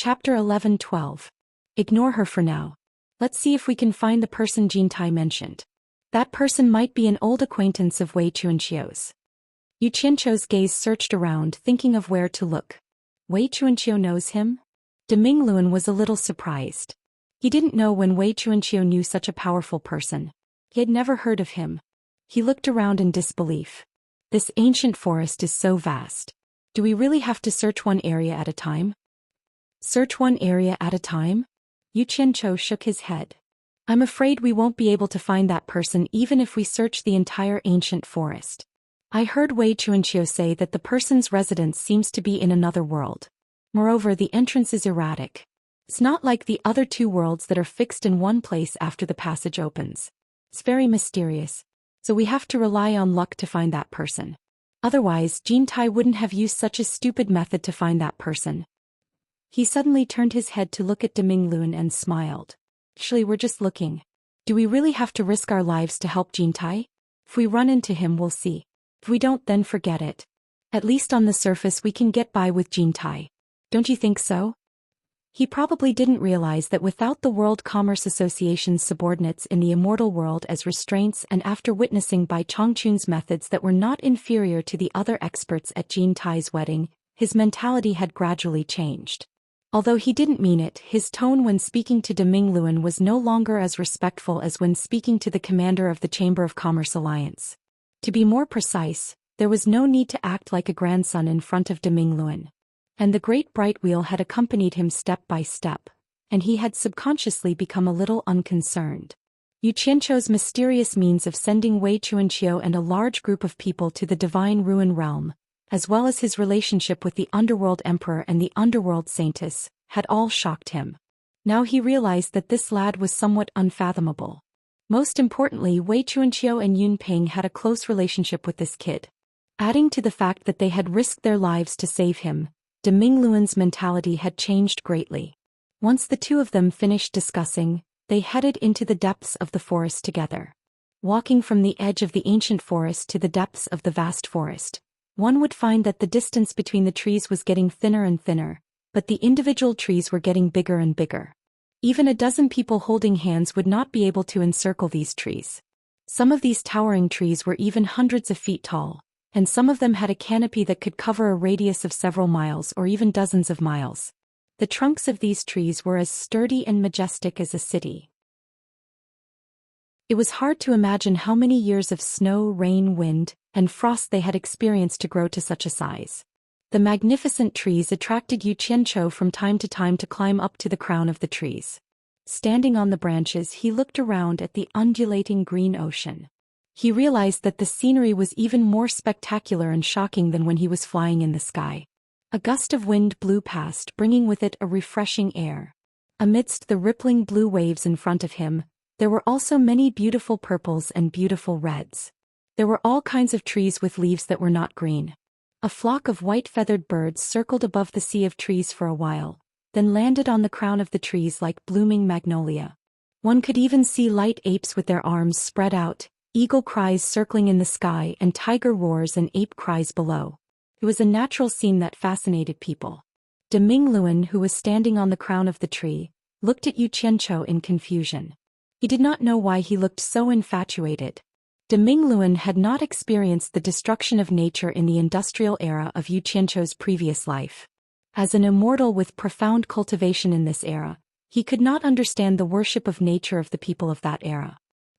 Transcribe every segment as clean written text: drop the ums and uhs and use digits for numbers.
Chapter 11-12. Ignore her for now. Let's see if we can find the person Jintai mentioned. That person might be an old acquaintance of Wei Chuanqiu's. Yu Qianqiu's gaze searched around, thinking of where to look. Wei Chuanqiu knows him? De Mingluan was a little surprised. He didn't know when Wei Chuanqiu knew such a powerful person. He had never heard of him. He looked around in disbelief. This ancient forest is so vast. Do we really have to search one area at a time? Search one area at a time? Yu Qianqiu shook his head. I'm afraid we won't be able to find that person even if we search the entire ancient forest. I heard Wei Chuanqiu say that the person's residence seems to be in another world. Moreover, the entrance is erratic. It's not like the other two worlds that are fixed in one place after the passage opens. It's very mysterious. So we have to rely on luck to find that person. Otherwise, Jintai wouldn't have used such a stupid method to find that person. He suddenly turned his head to look at De Mingluan and smiled. Actually, we're just looking. Do we really have to risk our lives to help Jintai? If we run into him, we'll see. If we don't, then forget it. At least on the surface we can get by with Jintai. Don't you think so? He probably didn't realize that without the World Commerce Association's subordinates in the immortal world as restraints, and after witnessing Bai Chongqun's methods that were not inferior to the other experts at Jintai's wedding, his mentality had gradually changed. Although he didn't mean it, his tone when speaking to De Mingluan was no longer as respectful as when speaking to the commander of the Chamber of Commerce Alliance. To be more precise, there was no need to act like a grandson in front of De Mingluan. And the great bright wheel had accompanied him step by step, and he had subconsciously become a little unconcerned. Yu Qianqiu's mysterious means of sending Wei Chuanqiu and a large group of people to the Divine Ruin Realm, as well as his relationship with the Underworld Emperor and the Underworld Saintess, had all shocked him. Now he realized that this lad was somewhat unfathomable. Most importantly, Wei Chuanqiu and Yun Ping had a close relationship with this kid. Adding to the fact that they had risked their lives to save him, De Mingluan's mentality had changed greatly. Once the two of them finished discussing, they headed into the depths of the forest together. Walking from the edge of the ancient forest to the depths of the vast forest, one would find that the distance between the trees was getting thinner and thinner, but the individual trees were getting bigger and bigger. Even a dozen people holding hands would not be able to encircle these trees. Some of these towering trees were even hundreds of feet tall, and some of them had a canopy that could cover a radius of several miles or even dozens of miles. The trunks of these trees were as sturdy and majestic as a city. It was hard to imagine how many years of snow, rain, wind, and frost they had experienced to grow to such a size. The magnificent trees attracted Yu Qianqiu from time to time to climb up to the crown of the trees. Standing on the branches, he looked around at the undulating green ocean. He realized that the scenery was even more spectacular and shocking than when he was flying in the sky. A gust of wind blew past, bringing with it a refreshing air. Amidst the rippling blue waves in front of him, there were also many beautiful purples and beautiful reds. There were all kinds of trees with leaves that were not green. A flock of white-feathered birds circled above the sea of trees for a while, then landed on the crown of the trees like blooming magnolia. One could even see light apes with their arms spread out, eagle cries circling in the sky and tiger roars and ape cries below. It was a natural scene that fascinated people. De Mingluan, who was standing on the crown of the tree, looked at Yu Qianqiu in confusion. He did not know why he looked so infatuated. De Mingluan had not experienced the destruction of nature in the industrial era of Yu Qianqiu's previous life. As an immortal with profound cultivation in this era, he could not understand the worship of nature of the people of that era.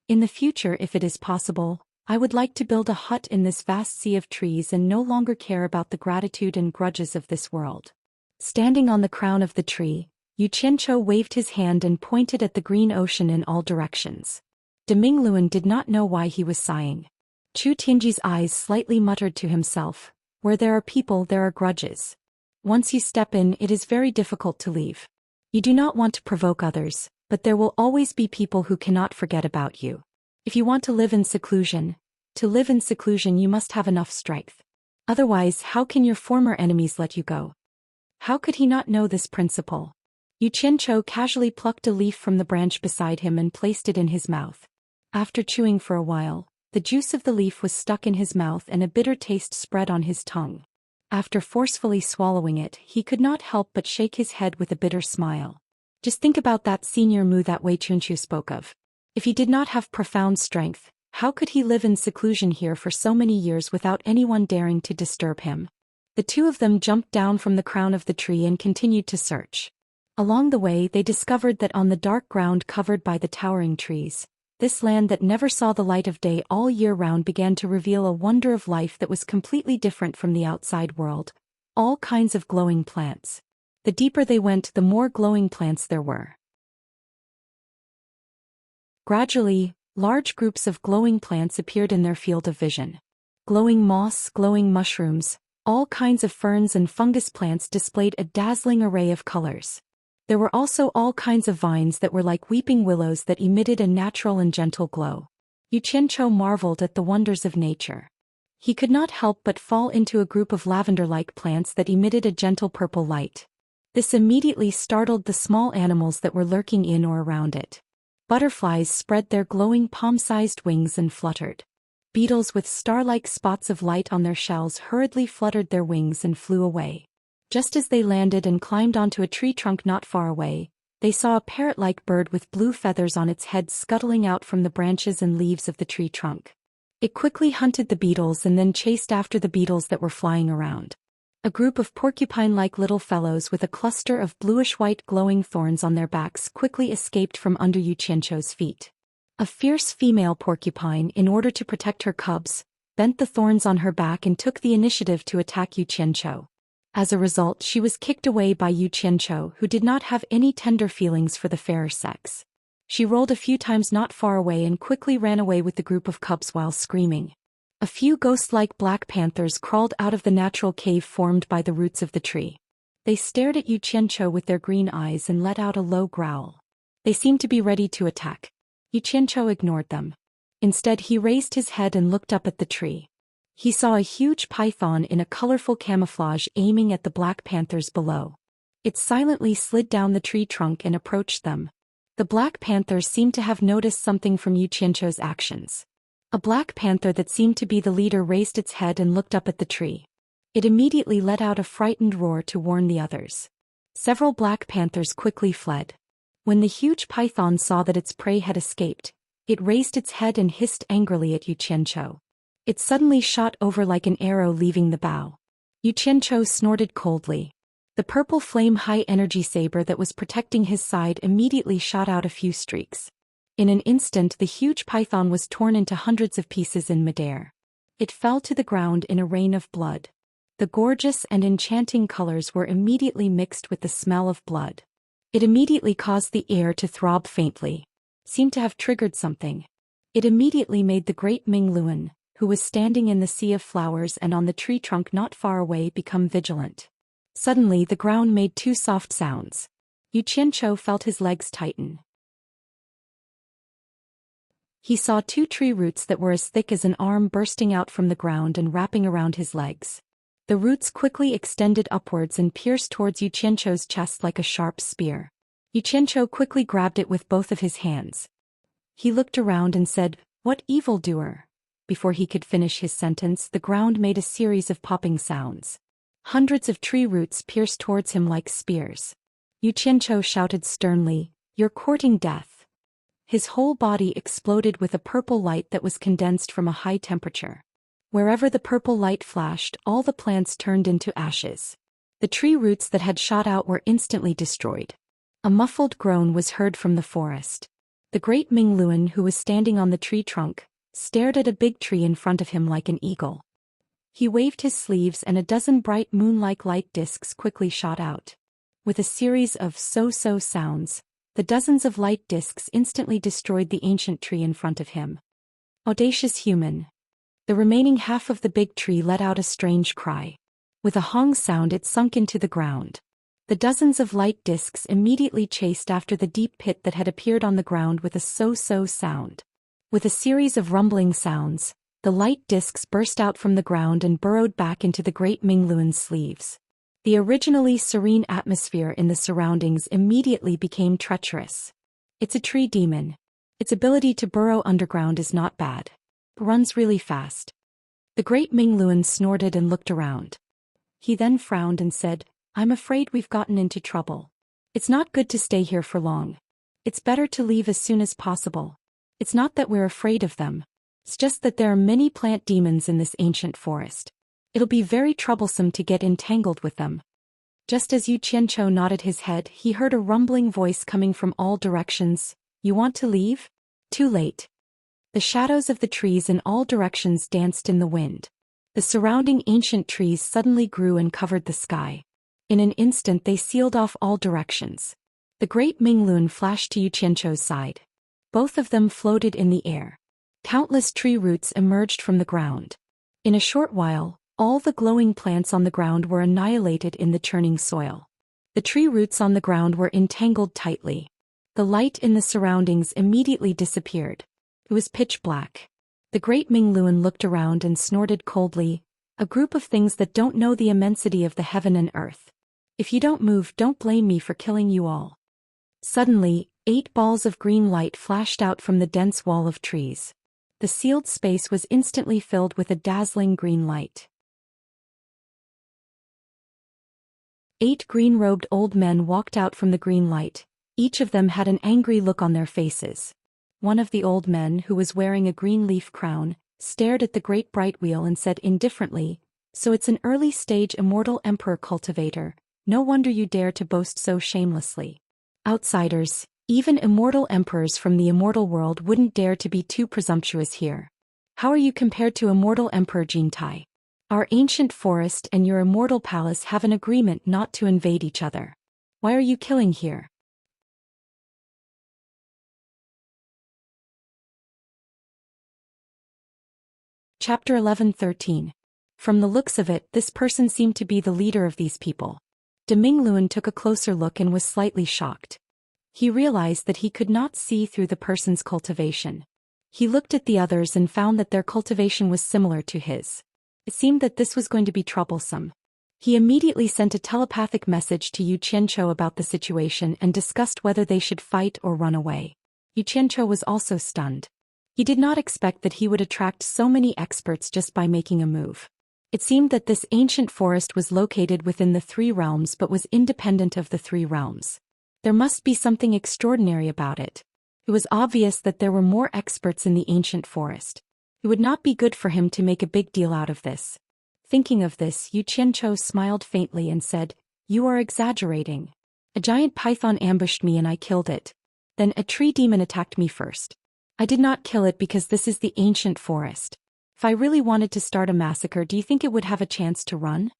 In the future, if it is possible, I would like to build a hut in this vast sea of trees and no longer care about the gratitude and grudges of this world. Standing on the crown of the tree, Yu Qianqiu waved his hand and pointed at the green ocean in all directions. De Mingluan did not know why he was sighing. Chu Tianji's eyes slightly muttered to himself, "Where there are people, there are grudges. Once you step in, it is very difficult to leave. You do not want to provoke others, but there will always be people who cannot forget about you. If you want to live in seclusion, you must have enough strength. Otherwise, how can your former enemies let you go?" How could he not know this principle? Yu Qianqiu casually plucked a leaf from the branch beside him and placed it in his mouth. After chewing for a while, the juice of the leaf was stuck in his mouth and a bitter taste spread on his tongue. After forcefully swallowing it, he could not help but shake his head with a bitter smile. Just think about that senior Mu that Wei Chunqiu spoke of. If he did not have profound strength, how could he live in seclusion here for so many years without anyone daring to disturb him? The two of them jumped down from the crown of the tree and continued to search. Along the way, they discovered that on the dark ground covered by the towering trees, this land that never saw the light of day all year round began to reveal a wonder of life that was completely different from the outside world. All kinds of glowing plants. The deeper they went, the more glowing plants there were. Gradually, large groups of glowing plants appeared in their field of vision. Glowing moss, glowing mushrooms, all kinds of ferns and fungus plants displayed a dazzling array of colors. There were also all kinds of vines that were like weeping willows that emitted a natural and gentle glow. Yu Qianqiu marveled at the wonders of nature. He could not help but fall into a group of lavender-like plants that emitted a gentle purple light. This immediately startled the small animals that were lurking in or around it. Butterflies spread their glowing palm-sized wings and fluttered. Beetles with star-like spots of light on their shells hurriedly fluttered their wings and flew away. Just as they landed and climbed onto a tree trunk not far away, they saw a parrot-like bird with blue feathers on its head scuttling out from the branches and leaves of the tree trunk. It quickly hunted the beetles and then chased after the beetles that were flying around. A group of porcupine-like little fellows with a cluster of bluish-white glowing thorns on their backs quickly escaped from under Yu Qianqiu's feet. A fierce female porcupine, in order to protect her cubs, bent the thorns on her back and took the initiative to attack Yu Qianqiu. As a result, she was kicked away by Yu Qianqiu, who did not have any tender feelings for the fairer sex. She rolled a few times not far away and quickly ran away with the group of cubs while screaming. A few ghost-like black panthers crawled out of the natural cave formed by the roots of the tree. They stared at Yu Qianqiu with their green eyes and let out a low growl. They seemed to be ready to attack. Yu Qianqiu ignored them. Instead, he raised his head and looked up at the tree. He saw a huge python in a colorful camouflage aiming at the black panthers below. It silently slid down the tree trunk and approached them. The black panthers seemed to have noticed something from Yu Qianqiu's actions. A black panther that seemed to be the leader raised its head and looked up at the tree. It immediately let out a frightened roar to warn the others. Several black panthers quickly fled. When the huge python saw that its prey had escaped, it raised its head and hissed angrily at Yu Qianqiu. It suddenly shot over like an arrow leaving the bow. Yu Qianqiu snorted coldly. The purple flame high-energy saber that was protecting his side immediately shot out a few streaks. In an instant, the huge python was torn into hundreds of pieces in midair. It fell to the ground in a rain of blood. The gorgeous and enchanting colors were immediately mixed with the smell of blood. It immediately caused the air to throb faintly. Seemed to have triggered something. It immediately made the great Ming Luan, who was standing in the sea of flowers and on the tree trunk not far away, become vigilant. Suddenly the ground made two soft sounds. Yu Qianqiu felt his legs tighten. He saw two tree roots that were as thick as an arm bursting out from the ground and wrapping around his legs. The roots quickly extended upwards and pierced towards Yu Qianqiu's chest like a sharp spear. Yu Qianqiu quickly grabbed it with both of his hands. He looked around and said, "What evildoer?" Before he could finish his sentence, the ground made a series of popping sounds. Hundreds of tree roots pierced towards him like spears. Yu Qianqiu shouted sternly, "You're courting death." His whole body exploded with a purple light that was condensed from a high temperature. Wherever the purple light flashed, all the plants turned into ashes. The tree roots that had shot out were instantly destroyed. A muffled groan was heard from the forest. The great Ming Luan, who was standing on the tree trunk, stared at a big tree in front of him like an eagle. He waved his sleeves and a dozen bright moon-like light discs quickly shot out. With a series of so-so sounds, the dozens of light discs instantly destroyed the ancient tree in front of him. Audacious human. The remaining half of the big tree let out a strange cry. With a hong sound, it sunk into the ground. The dozens of light discs immediately chased after the deep pit that had appeared on the ground with a so-so sound. With a series of rumbling sounds, the light discs burst out from the ground and burrowed back into the great Ming Luan's sleeves. The originally serene atmosphere in the surroundings immediately became treacherous. It's a tree demon. Its ability to burrow underground is not bad. It runs really fast. The great Ming Luan snorted and looked around. He then frowned and said, I'm afraid we've gotten into trouble. It's not good to stay here for long. It's better to leave as soon as possible. It's not that we're afraid of them. It's just that there are many plant demons in this ancient forest. It'll be very troublesome to get entangled with them. Just as Yu Qianqiu nodded his head, he heard a rumbling voice coming from all directions. You want to leave? Too late. The shadows of the trees in all directions danced in the wind. The surrounding ancient trees suddenly grew and covered the sky. In an instant they sealed off all directions. The great Minglun flashed to Yu Qianqiu's side. Both of them floated in the air. Countless tree roots emerged from the ground. In a short while, all the glowing plants on the ground were annihilated in the churning soil. The tree roots on the ground were entangled tightly. The light in the surroundings immediately disappeared. It was pitch black. The great Minglun looked around and snorted coldly, a group of things that don't know the immensity of the heaven and earth. If you don't move, don't blame me for killing you all. Suddenly, 8 balls of green light flashed out from the dense wall of trees. The sealed space was instantly filled with a dazzling green light. 8 green-robed old men walked out from the green light. Each of them had an angry look on their faces. One of the old men, who was wearing a green leaf crown, stared at the great bright wheel and said indifferently, So it's an early-stage immortal emperor cultivator. No wonder you dare to boast so shamelessly. Outsiders, even immortal emperors from the immortal world wouldn't dare to be too presumptuous here. How are you compared to immortal Emperor Jintai? Our ancient forest and your immortal palace have an agreement not to invade each other. Why are you killing here? Chapter 11-13. From the looks of it, this person seemed to be the leader of these people. De Minglun took a closer look and was slightly shocked. He realized that he could not see through the person's cultivation. He looked at the others and found that their cultivation was similar to his. It seemed that this was going to be troublesome. He immediately sent a telepathic message to Yu Qianqiu about the situation and discussed whether they should fight or run away. Yu Qianqiu was also stunned. He did not expect that he would attract so many experts just by making a move. It seemed that this ancient forest was located within the 3 realms but was independent of the 3 realms. There must be something extraordinary about it. It was obvious that there were more experts in the ancient forest. It would not be good for him to make a big deal out of this. Thinking of this, Yu Qianqiu smiled faintly and said, You are exaggerating. A giant python ambushed me and I killed it. Then a tree demon attacked me first. I did not kill it because this is the ancient forest. If I really wanted to start a massacre, do you think it would have a chance to run?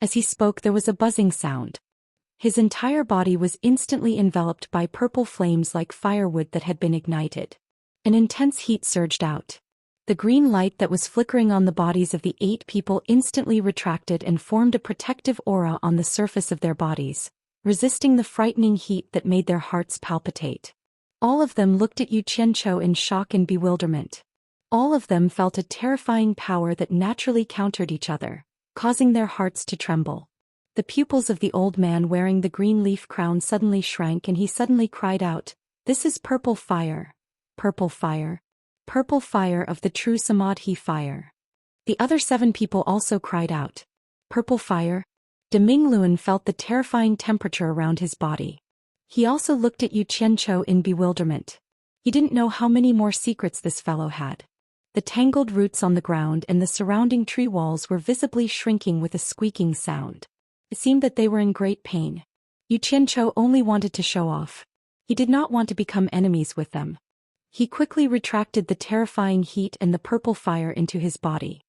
As he spoke, there was a buzzing sound. His entire body was instantly enveloped by purple flames like firewood that had been ignited. An intense heat surged out. The green light that was flickering on the bodies of the 8 people instantly retracted and formed a protective aura on the surface of their bodies, resisting the frightening heat that made their hearts palpitate. All of them looked at Yu Qianqiu in shock and bewilderment. All of them felt a terrifying power that naturally countered each other, causing their hearts to tremble. The pupils of the old man wearing the green leaf crown suddenly shrank and he suddenly cried out, This is purple fire. Purple fire. Purple fire of the true Samadhi fire. The other 7 people also cried out, Purple fire? De Minglun felt the terrifying temperature around his body. He also looked at Yu Qianqiu in bewilderment. He didn't know how many more secrets this fellow had. The tangled roots on the ground and the surrounding tree walls were visibly shrinking with a squeaking sound. It seemed that they were in great pain. Yu Qianqiu only wanted to show off. He did not want to become enemies with them. He quickly retracted the terrifying heat and the purple fire into his body.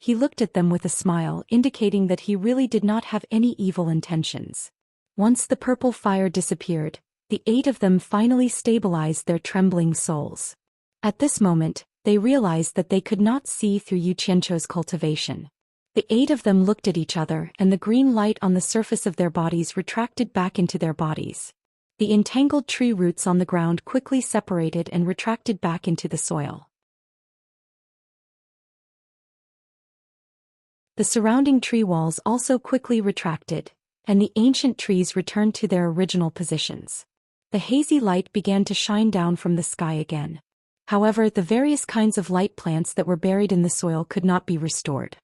He looked at them with a smile, indicating that he really did not have any evil intentions. Once the purple fire disappeared, the 8 of them finally stabilized their trembling souls. At this moment, they realized that they could not see through Yu Qianqiu's cultivation. The 8 of them looked at each other and the green light on the surface of their bodies retracted back into their bodies. The entangled tree roots on the ground quickly separated and retracted back into the soil. The surrounding tree walls also quickly retracted, and the ancient trees returned to their original positions. The hazy light began to shine down from the sky again. However, the various kinds of light plants that were buried in the soil could not be restored.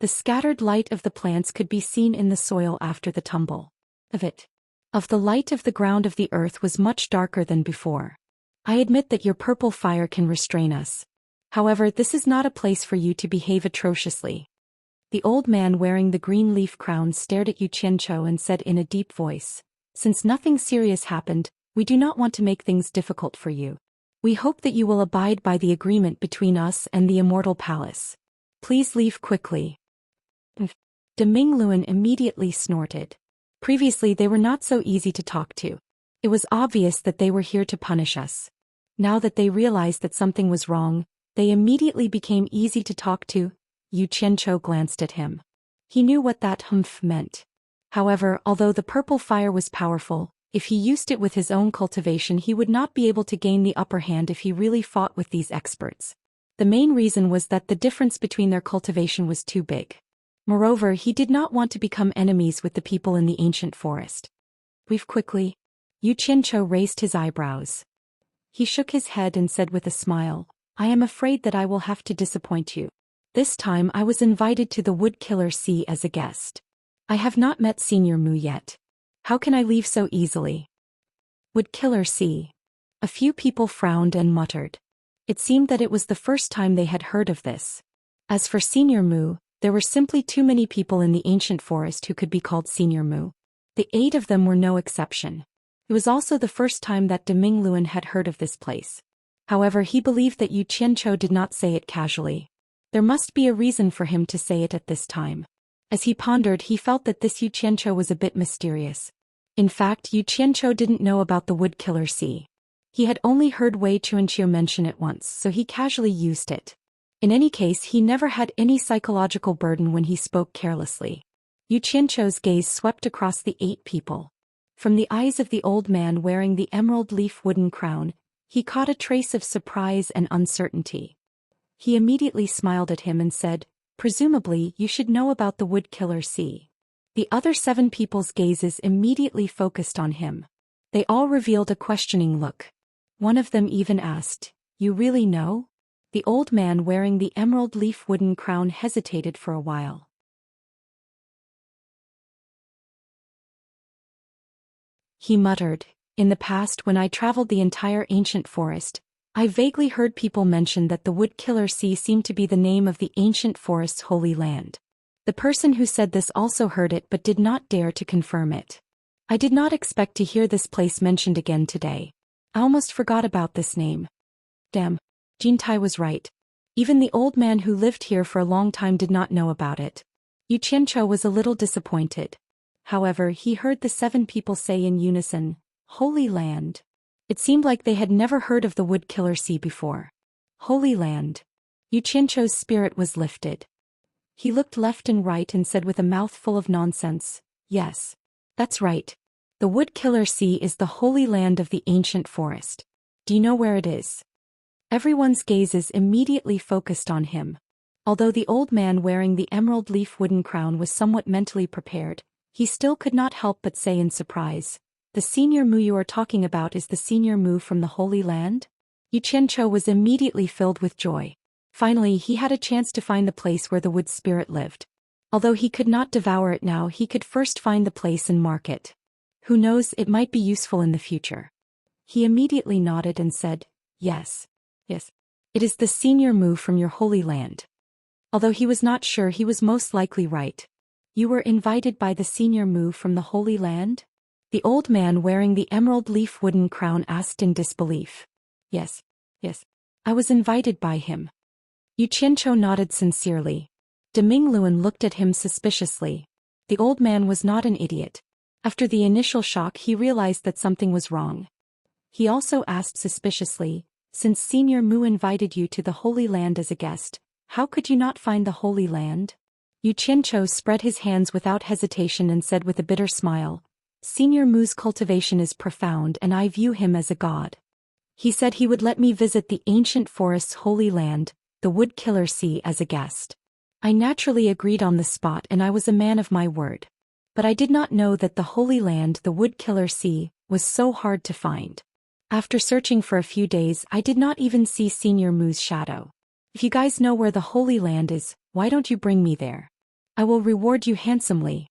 The scattered light of the plants could be seen in the soil after the tumble of the light of the ground of the earth was much darker than before. I admit that your purple fire can restrain us. However, this is not a place for you to behave atrociously. The old man wearing the green leaf crown stared at Yu Qianqiu and said in a deep voice, "Since nothing serious happened, we do not want to make things difficult for you. We hope that you will abide by the agreement between us and the Immortal Palace. Please leave quickly." De Mingluan immediately snorted. Previously they were not so easy to talk to. It was obvious that they were here to punish us. Now that they realized that something was wrong, they immediately became easy to talk to. Yu Qianqiu glanced at him. He knew what that humph meant. However, although the purple fire was powerful, if he used it with his own cultivation he would not be able to gain the upper hand if he really fought with these experts. The main reason was that the difference between their cultivation was too big. Moreover, he did not want to become enemies with the people in the ancient forest. "Leave quickly." Yu Qianqiu raised his eyebrows. He shook his head and said with a smile, "I am afraid that I will have to disappoint you. This time I was invited to the Wood Killer Sea as a guest. I have not met Senior Mu yet. How can I leave so easily?" Wood Killer Sea. A few people frowned and muttered. It seemed that it was the first time they had heard of this. As for Senior Mu, there were simply too many people in the ancient forest who could be called Senior Mu. The 8 of them were no exception. It was also the first time that De Mingluan had heard of this place. However, he believed that Yu Qianqiu did not say it casually. There must be a reason for him to say it at this time. As he pondered, he felt that this Yu Qianqiu was a bit mysterious. In fact, Yu Qianqiu didn't know about the Wood Killer Sea. He had only heard Wei Chuanqiu mention it once, so he casually used it. In any case, he never had any psychological burden when he spoke carelessly. Yu Qianqiu's gaze swept across the 8 people. From the eyes of the old man wearing the emerald leaf wooden crown, he caught a trace of surprise and uncertainty. He immediately smiled at him and said, "Presumably, you should know about the Wood Killer Sea." The other 7 people's gazes immediately focused on him. They all revealed a questioning look. One of them even asked, "You really know?" The old man wearing the emerald leaf wooden crown hesitated for a while. He muttered, "In the past when I traveled the entire ancient forest, I vaguely heard people mention that the Wood Killer Sea seemed to be the name of the ancient forest's holy land. The person who said this also heard it but did not dare to confirm it. I did not expect to hear this place mentioned again today. I almost forgot about this name. Damn. Jintai was right. Even the old man who lived here for a long time did not know about it." Yu Qianqiu was a little disappointed. However, he heard the 7 people say in unison, "Holy Land." It seemed like they had never heard of the Wood Killer Sea before. Holy Land. Yu Qianqiu's spirit was lifted. He looked left and right and said with a mouth full of nonsense, "Yes. That's right. The Wood Killer Sea is the holy land of the ancient forest. Do you know where it is?" Everyone's gazes immediately focused on him. Although the old man wearing the emerald leaf wooden crown was somewhat mentally prepared, he still could not help but say in surprise, "The Senior Mu you are talking about is the Senior Mu from the Holy Land?" Yu Qianqiu was immediately filled with joy. Finally, he had a chance to find the place where the wood spirit lived. Although he could not devour it now, he could first find the place and mark it. Who knows, it might be useful in the future. He immediately nodded and said, "Yes. Yes. It is the Senior Mu from your holy land." Although he was not sure, he was most likely right. "You were invited by the Senior Mu from the Holy Land?" The old man wearing the emerald leaf wooden crown asked in disbelief. Yes. Yes. I was invited by him." Yu Qianqiu nodded sincerely. De Mingluan looked at him suspiciously. The old man was not an idiot. After the initial shock, he realized that something was wrong. He also asked suspiciously, "Since Senior Mu invited you to the Holy Land as a guest, how could you not find the Holy Land?" Yu Qianqiu spread his hands without hesitation and said with a bitter smile, "Senior Mu's cultivation is profound and I view him as a god. He said he would let me visit the ancient forest's holy land, the Wood Killer Sea, as a guest. I naturally agreed on the spot and I was a man of my word. But I did not know that the Holy Land, the Wood Killer Sea, was so hard to find. After searching for a few days, I did not even see Senior Mu's shadow. If you guys know where the Holy Land is, why don't you bring me there?" I will reward you handsomely.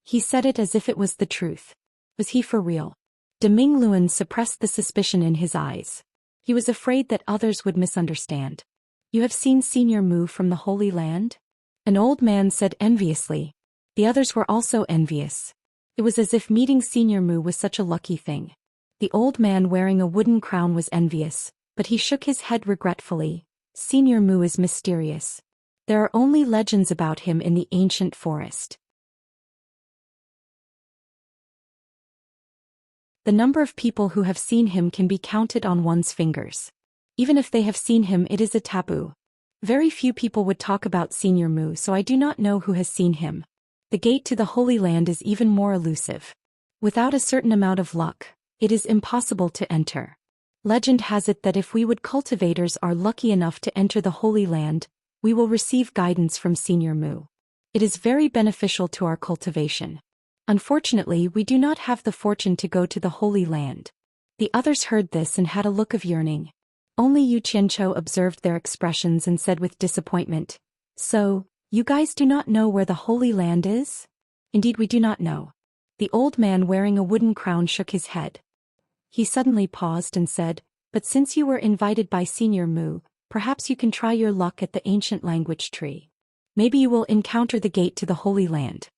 He said it as if it was the truth. Was he for real? Deming Luan suppressed the suspicion in his eyes. He was afraid that others would misunderstand. You have seen Senior Mu from the Holy Land? An old man said enviously. The others were also envious. It was as if meeting Senior Mu was such a lucky thing. The old man wearing a wooden crown was envious, but he shook his head regretfully. Senior Mu is mysterious. There are only legends about him in the ancient forest. The number of people who have seen him can be counted on one's fingers. Even if they have seen him, it is a taboo. Very few people would talk about Senior Mu, so I do not know who has seen him. The gate to the Holy Land is even more elusive. Without a certain amount of luck, it is impossible to enter. Legend has it that if we wood cultivators are lucky enough to enter the Holy Land, we will receive guidance from Senior Mu. It is very beneficial to our cultivation. Unfortunately, we do not have the fortune to go to the Holy Land. The others heard this and had a look of yearning. Only Yu Qianqiu observed their expressions and said with disappointment, "So, you guys do not know where the Holy Land is?" "Indeed we do not know." The old man wearing a wooden crown shook his head. He suddenly paused and said, "But since you were invited by Senior Mu, perhaps you can try your luck at the ancient language tree. Maybe you will encounter the gate to the Holy Land."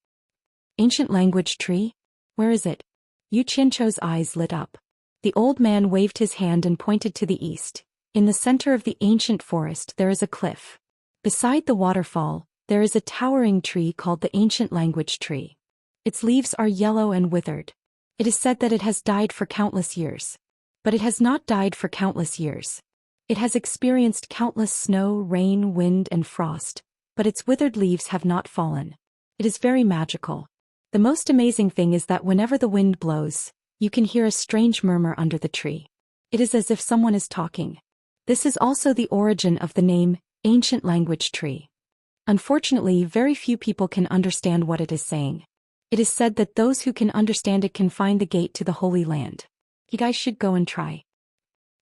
Ancient language tree? Where is it? Yu Qianqiu's eyes lit up. The old man waved his hand and pointed to the east. In the center of the ancient forest there is a cliff. Beside the waterfall, there is a towering tree called the ancient language tree. Its leaves are yellow and withered. It is said that it has died for countless years. But it has not died for countless years. It has experienced countless snow, rain, wind, and frost, but its withered leaves have not fallen. It is very magical. The most amazing thing is that whenever the wind blows, you can hear a strange murmur under the tree. It is as if someone is talking. This is also the origin of the name, Ancient Language Tree. Unfortunately, very few people can understand what it is saying. It is said that those who can understand it can find the gate to the Holy Land. You guys should go and try.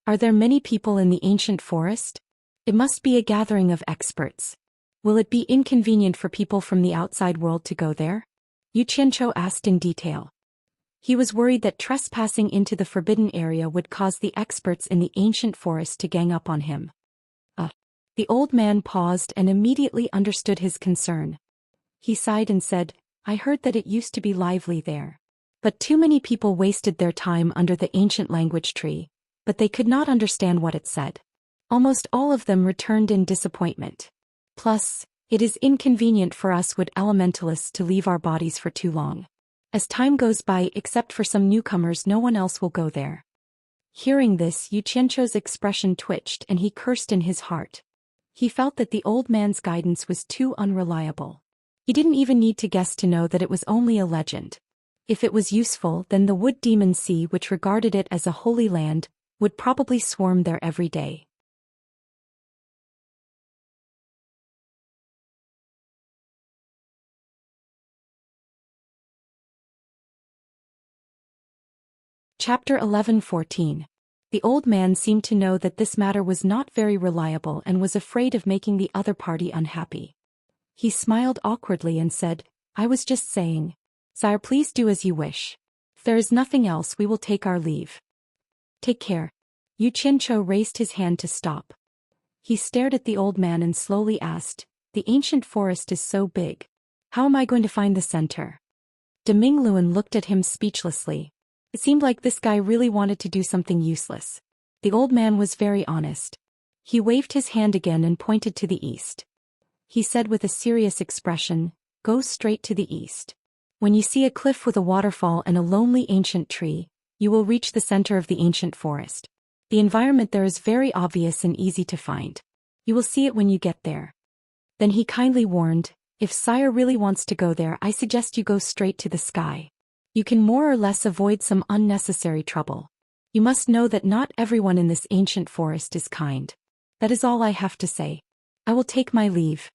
Are there many people in the ancient forest? It must be a gathering of experts. Will it be inconvenient for people from the outside world to go there? Yu Qianqiu asked in detail. He was worried that trespassing into the forbidden area would cause the experts in the ancient forest to gang up on him. The old man paused and immediately understood his concern. He sighed and said, "I heard that it used to be lively there. But too many people wasted their time under the ancient language tree, but they could not understand what it said. Almost all of them returned in disappointment. Plus, it is inconvenient for us wood elementalists to leave our bodies for too long. As time goes by, except for some newcomers, no one else will go there." Hearing this, Yu Qianqiu's expression twitched and he cursed in his heart. He felt that the old man's guidance was too unreliable. He didn't even need to guess to know that it was only a legend. If it was useful, then the wood demon sea, which regarded it as a holy land, would probably swarm there every day. Chapter 11:14. The old man seemed to know that this matter was not very reliable and was afraid of making the other party unhappy. He smiled awkwardly and said, "I was just saying. Sire, please do as you wish. If there is nothing else, we will take our leave." "Take care." Yu Qianqiu raised his hand to stop. He stared at the old man and slowly asked, "The ancient forest is so big. How am I going to find the center?" Deming Luan looked at him speechlessly. It seemed like this guy really wanted to do something useless. The old man was very honest. He waved his hand again and pointed to the east. He said with a serious expression, "Go straight to the east. When you see a cliff with a waterfall and a lonely ancient tree, you will reach the center of the ancient forest. The environment there is very obvious and easy to find. You will see it when you get there." Then he kindly warned, "If Sire really wants to go there, I suggest you go straight to the sky. You can more or less avoid some unnecessary trouble. You must know that not everyone in this ancient forest is kind. That is all I have to say. I will take my leave."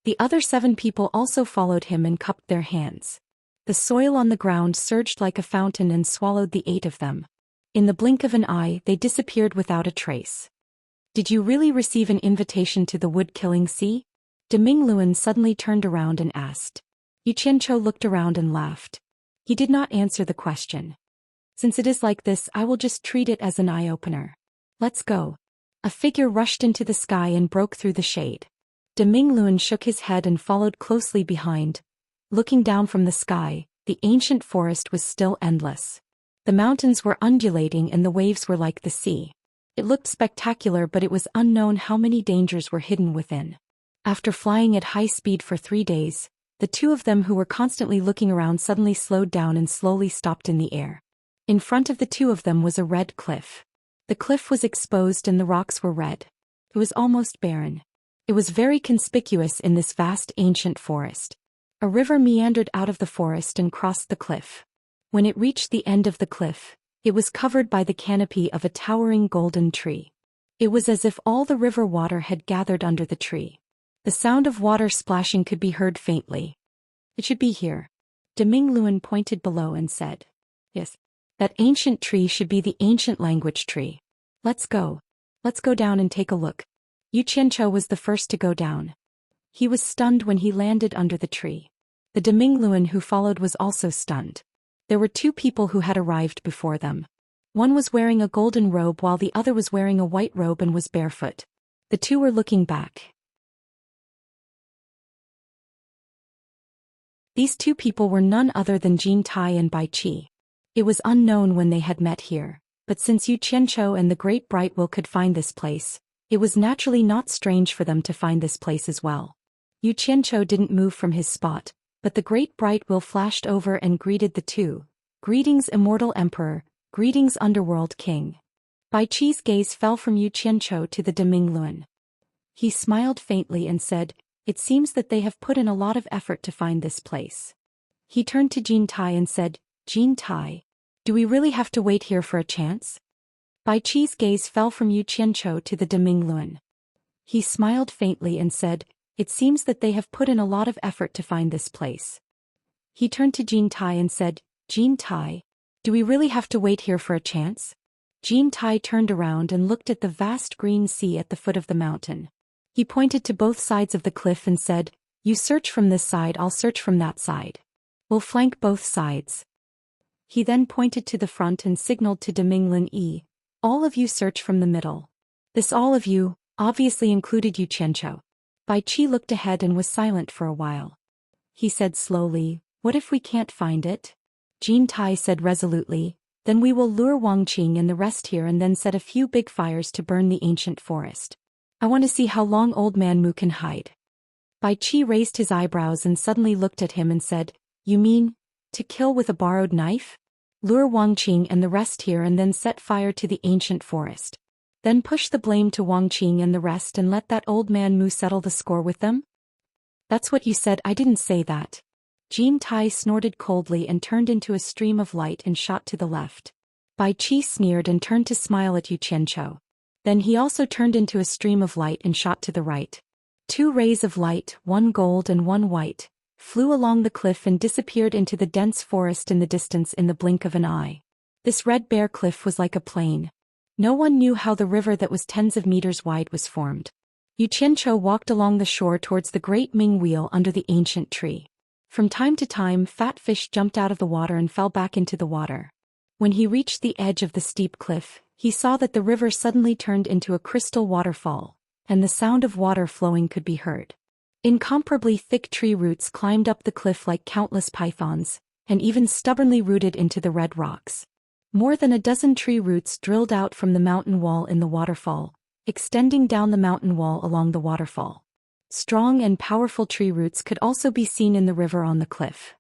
The other 7 people also followed him and cupped their hands. The soil on the ground surged like a fountain and swallowed the 8 of them. In the blink of an eye, they disappeared without a trace. "Did you really receive an invitation to the wood-killing sea?" Demingluan suddenly turned around and asked. Yu Qianqiu looked around and laughed. He did not answer the question. Since it is like this, I will just treat it as an eye-opener. Let's go. A figure rushed into the sky and broke through the shade. Demingluan shook his head and followed closely behind. Looking down from the sky, the ancient forest was still endless. The mountains were undulating and the waves were like the sea. It looked spectacular, but it was unknown how many dangers were hidden within. After flying at high speed for 3 days, the two of them who were constantly looking around suddenly slowed down and slowly stopped in the air. In front of the two of them was a red cliff. The cliff was exposed and the rocks were red. It was almost barren. It was very conspicuous in this vast ancient forest. A river meandered out of the forest and crossed the cliff. When it reached the end of the cliff, it was covered by the canopy of a towering golden tree. It was as if all the river water had gathered under the tree. The sound of water splashing could be heard faintly. It should be here. Demingluan pointed below and said. Yes. That ancient tree should be the ancient language tree. Let's go. Let's go down and take a look. Yu Qianqiu was the first to go down. He was stunned when he landed under the tree. The Demingluan who followed was also stunned. There were 2 people who had arrived before them. One was wearing a golden robe while the other was wearing a white robe and was barefoot. The 2 were looking back. These 2 people were none other than Jin Tai and Bai Qi. It was unknown when they had met here, but since Yu Qianqiu and the Great Bright Will could find this place, it was naturally not strange for them to find this place as well. Yu Qianqiu didn't move from his spot, but the Great Bright Will flashed over and greeted the 2. Greetings, Immortal Emperor, greetings, Underworld King. Bai Qi's gaze fell from Yu Qianqiu to the Demingluan. He smiled faintly and said, It seems that they have put in a lot of effort to find this place. He turned to Jin Tai and said, Jin Tai, do we really have to wait here for a chance? Bai Qi's gaze fell from Yu Qianqiu to the Demingluan. He smiled faintly and said, It seems that they have put in a lot of effort to find this place. He turned to Jin Tai and said, Jin Tai, do we really have to wait here for a chance? Jin Tai turned around and looked at the vast green sea at the foot of the mountain. He pointed to both sides of the cliff and said, You search from this side, I'll search from that side. We'll flank both sides. He then pointed to the front and signaled to Demingluan, All of you search from the middle. This all of you obviously included Yu Qianqiu. Bai Qi looked ahead and was silent for a while. He said slowly, What if we can't find it? Jin Tai said resolutely, Then we will lure Wang Qing and the rest here and then set a few big fires to burn the ancient forest. I want to see how long Old Man Mu can hide. Bai Qi raised his eyebrows and suddenly looked at him and said, You mean, to kill with a borrowed knife? Lure Wang Qing and the rest here and then set fire to the ancient forest. Then push the blame to Wang Qing and the rest and let that Old Man Mu settle the score with them? That's what you said, I didn't say that. Jin Tai snorted coldly and turned into a stream of light and shot to the left. Bai Qi sneered and turned to smile at Yu Qianqiu. Then he also turned into a stream of light and shot to the right. 2 rays of light, one gold and one white, flew along the cliff and disappeared into the dense forest in the distance in the blink of an eye. This red bare cliff was like a plain. No one knew how the river that was tens of meters wide was formed. Yu Qianqiu walked along the shore towards the great Ming wheel under the ancient tree. From time to time, fat fish jumped out of the water and fell back into the water. When he reached the edge of the steep cliff, he saw that the river suddenly turned into a crystal waterfall, and the sound of water flowing could be heard. Incomparably thick tree roots climbed up the cliff like countless pythons, and even stubbornly rooted into the red rocks. More than a dozen tree roots drilled out from the mountain wall in the waterfall, extending down the mountain wall along the waterfall. Strong and powerful tree roots could also be seen in the river on the cliff.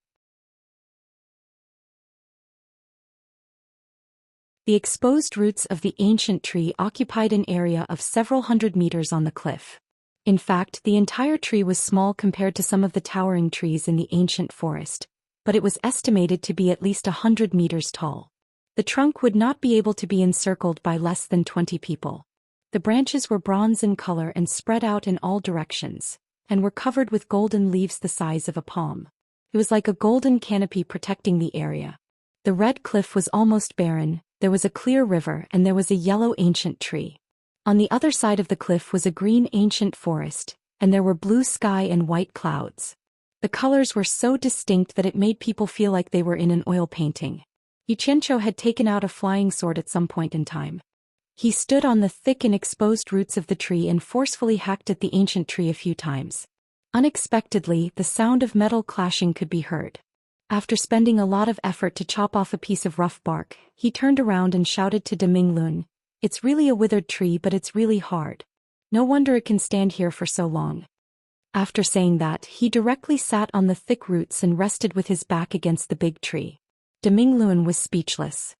The exposed roots of the ancient tree occupied an area of several hundred meters on the cliff. In fact, the entire tree was small compared to some of the towering trees in the ancient forest, but it was estimated to be at least 100 meters tall. The trunk would not be able to be encircled by less than 20 people. The branches were bronze in color and spread out in all directions, and were covered with golden leaves the size of a palm. It was like a golden canopy protecting the area. The red cliff was almost barren, there was a clear river and there was a yellow ancient tree. On the other side of the cliff was a green ancient forest, and there were blue sky and white clouds. The colors were so distinct that it made people feel like they were in an oil painting. Yuqiancho had taken out a flying sword at some point in time. He stood on the thick and exposed roots of the tree and forcefully hacked at the ancient tree a few times. Unexpectedly, the sound of metal clashing could be heard. After spending a lot of effort to chop off a piece of rough bark, he turned around and shouted to Dominglun, "It's really a withered tree, but it's really hard. No wonder it can stand here for so long." After saying that, he directly sat on the thick roots and rested with his back against the big tree. Dominglun was speechless.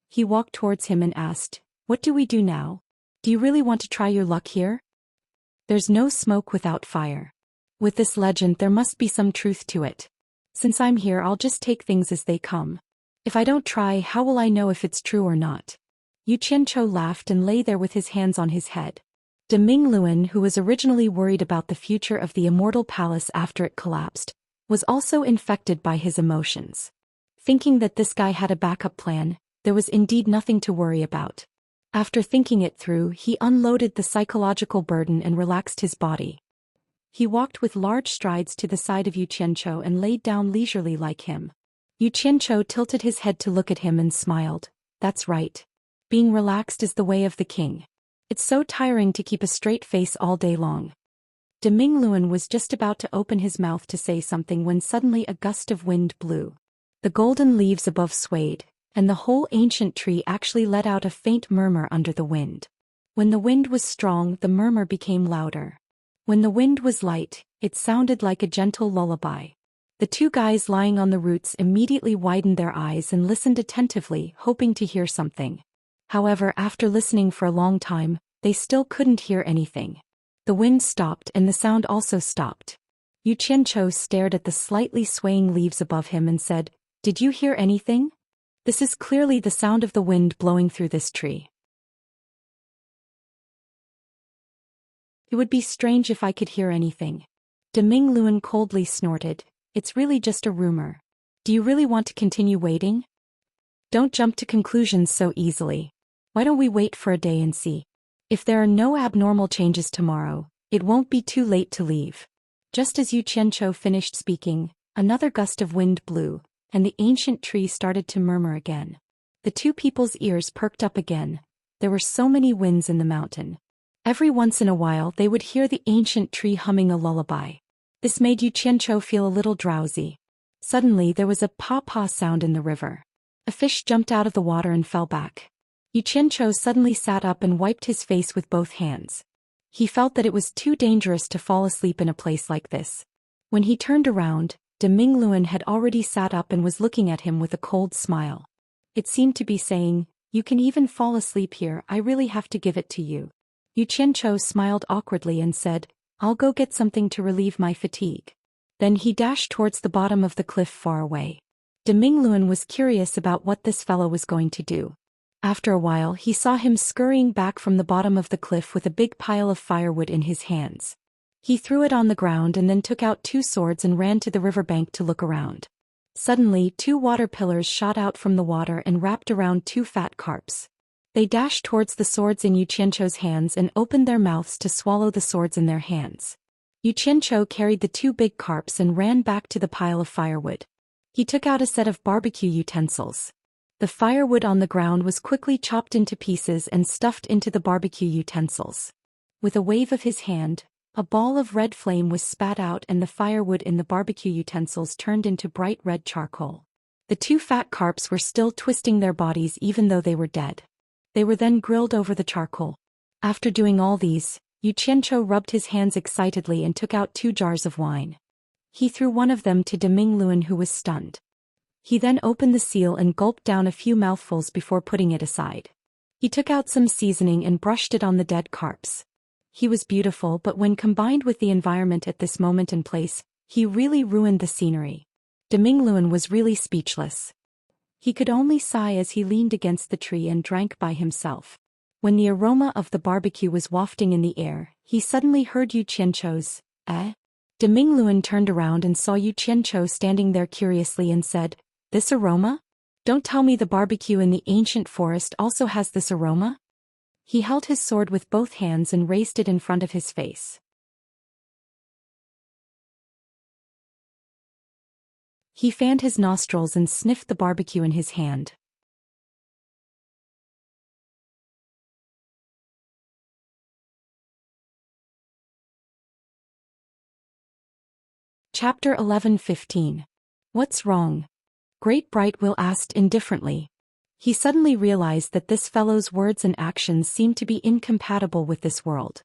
He walked towards him and asked, "What do we do now? Do you really want to try your luck here?" "There's no smoke without fire. With this legend there must be some truth to it. Since I'm here, I'll just take things as they come. If I don't try, how will I know if it's true or not?" Yuqiancho laughed and lay there with his hands on his head. Dominglun, who was originally worried about the future of the immortal palace after it collapsed, was also infected by his emotions. Thinking that this guy had a backup plan, there was indeed nothing to worry about. After thinking it through, he unloaded the psychological burden and relaxed his body. He walked with large strides to the side of Yuqiancho and laid down leisurely like him. Yuqiancho tilted his head to look at him and smiled. "That's right. Being relaxed is the way of the king. It's so tiring to keep a straight face all day long." Dominglun was just about to open his mouth to say something when suddenly a gust of wind blew. The golden leaves above swayed, and the whole ancient tree actually let out a faint murmur under the wind. When the wind was strong, the murmur became louder. When the wind was light, it sounded like a gentle lullaby. The two guys lying on the roots immediately widened their eyes and listened attentively, hoping to hear something. However, after listening for a long time, they still couldn't hear anything. The wind stopped and the sound also stopped. Yuqiancho stared at the slightly swaying leaves above him and said, "Did you hear anything? This is clearly the sound of the wind blowing through this tree. It would be strange if I could hear anything." Dominglun coldly snorted, "It's really just a rumor. Do you really want to continue waiting? Don't jump to conclusions so easily. Why don't we wait for a day and see? If there are no abnormal changes tomorrow, it won't be too late to leave." Just as Yuqiancho finished speaking, another gust of wind blew, and the ancient tree started to murmur again. The two people's ears perked up again. There were so many winds in the mountain. Every once in a while they would hear the ancient tree humming a lullaby. This made Yuqiancho feel a little drowsy. Suddenly there was a paw-paw sound in the river. A fish jumped out of the water and fell back. Yuqiancho suddenly sat up and wiped his face with both hands. He felt that it was too dangerous to fall asleep in a place like this. When he turned around, Dominglun had already sat up and was looking at him with a cold smile. It seemed to be saying, "You can even fall asleep here, I really have to give it to you." Yuqiancho smiled awkwardly and said, "I'll go get something to relieve my fatigue." Then he dashed towards the bottom of the cliff far away. Dominglun was curious about what this fellow was going to do. After a while he saw him scurrying back from the bottom of the cliff with a big pile of firewood in his hands. He threw it on the ground and then took out two swords and ran to the riverbank to look around. Suddenly, two water pillars shot out from the water and wrapped around two fat carps. They dashed towards the swords in Yuqiancho's hands and opened their mouths to swallow the swords in their hands. Yuqiancho carried the two big carps and ran back to the pile of firewood. He took out a set of barbecue utensils. The firewood on the ground was quickly chopped into pieces and stuffed into the barbecue utensils. With a wave of his hand, a ball of red flame was spat out and the firewood in the barbecue utensils turned into bright red charcoal. The two fat carps were still twisting their bodies even though they were dead. They were then grilled over the charcoal. After doing all these, Yuqiancho rubbed his hands excitedly and took out 2 jars of wine. He threw one of them to Dominglun, who was stunned. He then opened the seal and gulped down a few mouthfuls before putting it aside. He took out some seasoning and brushed it on the dead carps. He was beautiful, but when combined with the environment at this moment and place, he really ruined the scenery. Dominglun was really speechless. He could only sigh as he leaned against the tree and drank by himself. When the aroma of the barbecue was wafting in the air, he suddenly heard Yuqiancho's, "Eh?" Dominglun turned around and saw Yuqiancho standing there curiously and said, "This aroma? Don't tell me the barbecue in the ancient forest also has this aroma?" He held his sword with both hands and raised it in front of his face. He fanned his nostrils and sniffed the barbecue in his hand. Chapter 11:15. What's wrong? Great Brightwill asked indifferently. He suddenly realized that this fellow's words and actions seemed to be incompatible with this world.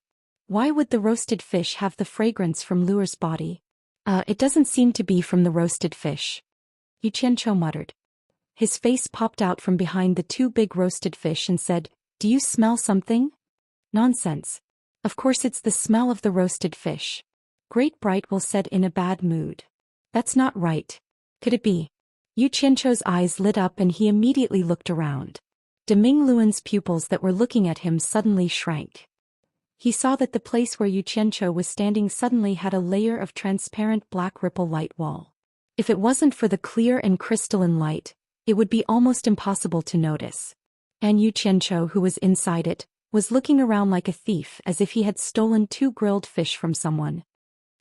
Why would the roasted fish have the fragrance from Lure's body? It doesn't seem to be from the roasted fish. Yu Qianqiu muttered. His face popped out from behind the two big roasted fish and said, "Do you smell something?" "Nonsense. Of course it's the smell of the roasted fish." Great Brightwill said in a bad mood. "That's not right. Could it be?" Yu Qianqiu's eyes lit up and he immediately looked around. Deming Luan's pupils that were looking at him suddenly shrank. He saw that the place where Yu Qianqiu was standing suddenly had a layer of transparent black ripple light wall. If it wasn't for the clear and crystalline light, it would be almost impossible to notice. And Yu Qianqiu, who was inside it, was looking around like a thief as if he had stolen 2 grilled fish from someone.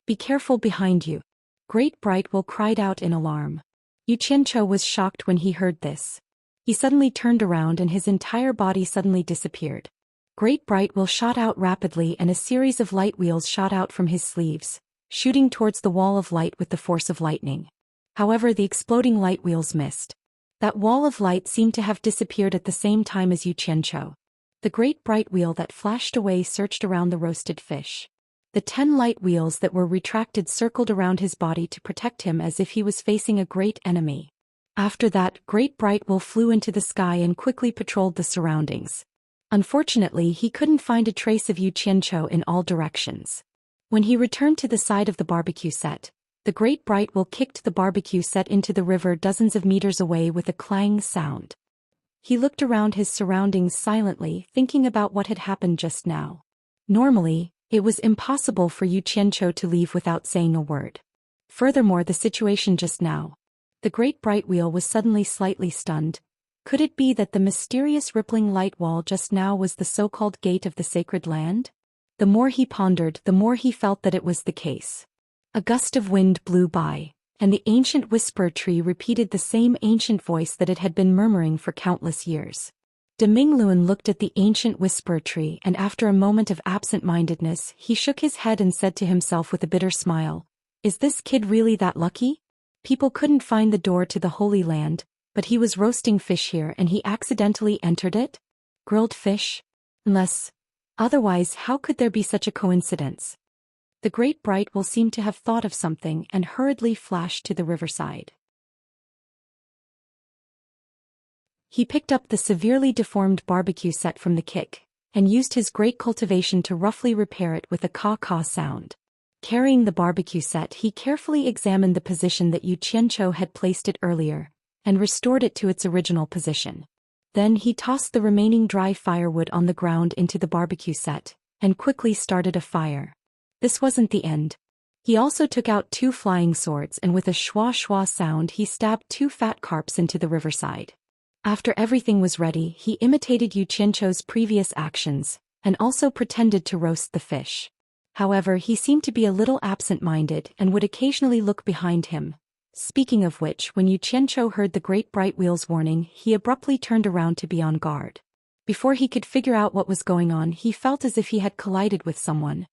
"Be careful behind you." Great Brightwill cried out in alarm. Yu Qianqiu was shocked when he heard this. He suddenly turned around and his entire body suddenly disappeared. Great Brightwill shot out rapidly and a series of light wheels shot out from his sleeves, shooting towards the wall of light with the force of lightning. However, the exploding light wheels missed. That wall of light seemed to have disappeared at the same time as Yu Qianqiu. The great bright wheel that flashed away searched around the roasted fish. The 10 light wheels that were retracted circled around his body to protect him as if he was facing a great enemy. After that, Great Brightwill flew into the sky and quickly patrolled the surroundings. Unfortunately, he couldn't find a trace of Yu Qianqiu in all directions. When he returned to the side of the barbecue set, the Great Brightwill kicked the barbecue set into the river dozens of meters away with a clang sound. He looked around his surroundings silently, thinking about what had happened just now. Normally, it was impossible for Yu Qianqiu to leave without saying a word. Furthermore, the situation just now. The great bright wheel was suddenly slightly stunned. Could it be that the mysterious rippling light wall just now was the so-called gate of the sacred land? The more he pondered, the more he felt that it was the case. A gust of wind blew by, and the ancient whisper tree repeated the same ancient voice that it had been murmuring for countless years. Demingluan looked at the ancient whisper tree and after a moment of absent-mindedness he shook his head and said to himself with a bitter smile, "Is this kid really that lucky? People couldn't find the door to the Holy Land, but he was roasting fish here and he accidentally entered it? Grilled fish? Unless... Otherwise, how could there be such a coincidence?" The great bright will seem to have thought of something and hurriedly flashed to the riverside. He picked up the severely deformed barbecue set from the kick, and used his great cultivation to roughly repair it with a caw-caw sound. Carrying the barbecue set, he carefully examined the position that Yu Qianqiu had placed it earlier, and restored it to its original position. Then he tossed the remaining dry firewood on the ground into the barbecue set, and quickly started a fire. This wasn't the end. He also took out 2 flying swords and with a schwa-schwa sound he stabbed 2 fat carps into the riverside. After everything was ready, he imitated Yu Qianqiu's previous actions, and also pretended to roast the fish. However, he seemed to be a little absent-minded and would occasionally look behind him. Speaking of which, when Yu Qianqiu heard the great bright wheel's warning, he abruptly turned around to be on guard. Before he could figure out what was going on, he felt as if he had collided with someone.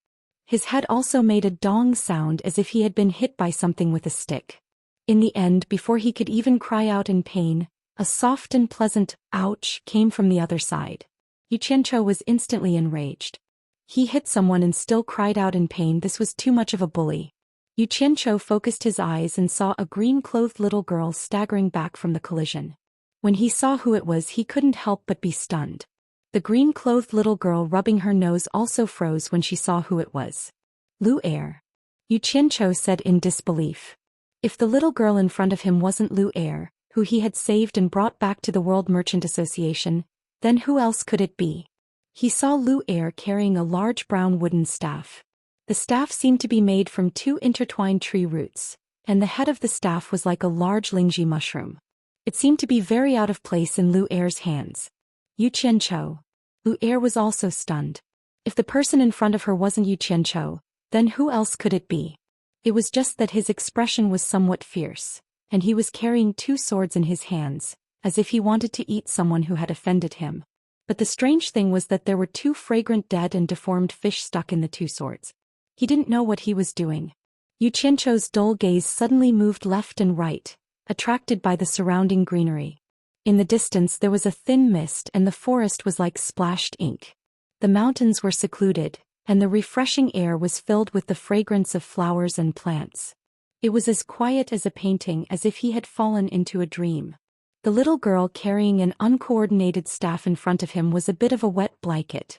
His head also made a dong sound as if he had been hit by something with a stick. In the end, before he could even cry out in pain, a soft and pleasant "ouch" came from the other side. Yu Qianqiu was instantly enraged. He hit someone and still cried out in pain. This was too much of a bully. Yu Qianqiu focused his eyes and saw a green-clothed little girl staggering back from the collision. When he saw who it was, he couldn't help but be stunned. The green-clothed little girl rubbing her nose also froze when she saw who it was. "Lu Er," Yu Qianqiu said in disbelief. If the little girl in front of him wasn't Lu Er, who he had saved and brought back to the World Merchant Association, then who else could it be? He saw Lu Er carrying a large brown wooden staff. The staff seemed to be made from 2 intertwined tree roots, and the head of the staff was like a large lingji mushroom. It seemed to be very out of place in Lu Er's hands. Yu Qianqiu. Lu Er was also stunned. If the person in front of her wasn't Yu Qianqiu, then who else could it be? It was just that his expression was somewhat fierce. and he was carrying two swords in his hands, as if he wanted to eat someone who had offended him. But the strange thing was that there were two fragrant dead and deformed fish stuck in the two swords. He didn't know what he was doing. Yu Qianzhou's dull gaze suddenly moved left and right, attracted by the surrounding greenery. In the distance there was a thin mist and the forest was like splashed ink. The mountains were secluded, and the refreshing air was filled with the fragrance of flowers and plants. It was as quiet as a painting, as if he had fallen into a dream. The little girl carrying an uncoordinated staff in front of him was a bit of a wet blanket.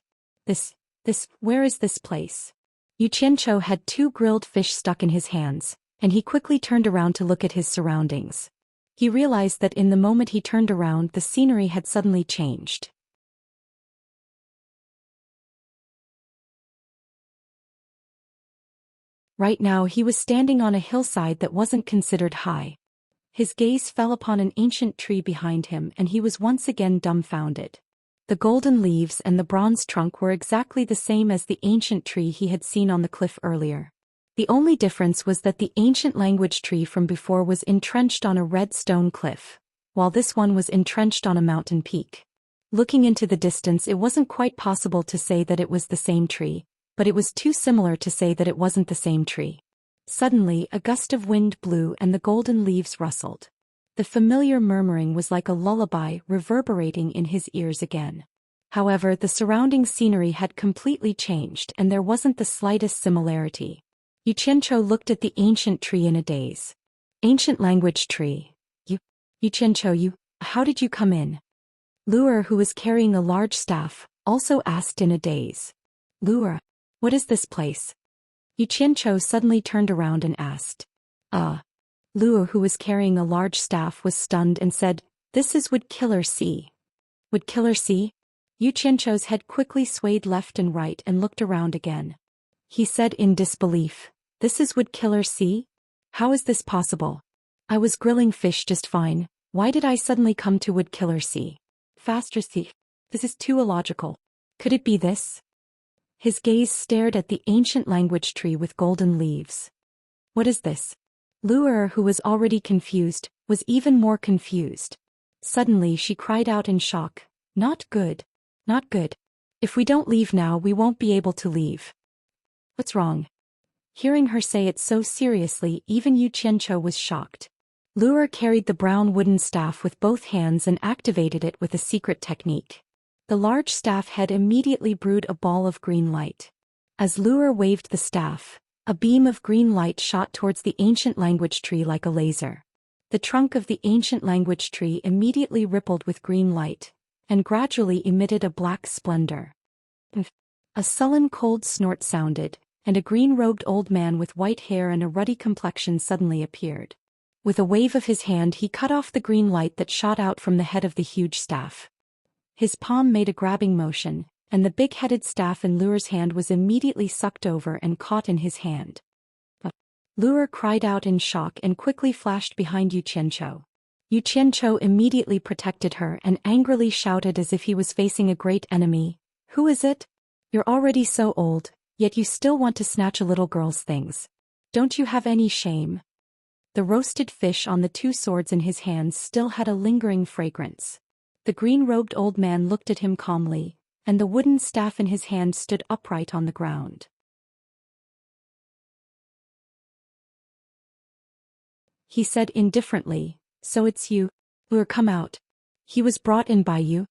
Where is this place? Yu Qianzhou had two grilled fish stuck in his hands, and he quickly turned around to look at his surroundings. He realized that in the moment he turned around, the scenery had suddenly changed. Right now he was standing on a hillside that wasn't considered high. His gaze fell upon an ancient tree behind him and he was once again dumbfounded. The golden leaves and the bronze trunk were exactly the same as the ancient tree he had seen on the cliff earlier. The only difference was that the ancient language tree from before was entrenched on a red stone cliff, while this one was entrenched on a mountain peak. Looking into the distance, it wasn't quite possible to say that it was the same tree, but it was too similar to say that it wasn't the same tree. Suddenly, a gust of wind blew and the golden leaves rustled. The familiar murmuring was like a lullaby reverberating in his ears again. However, the surrounding scenery had completely changed and there wasn't the slightest similarity. Yu Qianzhou looked at the ancient tree in a daze. Ancient language tree. Yu Qianzhou, how did you come in? Lu'er, who was carrying a large staff, also asked in a daze. Lu'er, what is this place? Yu Qianzhou suddenly turned around and asked. Lu'er, who was carrying a large staff, was stunned and said, "This is Wood Killer Sea." Wood Killer Sea? Yu Qianzhou's head quickly swayed left and right and looked around again. He said in disbelief, "This is Wood Killer Sea? How is this possible? I was grilling fish just fine, why did I suddenly come to Wood Killer Sea? Faster sea. This is too illogical. Could it be this?" His gaze stared at the ancient language tree with golden leaves. What is this? Lu'er, who was already confused, was even more confused. Suddenly she cried out in shock, "Not good. Not good. If we don't leave now, we won't be able to leave." What's wrong? Hearing her say it so seriously, even Yu Qianzhou was shocked. Lu'er carried the brown wooden staff with both hands and activated it with a secret technique. The large staff head immediately brewed a ball of green light. As Lu'er waved the staff, a beam of green light shot towards the ancient language tree like a laser. The trunk of the ancient language tree immediately rippled with green light, and gradually emitted a black splendor. A sullen cold snort sounded, and a green-robed old man with white hair and a ruddy complexion suddenly appeared. With a wave of his hand he cut off the green light that shot out from the head of the huge staff. His palm made a grabbing motion, and the big-headed staff in Lu'er's hand was immediately sucked over and caught in his hand. Lu'er cried out in shock and quickly flashed behind Yu Qianzhou. Yu Qianzhou immediately protected her and angrily shouted as if he was facing a great enemy, "Who is it? You're already so old, yet you still want to snatch a little girl's things. Don't you have any shame?" The roasted fish on the two swords in his hands still had a lingering fragrance. The green-robed old man looked at him calmly, and the wooden staff in his hand stood upright on the ground. He said indifferently, "So it's you. Come out. He was brought in by you?"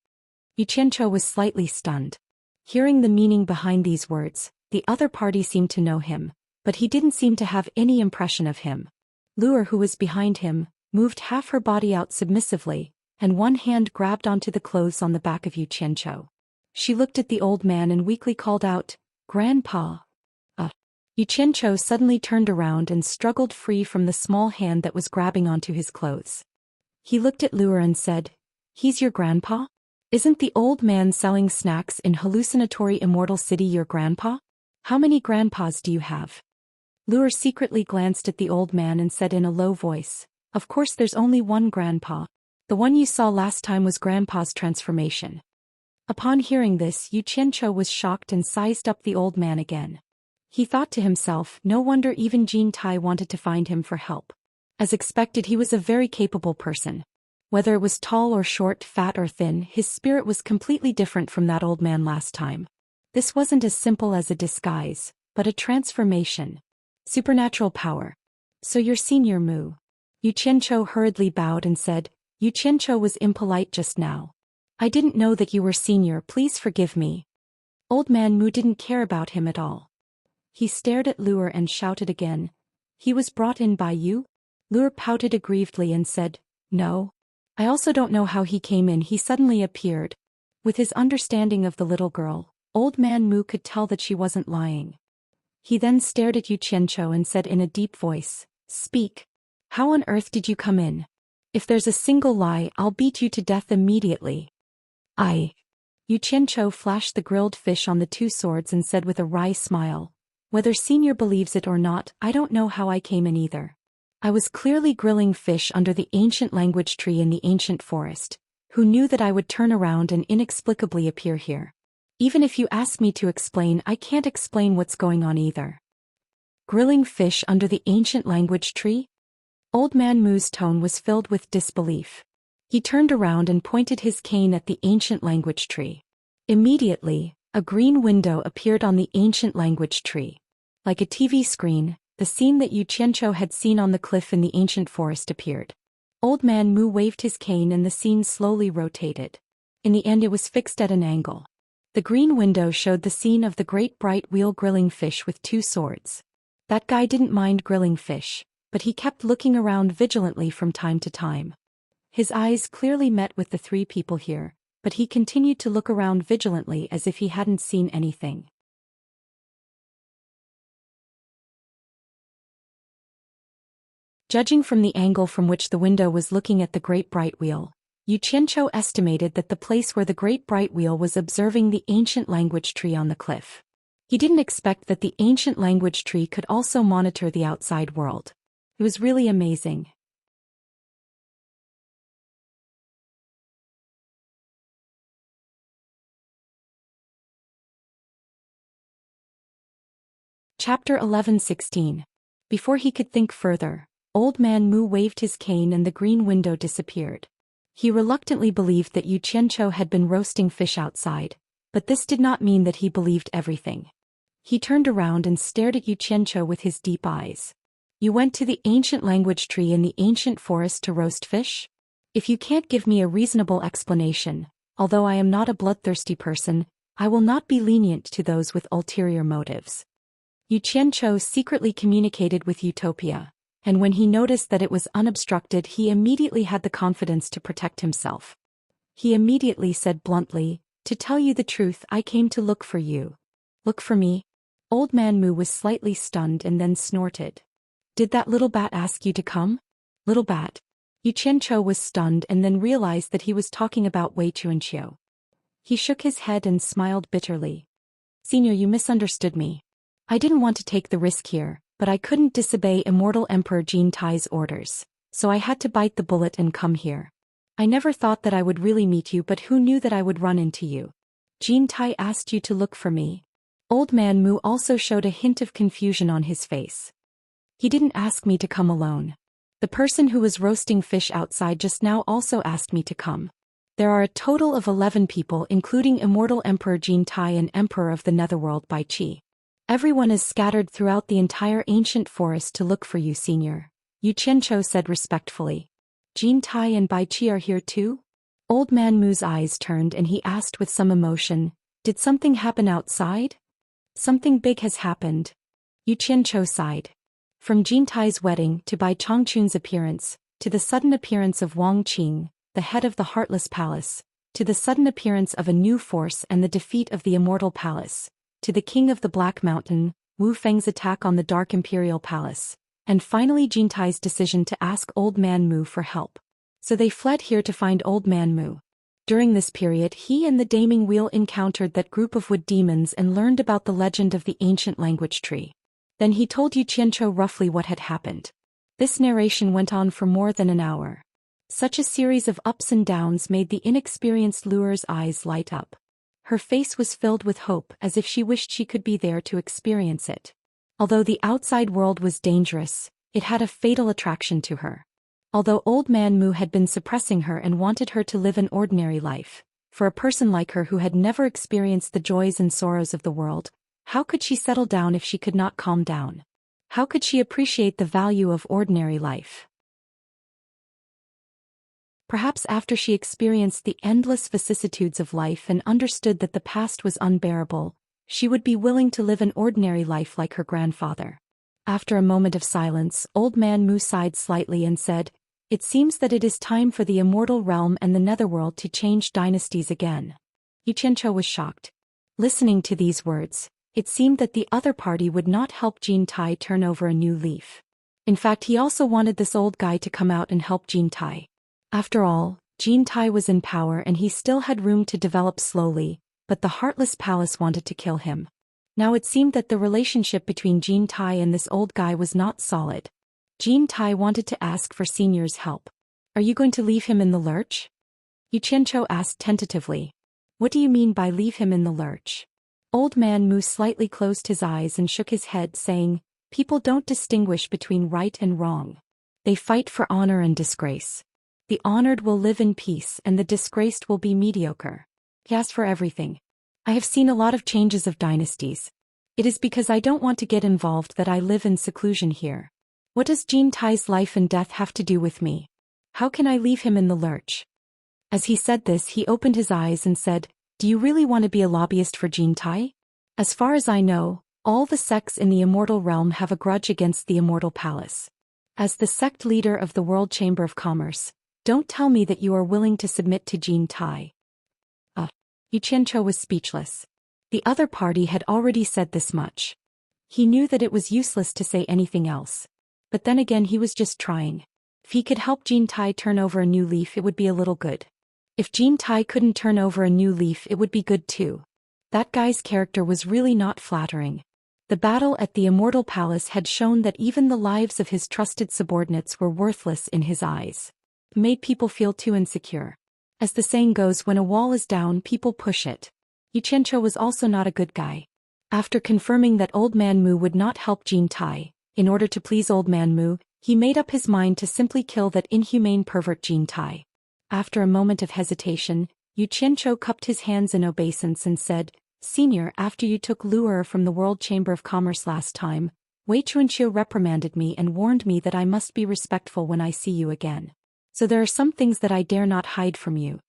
Yu Qianzhou was slightly stunned. Hearing the meaning behind these words, the other party seemed to know him, but he didn't seem to have any impression of him. Lu'er, who was behind him, moved half her body out submissively, and one hand grabbed onto the clothes on the back of Yu Qianzhou. She looked at the old man and weakly called out, "Grandpa." Yu Qianzhou suddenly turned around and struggled free from the small hand that was grabbing onto his clothes. He looked at Lu'er and said, "He's your grandpa? Isn't the old man selling snacks in hallucinatory Immortal City your grandpa? How many grandpas do you have?" Lu'er secretly glanced at the old man and said in a low voice, "Of course there's only one grandpa. The one you saw last time was Grandpa's transformation." Upon hearing this, Yu Qianzhou was shocked and sized up the old man again. He thought to himself, no wonder even Jean Tai wanted to find him for help. As expected, he was a very capable person. Whether it was tall or short, fat or thin, his spirit was completely different from that old man last time. This wasn't as simple as a disguise, but a transformation. Supernatural power. So you're Senior Mu. Yu Qianqiu hurriedly bowed and said, Yu Qianqiu was impolite just now. I didn't know that you were senior, please forgive me. Old man Mu didn't care about him at all. He stared at Luer and shouted again, he was brought in by you? Luer pouted aggrievedly and said, no. I also don't know how he came in. He suddenly appeared. With his understanding of the little girl, old man Mu could tell that she wasn't lying. He then stared at Yu Qianqiu and said in a deep voice, speak. How on earth did you come in? If there's a single lie, I'll beat you to death immediately. Yu Qianqiu flashed the grilled fish on the two swords and said with a wry smile, whether Senior believes it or not, I don't know how I came in either. I was clearly grilling fish under the ancient language tree in the ancient forest. Who knew that I would turn around and inexplicably appear here? Even if you ask me to explain, I can't explain what's going on either. Grilling fish under the ancient language tree? Old man Mu's tone was filled with disbelief. He turned around and pointed his cane at the ancient language tree. Immediately, a green window appeared on the ancient language tree. Like a TV screen, the scene that Yu Qianqiu had seen on the cliff in the ancient forest appeared. Old man Mu waved his cane and the scene slowly rotated. In the end, it was fixed at an angle. The green window showed the scene of the great bright wheel grilling fish with two swords. That guy didn't mind grilling fish, but he kept looking around vigilantly from time to time. His eyes clearly met with the three people here, but he continued to look around vigilantly as if he hadn't seen anything. Judging from the angle from which the window was looking at the great bright wheel, Yu Qianqiu estimated that the place where the great bright wheel was observing the ancient language tree on the cliff. He didn't expect that the ancient language tree could also monitor the outside world. It was really amazing. Chapter 11:16. Before he could think further, old man Mu waved his cane and the green window disappeared. He reluctantly believed that Yu Qianqiu had been roasting fish outside, but this did not mean that he believed everything. He turned around and stared at Yu Qianqiu with his deep eyes. You went to the ancient language tree in the ancient forest to roast fish? If you can't give me a reasonable explanation, although I am not a bloodthirsty person, I will not be lenient to those with ulterior motives. Yu Qianqiu secretly communicated with Utopia, and when he noticed that it was unobstructed, he immediately had the confidence to protect himself. He immediately said bluntly, to tell you the truth, I came to look for you. Look for me? Old man Mu was slightly stunned and then snorted. Did that little bat ask you to come? Little bat? Yu Qianqiu was stunned and then realized that he was talking about Wei Qianqiu. He shook his head and smiled bitterly. Senior, you misunderstood me. I didn't want to take the risk here, but I couldn't disobey Immortal Emperor Jin Tai's orders, so I had to bite the bullet and come here. I never thought that I would really meet you, but who knew that I would run into you? Jin Tai asked you to look for me. Old man Mu also showed a hint of confusion on his face. He didn't ask me to come alone. The person who was roasting fish outside just now also asked me to come. There are a total of 11 people, including Immortal Emperor Jin Tai and Emperor of the Netherworld Bai Qi. Everyone is scattered throughout the entire ancient forest to look for you, Senior, Yu Qianqiu said respectfully. Jin Tai and Bai Qi are here too? Old man Mu's eyes turned and he asked with some emotion, did something happen outside? Something big has happened. Yu Qianqiu sighed. From Jin Tai's wedding to Bai Changchun's appearance, to the sudden appearance of Wang Qing, the head of the Heartless Palace, to the sudden appearance of a new force and the defeat of the Immortal Palace, to the King of the Black Mountain, Wu Feng's attack on the Dark Imperial Palace, and finally Jin Tai's decision to ask Old Man Mu for help. So they fled here to find Old Man Mu. During this period, he and the Daming Wheel encountered that group of wood demons and learned about the legend of the ancient language tree. Then he told Yu Qianqiu roughly what had happened. This narration went on for more than an hour. Such a series of ups and downs made the inexperienced Luer's eyes light up. Her face was filled with hope, as if she wished she could be there to experience it. Although the outside world was dangerous, It had a fatal attraction to her. Although Old Man Mu had been suppressing her and wanted her to live an ordinary life, for a person like her who had never experienced the joys and sorrows of the world, how could she settle down if she could not calm down? How could she appreciate the value of ordinary life? Perhaps after she experienced the endless vicissitudes of life and understood that the past was unbearable, she would be willing to live an ordinary life like her grandfather. After a moment of silence, Old Man Mu sighed slightly and said, "It seems that it is time for the immortal realm and the netherworld to change dynasties again." Yuqiancho was shocked. Listening to these words, it seemed that the other party would not help Jin Tai turn over a new leaf. In fact, he also wanted this old guy to come out and help Jin Tai. After all, Jin Tai was in power and he still had room to develop slowly, but the Heartless Palace wanted to kill him. Now it seemed that the relationship between Jin Tai and this old guy was not solid. Jin Tai wanted to ask for Senior's help. "Are you going to leave him in the lurch?" Yuqiancho asked tentatively. "What do you mean by leave him in the lurch?" Old Man Mu slightly closed his eyes and shook his head, saying, "People don't distinguish between right and wrong. They fight for honor and disgrace. The honored will live in peace and the disgraced will be mediocre." He asked for everything. "I have seen a lot of changes of dynasties. It is because I don't want to get involved that I live in seclusion here. What does Jin Tai's life and death have to do with me? How can I leave him in the lurch?" As he said this, he opened his eyes and said, "Do you really want to be a lobbyist for Jin Tai? As far as I know, all the sects in the immortal realm have a grudge against the immortal palace. As the sect leader of the World Chamber of Commerce, don't tell me that you are willing to submit to Jin Tai." Yuqiancho was speechless. The other party had already said this much. He knew that it was useless to say anything else. But then again, he was just trying. If he could help Jin Tai turn over a new leaf, it would be a little good. If Jin Tai couldn't turn over a new leaf, it would be good too. That guy's character was really not flattering. The battle at the Immortal Palace had shown that even the lives of his trusted subordinates were worthless in his eyes. It made people feel too insecure. As the saying goes, when a wall is down, people push it. Yuqiancho was also not a good guy. After confirming that Old Man Mu would not help Jin Tai, in order to please Old Man Mu, he made up his mind to simply kill that inhumane pervert Jin Tai. After a moment of hesitation, Yuqiancho cupped his hands in obeisance and said, "Senior, after you took Luer from the World Chamber of Commerce last time, Wei Chuanqiu reprimanded me and warned me that I must be respectful when I see you again. So there are some things that I dare not hide from you."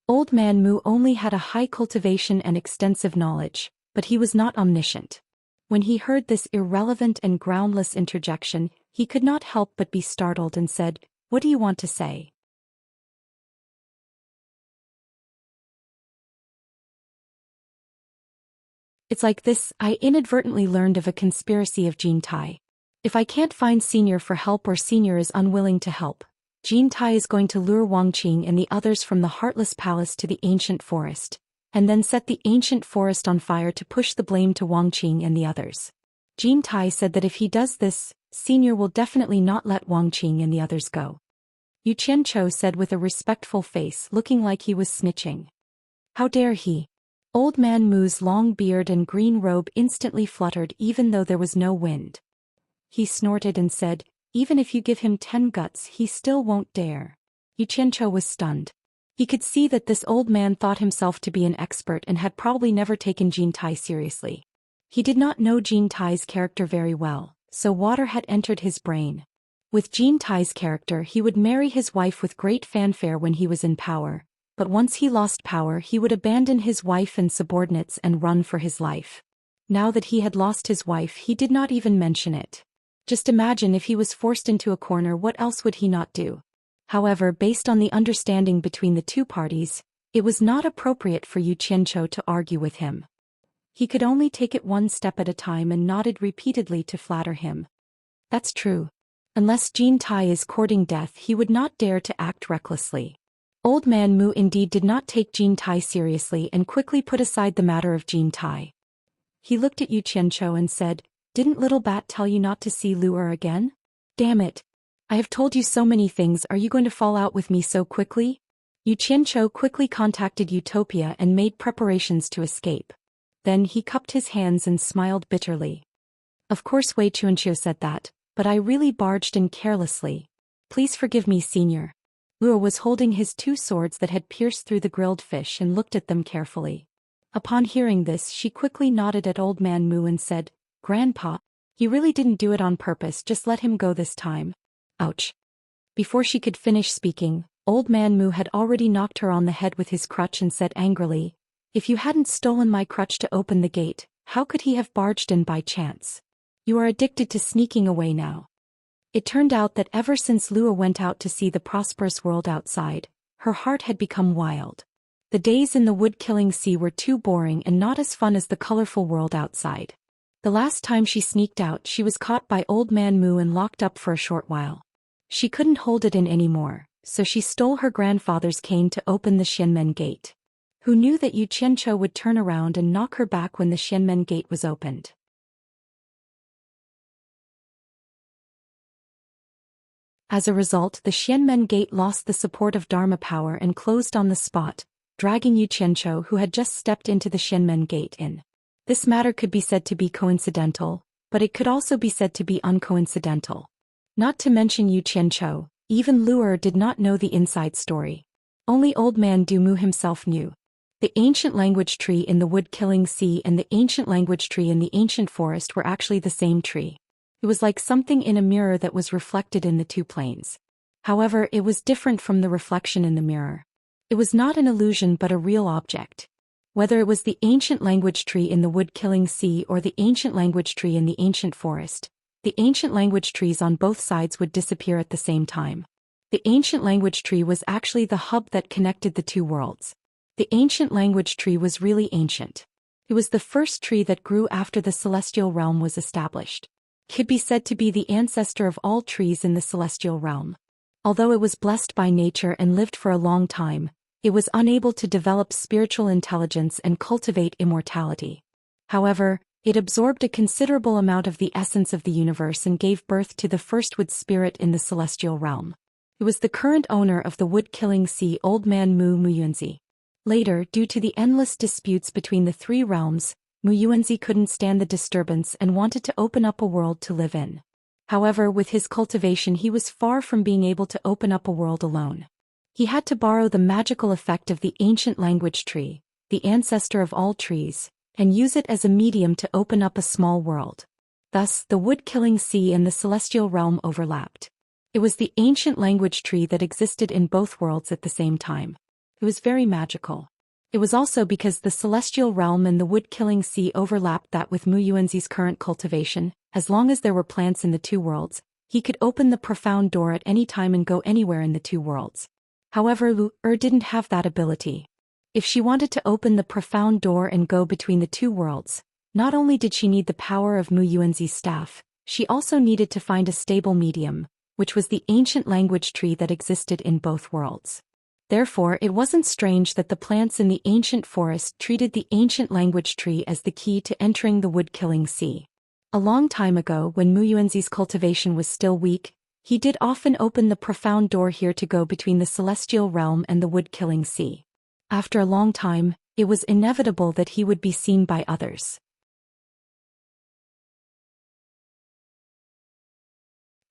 Old Man Mu only had a high cultivation and extensive knowledge, but he was not omniscient. When he heard this irrelevant and groundless interjection, he could not help but be startled and said, "What do you want to say?" "It's like this, I inadvertently learned of a conspiracy of Jin Tai. If I can't find Senior for help or Senior is unwilling to help, Jin Tai is going to lure Wang Qing and the others from the Heartless Palace to the ancient forest, and then set the ancient forest on fire to push the blame to Wang Qing and the others. Jin Tai said that if he does this, Senior will definitely not let Wang Qing and the others go." Yuqiancho said with a respectful face, looking like he was snitching. "How dare he?" Old Man Mu's long beard and green robe instantly fluttered even though there was no wind. He snorted and said, "Even if you give him 10 guts, he still won't dare." Yuqiancho was stunned. He could see that this old man thought himself to be an expert and had probably never taken Jin Tai seriously. He did not know Jin Tai's character very well, so water had entered his brain. With Jin Tai's character, he would marry his wife with great fanfare when he was in power, but once he lost power, he would abandon his wife and subordinates and run for his life. Now that he had lost his wife, he did not even mention it. Just imagine if he was forced into a corner, what else would he not do? However, based on the understanding between the two parties, it was not appropriate for Yuqiancho to argue with him. He could only take it one step at a time and nodded repeatedly to flatter him. That's true. Unless Jin Tai is courting death, he would not dare to act recklessly. Old Man Mu indeed did not take Jin Tai seriously and quickly put aside the matter of Jin Tai. He looked at Yuqiancho and said, "Didn't Little Bat tell you not to see Luer again? Damn it. I have told you so many things, are you going to fall out with me so quickly?" Yuqiancho quickly contacted Utopia and made preparations to escape. Then he cupped his hands and smiled bitterly. Of course Wei Chuanqiu said that, but I really barged in carelessly. Please forgive me, Senior. Luo was holding his two swords that had pierced through the grilled fish and looked at them carefully. Upon hearing this, she quickly nodded at Old Man Mu and said, Grandpa, you really didn't do it on purpose, just let him go this time. Ouch. Before she could finish speaking, Old Man Mu had already knocked her on the head with his crutch and said angrily, If you hadn't stolen my crutch to open the gate, how could he have barged in by chance? You are addicted to sneaking away now. It turned out that ever since Luo went out to see the prosperous world outside, her heart had become wild. The days in the wood-killing sea were too boring and not as fun as the colorful world outside. The last time she sneaked out, she was caught by Old Man Mu and locked up for a short while. She couldn't hold it in anymore, so she stole her grandfather's cane to open the Xianmen gate. Who knew that Yu Qianqiu would turn around and knock her back when the Xianmen gate was opened? As a result, the Xianmen gate lost the support of Dharma power and closed on the spot, dragging Yu Qianqiu, who had just stepped into the Xianmen gate, in. This matter could be said to be coincidental, but it could also be said to be uncoincidental. Not to mention Yu Qianqiu, even Luo did not know the inside story. Only Old Man Du Mu himself knew. The ancient language tree in the wood-killing sea and the ancient language tree in the ancient forest were actually the same tree. It was like something in a mirror that was reflected in the two planes. However, it was different from the reflection in the mirror. It was not an illusion but a real object. Whether it was the ancient language tree in the wood-killing sea or the ancient language tree in the ancient forest, the ancient language trees on both sides would disappear at the same time. The ancient language tree was actually the hub that connected the two worlds. The ancient language tree was really ancient. It was the first tree that grew after the celestial realm was established. Could be said to be the ancestor of all trees in the celestial realm. Although it was blessed by nature and lived for a long time, it was unable to develop spiritual intelligence and cultivate immortality. However, it absorbed a considerable amount of the essence of the universe and gave birth to the first wood spirit in the celestial realm. It was the current owner of the wood-killing sea, Old Man Mu Muyuanzi. Later, due to the endless disputes between the three realms, Mu Yuanzi couldn't stand the disturbance and wanted to open up a world to live in. However, with his cultivation he was far from being able to open up a world alone. He had to borrow the magical effect of the ancient language tree, the ancestor of all trees, and use it as a medium to open up a small world. Thus, the wood-killing sea and the celestial realm overlapped. It was the ancient language tree that existed in both worlds at the same time. It was very magical. It was also because the celestial realm and the wood-killing sea overlapped that with Mu Yuanzi's current cultivation, as long as there were plants in the two worlds, he could open the profound door at any time and go anywhere in the two worlds. However, Luo didn't have that ability. If she wanted to open the profound door and go between the two worlds, not only did she need the power of Mu Yuanzi's staff, she also needed to find a stable medium, which was the ancient language tree that existed in both worlds. Therefore, it wasn't strange that the plants in the ancient forest treated the ancient language tree as the key to entering the wood-killing sea. A long time ago, when Mu Yuanzi's cultivation was still weak, he did often open the profound door here to go between the celestial realm and the wood-killing sea. After a long time, it was inevitable that he would be seen by others.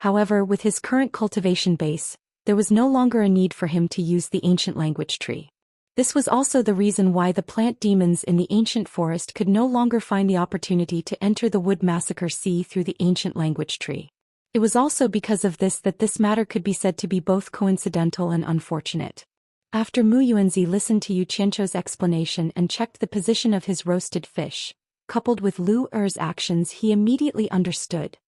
However, with his current cultivation base, there was no longer a need for him to use the ancient language tree. This was also the reason why the plant demons in the ancient forest could no longer find the opportunity to enter the wood massacre sea through the ancient language tree. It was also because of this that this matter could be said to be both coincidental and unfortunate. After Mu Yuanzi listened to Yu Qianqiu's explanation and checked the position of his roasted fish, coupled with Lu Er's actions, he immediately understood.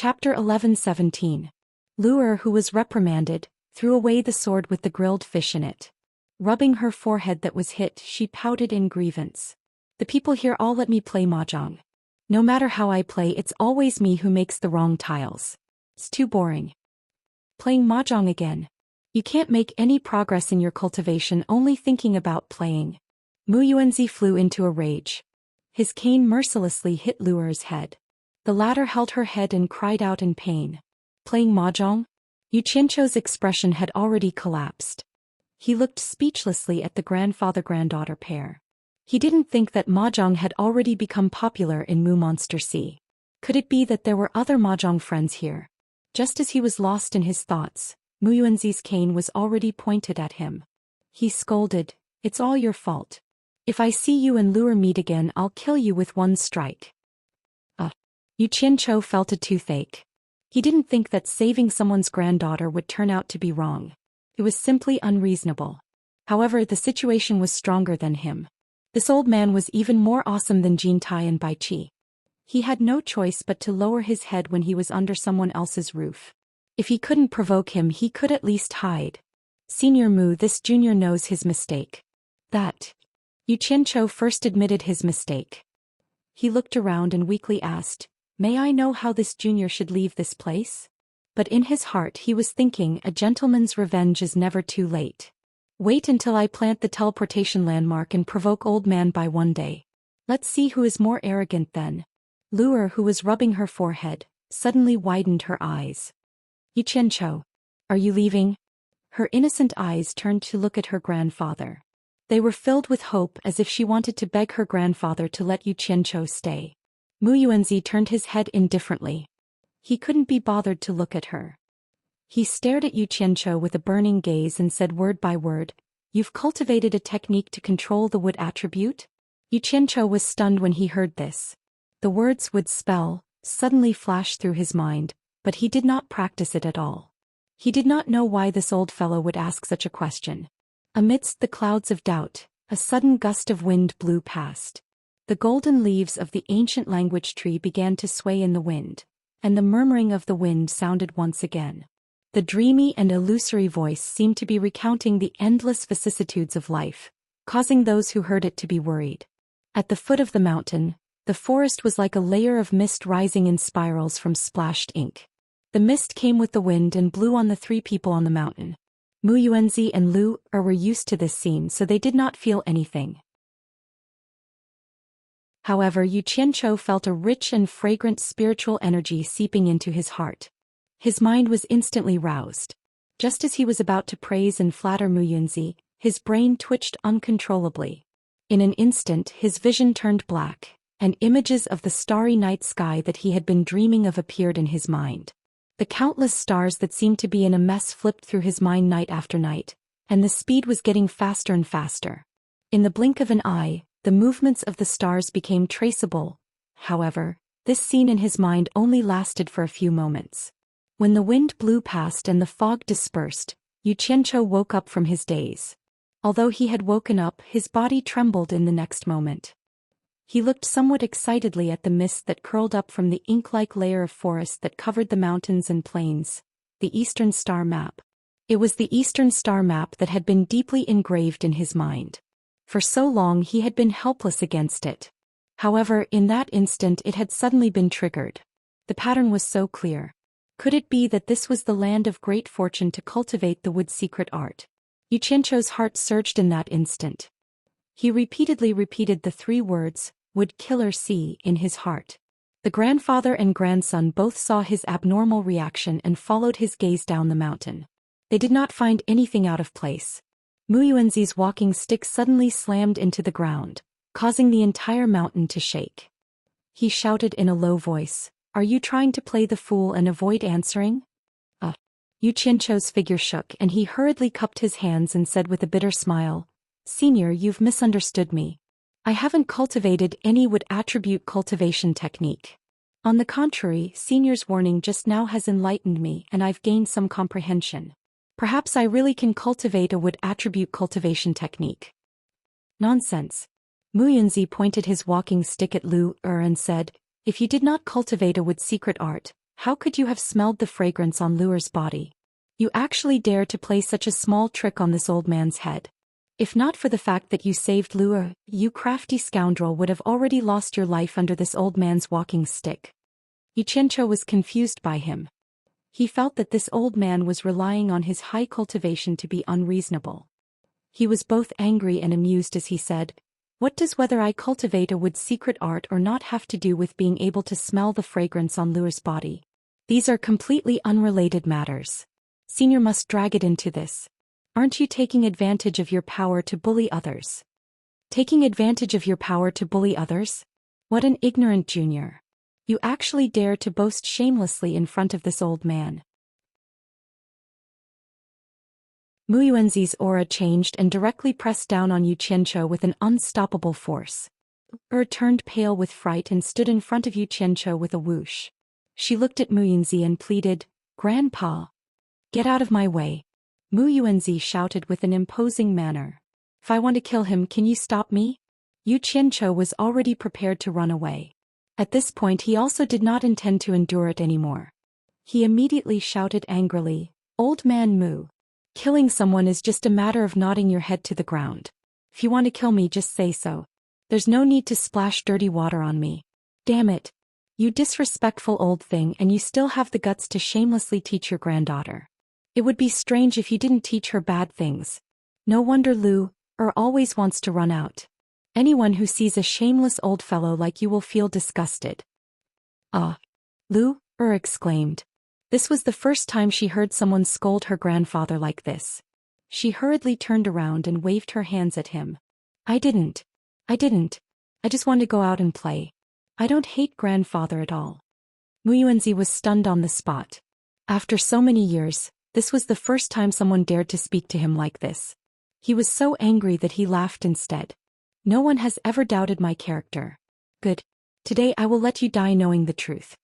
Chapter 11:17. Lu, who was reprimanded, threw away the sword with the grilled fish in it. Rubbing her forehead that was hit, she pouted in grievance. The people here all let me play mahjong. No matter how I play, it's always me who makes the wrong tiles. It's too boring. Playing mahjong again. You can't make any progress in your cultivation only thinking about playing. Mu Yuanzi flew into a rage. His cane mercilessly hit Luer's head. The latter held her head and cried out in pain. Playing mahjong? Yu Qianqiu's expression had already collapsed. He looked speechlessly at the grandfather-granddaughter pair. He didn't think that mahjong had already become popular in Mu Monster Sea. Could it be that there were other mahjong friends here? Just as he was lost in his thoughts, Mu Yuanzi's cane was already pointed at him. He scolded, "It's all your fault. If I see you and Lure meet again, I'll kill you with one strike." Yu Qianqiu felt a toothache. He didn't think that saving someone's granddaughter would turn out to be wrong. It was simply unreasonable. However, the situation was stronger than him. This old man was even more awesome than Jin Tai and Bai Qi. He had no choice but to lower his head when he was under someone else's roof. If he couldn't provoke him, he could at least hide. "Senior Mu, this junior knows his mistake." Yu Qianqiu first admitted his mistake. He looked around and weakly asked, "May I know how this junior should leave this place?" But in his heart he was thinking, a gentleman's revenge is never too late. Wait until I plant the teleportation landmark and provoke old man by one day. Let's see who is more arrogant then. Lure, who was rubbing her forehead, suddenly widened her eyes. "Yu Qianqiu, are you leaving?" Her innocent eyes turned to look at her grandfather. They were filled with hope, as if she wanted to beg her grandfather to let Yu Qianqiu stay. Mu Yuanzi turned his head indifferently. He couldn't be bothered to look at her. He stared at Yu Qianqiu with a burning gaze and said word by word, "You've cultivated a technique to control the wood attribute?" Yu Qianqiu was stunned when he heard this. The words "would spell" suddenly flashed through his mind, but he did not practice it at all. He did not know why this old fellow would ask such a question. Amidst the clouds of doubt, a sudden gust of wind blew past. The golden leaves of the ancient language tree began to sway in the wind, and the murmuring of the wind sounded once again. The dreamy and illusory voice seemed to be recounting the endless vicissitudes of life, causing those who heard it to be worried. At the foot of the mountain, the forest was like a layer of mist rising in spirals from splashed ink. The mist came with the wind and blew on the three people on the mountain. Mu Yuanzi and Lu Er were used to this scene, so they did not feel anything. However, Yu Qianqiu felt a rich and fragrant spiritual energy seeping into his heart. His mind was instantly roused. Just as he was about to praise and flatter Mu Yuanzi, his brain twitched uncontrollably. In an instant his vision turned black, and images of the starry night sky that he had been dreaming of appeared in his mind. The countless stars that seemed to be in a mess flipped through his mind night after night, and the speed was getting faster and faster. In the blink of an eye, the movements of the stars became traceable. However, this scene in his mind only lasted for a few moments. When the wind blew past and the fog dispersed, Yu Qianqiu woke up from his daze. Although he had woken up, his body trembled in the next moment. He looked somewhat excitedly at the mist that curled up from the ink-like layer of forest that covered the mountains and plains, the Eastern Star Map. It was the Eastern Star Map that had been deeply engraved in his mind. For so long he had been helpless against it. However, in that instant it had suddenly been triggered. The pattern was so clear. Could it be that this was the land of great fortune to cultivate the wood secret art? Yu Qianqiu's heart surged in that instant. He repeatedly repeated the three words, "Would killer see," in his heart. The grandfather and grandson both saw his abnormal reaction and followed his gaze down the mountain. They did not find anything out of place. Mu Yuanzi's walking stick suddenly slammed into the ground, causing the entire mountain to shake. He shouted in a low voice, "Are you trying to play the fool and avoid answering?" Yu Qianqiu's figure shook and he hurriedly cupped his hands and said with a bitter smile, "Senior, you've misunderstood me. I haven't cultivated any wood attribute cultivation technique. On the contrary, Senior's warning just now has enlightened me and I've gained some comprehension. Perhaps I really can cultivate a wood attribute cultivation technique." "Nonsense." Mu Yuanzi pointed his walking stick at Lu Er and said, "If you did not cultivate a wood secret art, how could you have smelled the fragrance on Luer's body? You actually dare to play such a small trick on this old man's head. If not for the fact that you saved Luer, you crafty scoundrel would have already lost your life under this old man's walking stick." Yu Qianqiu was confused by him. He felt that this old man was relying on his high cultivation to be unreasonable. He was both angry and amused as he said, "What does whether I cultivate a wood secret art or not have to do with being able to smell the fragrance on Luer's body? These are completely unrelated matters. Senior must drag it into this. Aren't you taking advantage of your power to bully others?" Taking advantage of your power to bully others? What an ignorant junior. You actually dare to boast shamelessly in front of this old man. Mu Yuanzi's aura changed and directly pressed down on Yu Qianqiu with an unstoppable force. Turned pale with fright and stood in front of Yu Qianqiu with a whoosh. She looked at Mu Yuanzi and pleaded, "Grandpa, get out of my way." Mu Yuanzi shouted with an imposing manner. "If I want to kill him, can you stop me?" Yu Qianqiu was already prepared to run away. At this point he also did not intend to endure it anymore. He immediately shouted angrily, "Old man Mu. Killing someone is just a matter of nodding your head to the ground. If you want to kill me, just say so. There's no need to splash dirty water on me. Damn it. You disrespectful old thing, and you still have the guts to shamelessly teach your granddaughter. It would be strange if you didn't teach her bad things. No wonder Lu always wants to run out. Anyone who sees a shameless old fellow like you will feel disgusted." Lu exclaimed. This was the first time she heard someone scold her grandfather like this. She hurriedly turned around and waved her hands at him. I didn't. I just wanted to go out and play. I don't hate grandfather at all." Mu Yuanzi was stunned on the spot. After so many years, this was the first time someone dared to speak to him like this. He was so angry that he laughed instead. "No one has ever doubted my character. Good. Today I will let you die knowing the truth."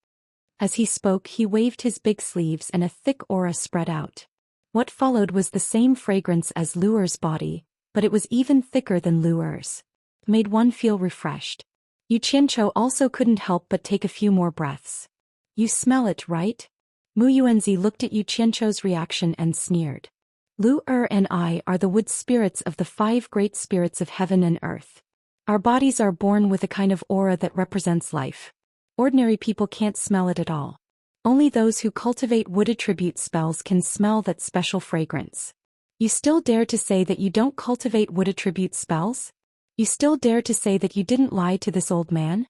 As he spoke, he waved his big sleeves and a thick aura spread out. What followed was the same fragrance as Luer's body, but it was even thicker than Luer's. Made one feel refreshed. Yu Qianqiu also couldn't help but take a few more breaths. "You smell it, right?" Mu Yuanzi looked at Yu Qianqiu's reaction and sneered. "Lu and I are the wood spirits of the 5 great spirits of heaven and earth. Our bodies are born with a kind of aura that represents life. Ordinary people can't smell it at all. Only those who cultivate wood attribute spells can smell that special fragrance. You still dare to say that you don't cultivate wood attribute spells? You still dare to say that you didn't lie to this old man?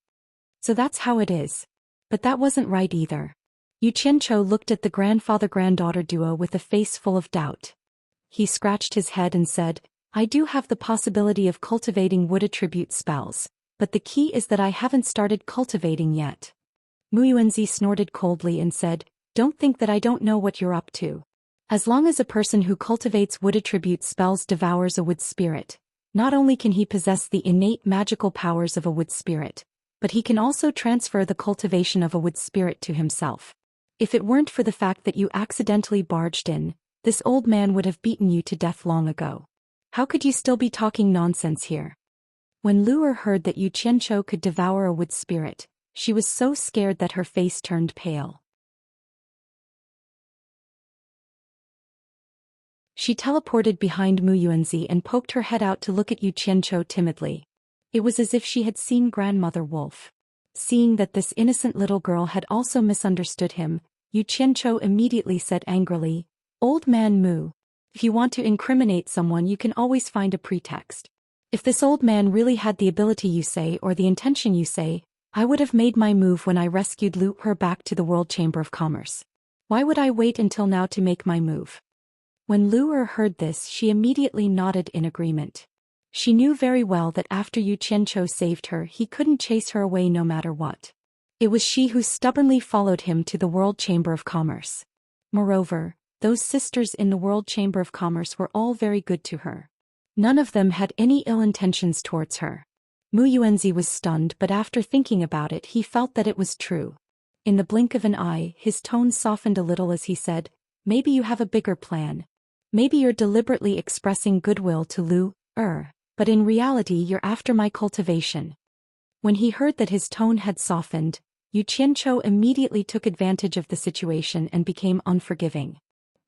So that's how it is. But that wasn't right either." Yu Qianqiu looked at the grandfather-granddaughter duo with a face full of doubt. He scratched his head and said, "I do have the possibility of cultivating wood attribute spells, but the key is that I haven't started cultivating yet." Mu Yuanzi snorted coldly and said, "Don't think that I don't know what you're up to. As long as a person who cultivates wood attribute spells devours a wood spirit, not only can he possess the innate magical powers of a wood spirit, but he can also transfer the cultivation of a wood spirit to himself. If it weren't for the fact that you accidentally barged in, this old man would have beaten you to death long ago. How could you still be talking nonsense here?" When Luer heard that Yu Qianqiu could devour a wood spirit, she was so scared that her face turned pale. She teleported behind Mu Yuanzi and poked her head out to look at Yu Qianqiu timidly. It was as if she had seen Grandmother Wolf. Seeing that this innocent little girl had also misunderstood him, Yu Qianqiu immediately said angrily, "Old man Mu, if you want to incriminate someone you can always find a pretext. If this old man really had the ability you say or the intention you say, I would have made my move when I rescued Lu back to the World Chamber of Commerce. Why would I wait until now to make my move?" When Lu heard this, she immediately nodded in agreement. She knew very well that after Yu Qianqiu saved her, he couldn't chase her away no matter what. It was she who stubbornly followed him to the World Chamber of Commerce. Moreover, those sisters in the World Chamber of Commerce were all very good to her. None of them had any ill intentions towards her. Mu Yuanzi was stunned, but after thinking about it he felt that it was true. In the blink of an eye, his tone softened a little as he said, "Maybe you have a bigger plan. Maybe you're deliberately expressing goodwill to Lu, but in reality you're after my cultivation." When he heard that his tone had softened, Yu Qianqiu immediately took advantage of the situation and became unforgiving.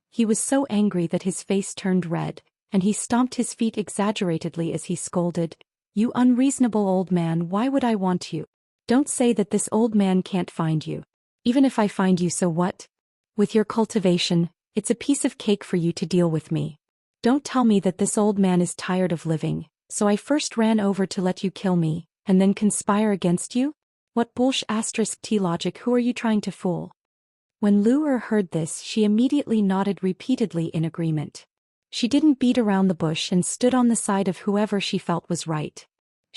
He was so angry that his face turned red, and he stomped his feet exaggeratedly as he scolded, "You unreasonable old man, why would I want you? Don't say that this old man can't find you. Even if I find you, so what? With your cultivation, it's a piece of cake for you to deal with me. Don't tell me that this old man is tired of living, so I first ran over to let you kill me, and then conspire against you? What *T logic, who are you trying to fool?" When Lu heard this, she immediately nodded repeatedly in agreement. She didn't beat around the bush and stood on the side of whoever she felt was right.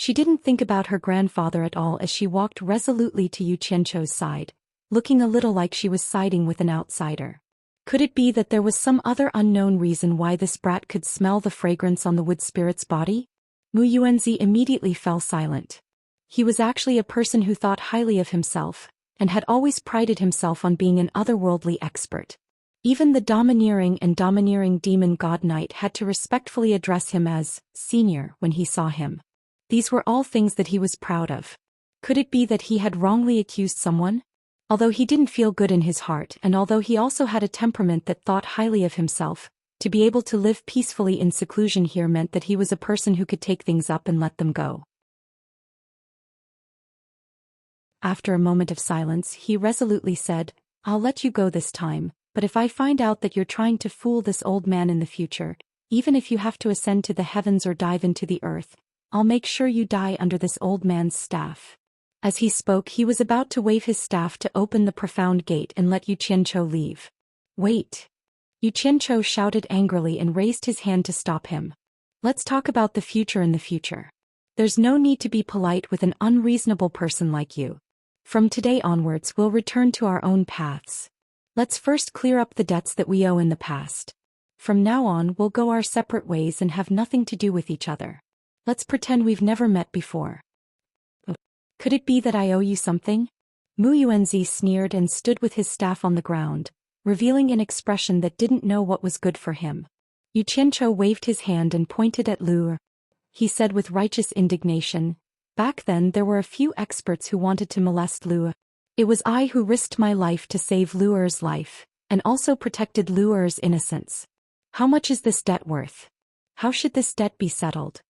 She didn't think about her grandfather at all as she walked resolutely to Yu Qianqiu's side, looking a little like she was siding with an outsider. Could it be that there was some other unknown reason why this brat could smell the fragrance on the wood spirit's body? Mu Yuanzi immediately fell silent. He was actually a person who thought highly of himself, and had always prided himself on being an otherworldly expert. Even the domineering demon god knight had to respectfully address him as senior when he saw him. These were all things that he was proud of. Could it be that he had wrongly accused someone? Although he didn't feel good in his heart, and although he also had a temperament that thought highly of himself, to be able to live peacefully in seclusion here meant that he was a person who could take things up and let them go. After a moment of silence, he resolutely said, "I'll let you go this time, but if I find out that you're trying to fool this old man in the future, even if you have to ascend to the heavens or dive into the earth, I'll make sure you die under this old man's staff." As he spoke, he was about to wave his staff to open the profound gate and let Yu Qianqiu leave. "Wait!" Yu Qianqiu shouted angrily and raised his hand to stop him. "Let's talk about the future in the future. There's no need to be polite with an unreasonable person like you. From today onwards we'll return to our own paths. Let's first clear up the debts that we owe in the past. From now on we'll go our separate ways and have nothing to do with each other. Let's pretend we've never met before." "Could it be that I owe you something?" Mu Yuanzi sneered and stood with his staff on the ground, revealing an expression that didn't know what was good for him. Yu Qianqiu waved his hand and pointed at Lu Er. He said with righteous indignation, "Back then there were a few experts who wanted to molest Lu Er. It was I who risked my life to save Lu Er's life, and also protected Lu Er's innocence. How much is this debt worth? How should this debt be settled?"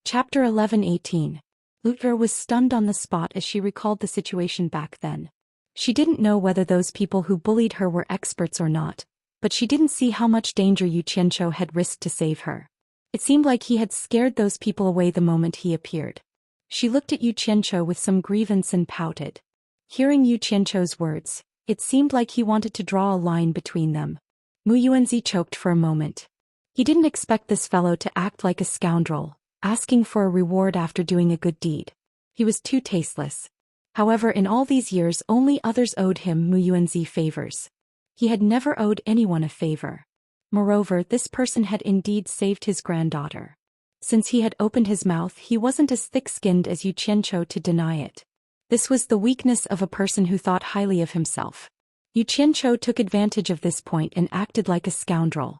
Chapter 11:18. Lu Er was stunned on the spot as she recalled the situation back then. She didn't know whether those people who bullied her were experts or not, but she didn't see how much danger Yu Qianqiu had risked to save her. It seemed like he had scared those people away the moment he appeared. She looked at Yu Qianqiu with some grievance and pouted. Hearing Yu Qianqiu's words, it seemed like he wanted to draw a line between them. Mu Yuanzi choked for a moment. He didn't expect this fellow to act like a scoundrel, asking for a reward after doing a good deed. He was too tasteless. However, in all these years only others owed him Mu Yuanzi favors. He had never owed anyone a favor. Moreover, this person had indeed saved his granddaughter. Since he had opened his mouth, he wasn't as thick-skinned as Yu Qianqiu to deny it. This was the weakness of a person who thought highly of himself. Yu Qianqiu took advantage of this point and acted like a scoundrel.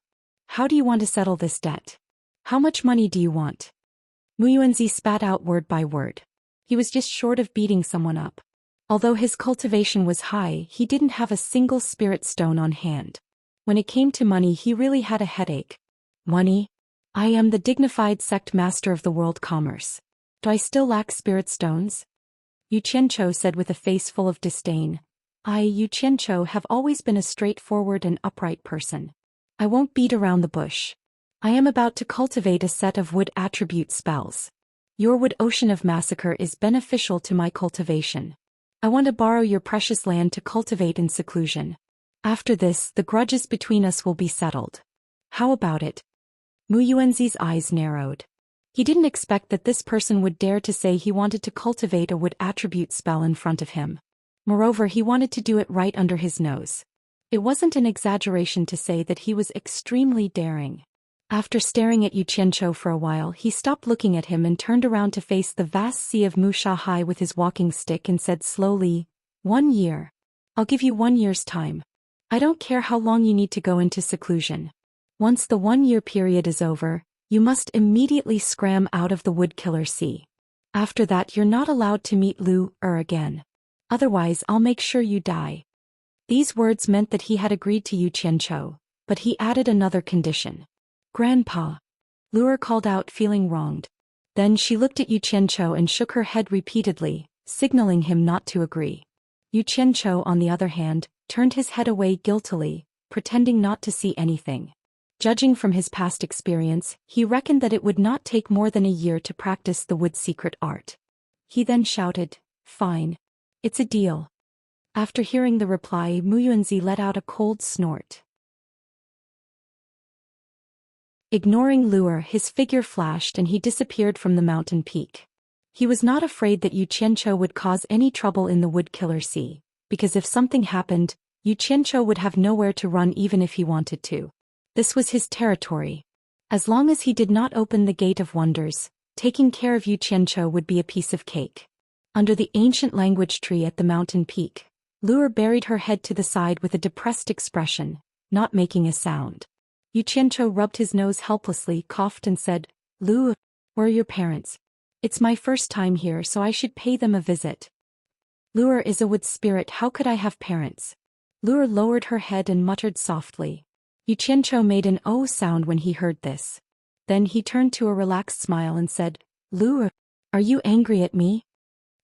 "How do you want to settle this debt? How much money do you want?" Mu Yuanzi spat out word by word. He was just short of beating someone up. Although his cultivation was high, he didn't have a single spirit stone on hand. When it came to money, he really had a headache. "Money? I am the dignified sect master of the world commerce. Do I still lack spirit stones?" Yu Qianqiu said with a face full of disdain. "I, Yu Qianqiu, have always been a straightforward and upright person. I won't beat around the bush. I am about to cultivate a set of wood attribute spells. Your wood ocean of massacre is beneficial to my cultivation. I want to borrow your precious land to cultivate in seclusion. After this, the grudges between us will be settled. How about it?" Mu Yuanzi's eyes narrowed. He didn't expect that this person would dare to say he wanted to cultivate a wood attribute spell in front of him. Moreover, he wanted to do it right under his nose. It wasn't an exaggeration to say that he was extremely daring. After staring at Yu Qianqiu for a while, he stopped looking at him and turned around to face the vast sea of Mu Shahai with his walking stick and said slowly, 1 year. I'll give you 1 year's time. I don't care how long you need to go into seclusion. Once the 1-year period is over, you must immediately scram out of the Woodkiller Sea. After that, you're not allowed to meet Lu Er again. Otherwise, I'll make sure you die." These words meant that he had agreed to Yu Qianqiu, but he added another condition. "Grandpa." Lu Er called out, feeling wronged. Then she looked at Yu Qianqiu and shook her head repeatedly, signaling him not to agree. Yu Qianqiu, on the other hand, turned his head away guiltily, pretending not to see anything. Judging from his past experience, he reckoned that it would not take more than a year to practice the wood secret art. He then shouted, "Fine. It's a deal." After hearing the reply, Mu Yuanzi let out a cold snort. Ignoring Lure, his figure flashed and he disappeared from the mountain peak. He was not afraid that Yu Qianqiu would cause any trouble in the Wood Killer Sea, because if something happened, Yu Qianqiu would have nowhere to run even if he wanted to. This was his territory. As long as he did not open the Gate of Wonders, taking care of Yu Qianqiu would be a piece of cake. Under the ancient language tree at the mountain peak, Lure buried her head to the side with a depressed expression, not making a sound. Yu Qianqiu rubbed his nose helplessly, coughed and said, "Lure, where are your parents? It's my first time here, so I should pay them a visit." "Lure is a wood spirit, how could I have parents?" Lure lowered her head and muttered softly. Yu Qianqiu made an "oh" sound when he heard this. Then he turned to a relaxed smile and said, "Lure, are you angry at me?"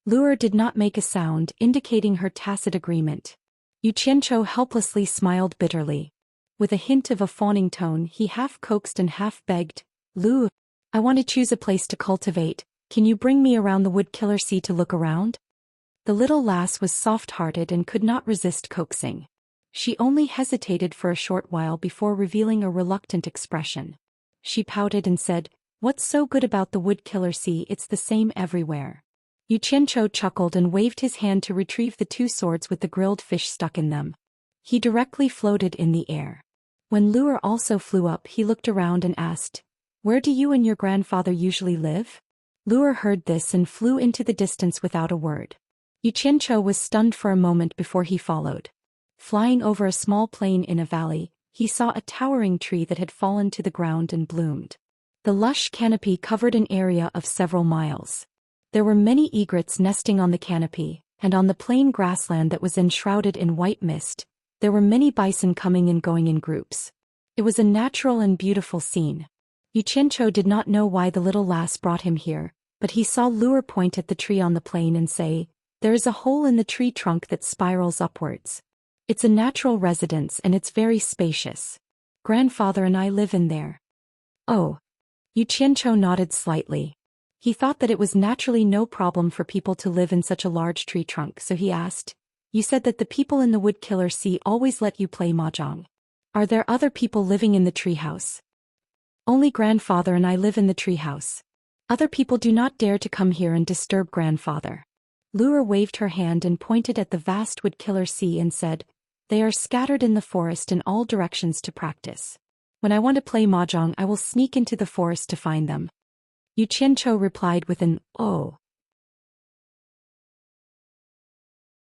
Lure did not make a sound, indicating her tacit agreement. Yu Qianqiu helplessly smiled bitterly. With a hint of a fawning tone, he half coaxed and half begged, "Lure, I want to choose a place to cultivate. Can you bring me around the Wood Killer Sea to look around?" The little lass was soft-hearted and could not resist coaxing. She only hesitated for a short while before revealing a reluctant expression. She pouted and said, "What's so good about the Wood Killer Sea? It's the same everywhere." Yu Qianqiu chuckled and waved his hand to retrieve the two swords with the grilled fish stuck in them. He directly floated in the air. When Lure also flew up, he looked around and asked, "Where do you and your grandfather usually live?" Lure heard this and flew into the distance without a word. Yu Qianqiu was stunned for a moment before he followed. Flying over a small plain in a valley, he saw a towering tree that had fallen to the ground and bloomed. The lush canopy covered an area of several miles. There were many egrets nesting on the canopy, and on the plain grassland that was enshrouded in white mist, there were many bison coming and going in groups. It was a natural and beautiful scene. Yu Qianqiu did not know why the little lass brought him here, but he saw Lure point at the tree on the plain and say, "There is a hole in the tree trunk that spirals upwards. It's a natural residence and it's very spacious. Grandfather and I live in there." "Oh." Yu Qianqiu nodded slightly. He thought that it was naturally no problem for people to live in such a large tree trunk, so he asked, "You said that the people in the Wood Killer Sea always let you play mahjong. Are there other people living in the treehouse?" "Only grandfather and I live in the treehouse. Other people do not dare to come here and disturb grandfather." Lure waved her hand and pointed at the vast Wood Killer Sea and said, "They are scattered in the forest in all directions to practice. When I want to play mahjong, I will sneak into the forest to find them." Yu Qianqiu replied with an "oh."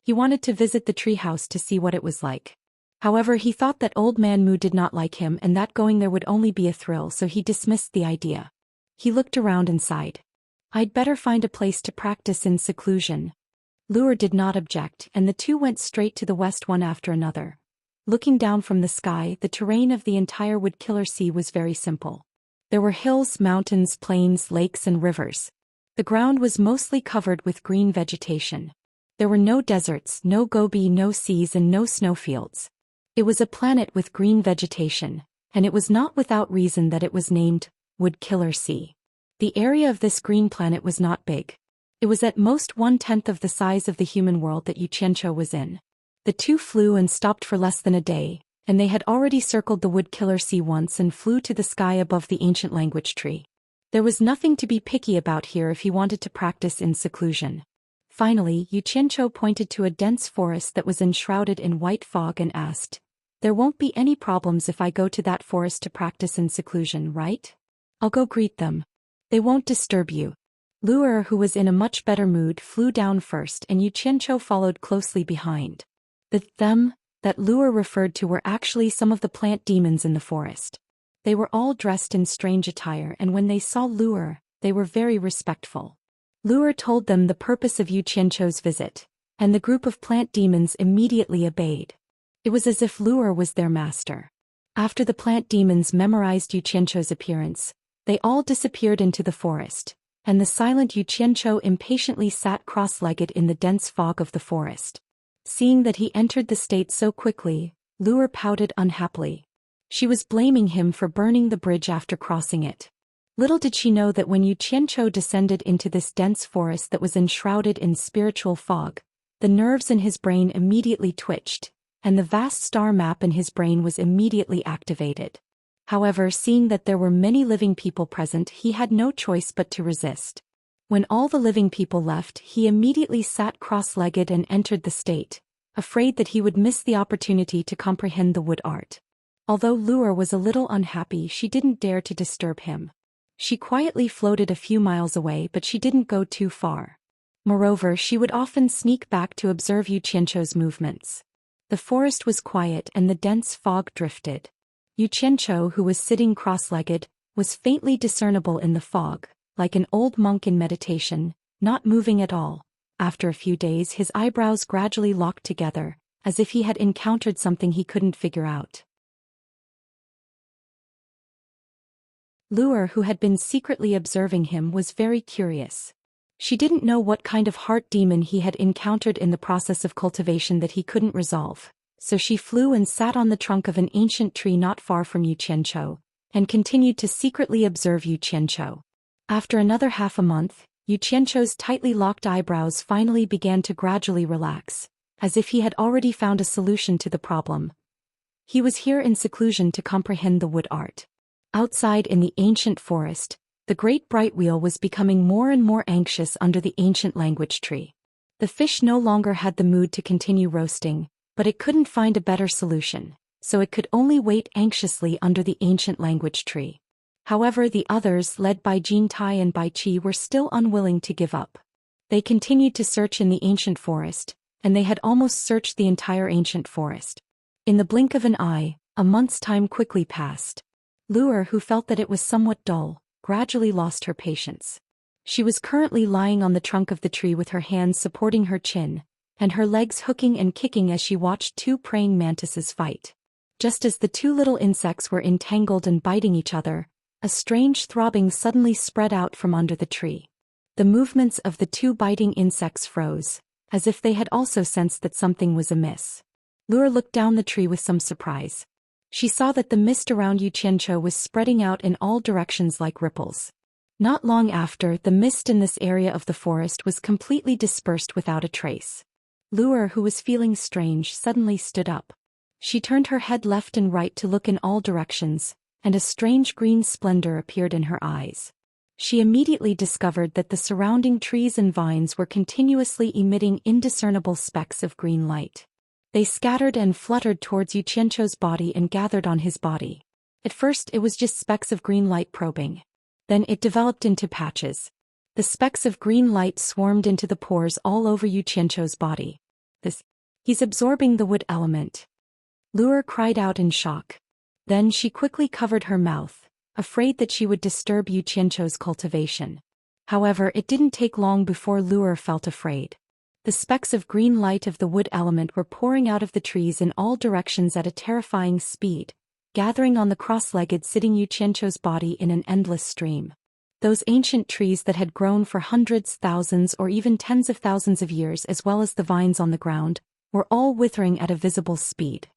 He wanted to visit the treehouse to see what it was like. However, he thought that Old Man Mu did not like him and that going there would only be a thrill, so he dismissed the idea. He looked around and sighed. "I'd better find a place to practice in seclusion." Lure did not object, and the two went straight to the west one after another. Looking down from the sky, the terrain of the entire Wood Killer Sea was very simple. There were hills, mountains, plains, lakes and rivers. The ground was mostly covered with green vegetation. There were no deserts, no gobi, no seas and no snowfields. It was a planet with green vegetation, and it was not without reason that it was named Wood Killer Sea. The area of this green planet was not big. It was at most 1/10 of the size of the human world that Yu Qianqiu was in. The two flew and stopped for less than a day, and they had already circled the Wood Killer Sea once and flew to the sky above the ancient language tree. There was nothing to be picky about here if he wanted to practice in seclusion. Finally, Yu Qianqiu pointed to a dense forest that was enshrouded in white fog and asked, "There won't be any problems if I go to that forest to practice in seclusion, right? I'll go greet them. They won't disturb you." Lure, who was in a much better mood, flew down first and Yu Qianqiu followed closely behind. The "them" that Lure referred to were actually some of the plant demons in the forest. They were all dressed in strange attire, and when they saw Lure, they were very respectful. Lure told them the purpose of Yu Qianqiu's visit, and the group of plant demons immediately obeyed. It was as if Lure was their master. After the plant demons memorized Yu Qianqiu's appearance, they all disappeared into the forest, and the silent Yu Qianqiu impatiently sat cross-legged in the dense fog of the forest. Seeing that he entered the state so quickly, Lure pouted unhappily. She was blaming him for burning the bridge after crossing it. Little did she know that when Yu Qianqiu descended into this dense forest that was enshrouded in spiritual fog, the nerves in his brain immediately twitched, and the vast star map in his brain was immediately activated. However, seeing that there were many living people present, he had no choice but to resist. When all the living people left, he immediately sat cross-legged and entered the state, afraid that he would miss the opportunity to comprehend the wood art. Although Lure was a little unhappy, she didn't dare to disturb him. She quietly floated a few miles away, but she didn't go too far. Moreover, she would often sneak back to observe Yu Qianzhou's movements. The forest was quiet and the dense fog drifted. Yu Qianzhou, who was sitting cross-legged, was faintly discernible in the fog, like an old monk in meditation, not moving at all. After a few days, his eyebrows gradually locked together, as if he had encountered something he couldn't figure out. Lure, who had been secretly observing him, was very curious. She didn't know what kind of heart demon he had encountered in the process of cultivation that he couldn't resolve, so she flew and sat on the trunk of an ancient tree not far from Yu Qianzhou, and continued to secretly observe Yu Qianzhou. After another half a month, Yu Qianzhou's tightly locked eyebrows finally began to gradually relax, as if he had already found a solution to the problem. He was here in seclusion to comprehend the wood art. Outside in the ancient forest, the great bright wheel was becoming more and more anxious under the ancient language tree. The fish no longer had the mood to continue roasting, but it couldn't find a better solution, so it could only wait anxiously under the ancient language tree. However, the others, led by Jin Tai and Bai Qi, were still unwilling to give up. They continued to search in the ancient forest, and they had almost searched the entire ancient forest. In the blink of an eye, a month's time quickly passed. Lure, who felt that it was somewhat dull, gradually lost her patience. She was currently lying on the trunk of the tree with her hands supporting her chin, and her legs hooking and kicking as she watched two praying mantises fight. Just as the two little insects were entangled and biting each other, a strange throbbing suddenly spread out from under the tree. The movements of the two biting insects froze, as if they had also sensed that something was amiss. Lure looked down the tree with some surprise. She saw that the mist around Yu Qianzhou was spreading out in all directions like ripples. Not long after, the mist in this area of the forest was completely dispersed without a trace. Lure, who was feeling strange, suddenly stood up. She turned her head left and right to look in all directions, and a strange green splendor appeared in her eyes. She immediately discovered that the surrounding trees and vines were continuously emitting indiscernible specks of green light. They scattered and fluttered towards Yu Qianzhou's body and gathered on his body. At first it was just specks of green light probing. Then it developed into patches. The specks of green light swarmed into the pores all over Yu Qianzhou's body. He's absorbing the wood element. Lure cried out in shock. Then she quickly covered her mouth, afraid that she would disturb Yu Qianzhou's cultivation. However, it didn't take long before Lure felt afraid. The specks of green light of the wood element were pouring out of the trees in all directions at a terrifying speed, gathering on the cross-legged sitting Yu Qianzhou's body in an endless stream. Those ancient trees that had grown for hundreds, thousands, or even tens of thousands of years, as well as the vines on the ground, were all withering at a visible speed.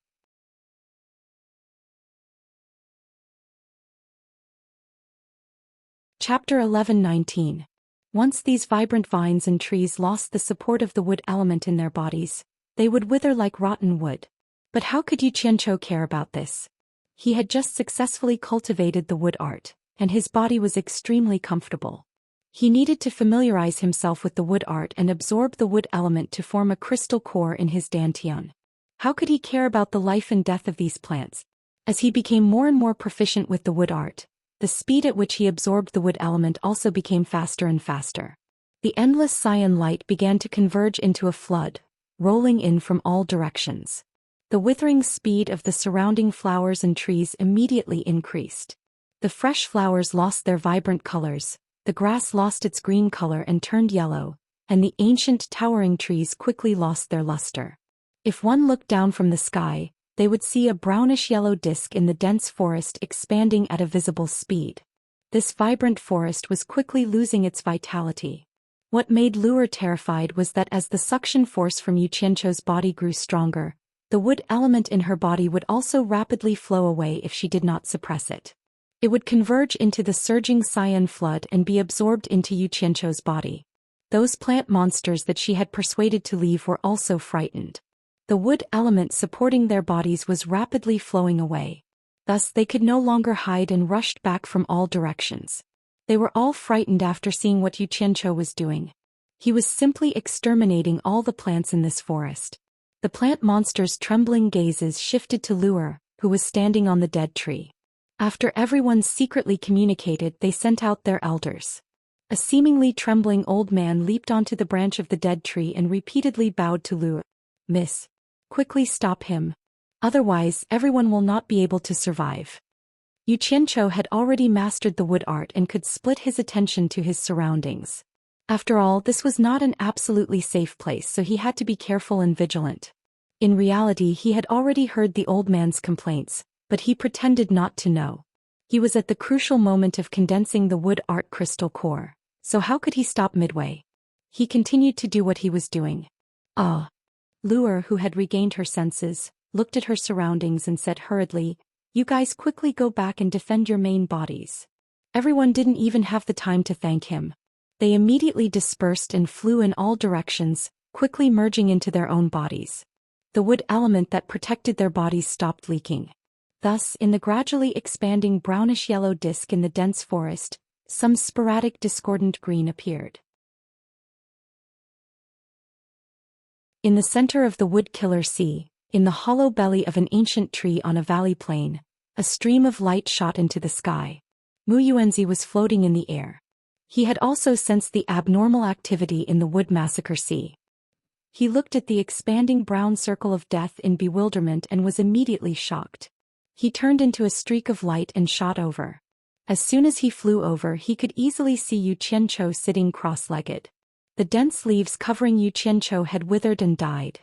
Chapter 11:19. Once these vibrant vines and trees lost the support of the wood element in their bodies, they would wither like rotten wood. But how could Yu Qianzhou care about this? He had just successfully cultivated the wood art, and his body was extremely comfortable. He needed to familiarize himself with the wood art and absorb the wood element to form a crystal core in his dantian. How could he care about the life and death of these plants? As he became more and more proficient with the wood art, the speed at which he absorbed the wood element also became faster and faster. The endless cyan light began to converge into a flood, rolling in from all directions. The withering speed of the surrounding flowers and trees immediately increased. The fresh flowers lost their vibrant colors, the grass lost its green color and turned yellow, and the ancient towering trees quickly lost their luster. If one looked down from the sky, they would see a brownish-yellow disk in the dense forest expanding at a visible speed. This vibrant forest was quickly losing its vitality. What made Lure terrified was that as the suction force from Yu Qianzhou's body grew stronger, the wood element in her body would also rapidly flow away if she did not suppress it. It would converge into the surging cyan flood and be absorbed into Yu Qianzhou's body. Those plant monsters that she had persuaded to leave were also frightened. The wood element supporting their bodies was rapidly flowing away. Thus they could no longer hide and rushed back from all directions. They were all frightened after seeing what Yu Qianqiu was doing. He was simply exterminating all the plants in this forest. The plant monster's trembling gazes shifted to Luer, who was standing on the dead tree. After everyone secretly communicated, they sent out their elders. A seemingly trembling old man leaped onto the branch of the dead tree and repeatedly bowed to Luer. "Miss, quickly stop him. Otherwise, everyone will not be able to survive." Yu Qianqiu had already mastered the wood art and could split his attention to his surroundings. After all, this was not an absolutely safe place, so he had to be careful and vigilant. In reality, he had already heard the old man's complaints, but he pretended not to know. He was at the crucial moment of condensing the wood art crystal core, so how could he stop midway? He continued to do what he was doing. Ah! Luer, who had regained her senses, looked at her surroundings and said hurriedly, "You guys quickly go back and defend your main bodies." Everyone didn't even have the time to thank him. They immediately dispersed and flew in all directions, quickly merging into their own bodies. The wood element that protected their bodies stopped leaking. Thus, in the gradually expanding brownish-yellow disk in the dense forest, some sporadic discordant green appeared. In the center of the wood-killer sea, in the hollow belly of an ancient tree on a valley plain, a stream of light shot into the sky. Mu Yuanzi was floating in the air. He had also sensed the abnormal activity in the wood massacre sea. He looked at the expanding brown circle of death in bewilderment and was immediately shocked. He turned into a streak of light and shot over. As soon as he flew over, he could easily see Yu Qianqiu sitting cross-legged. The dense leaves covering Yu Qianqiu had withered and died.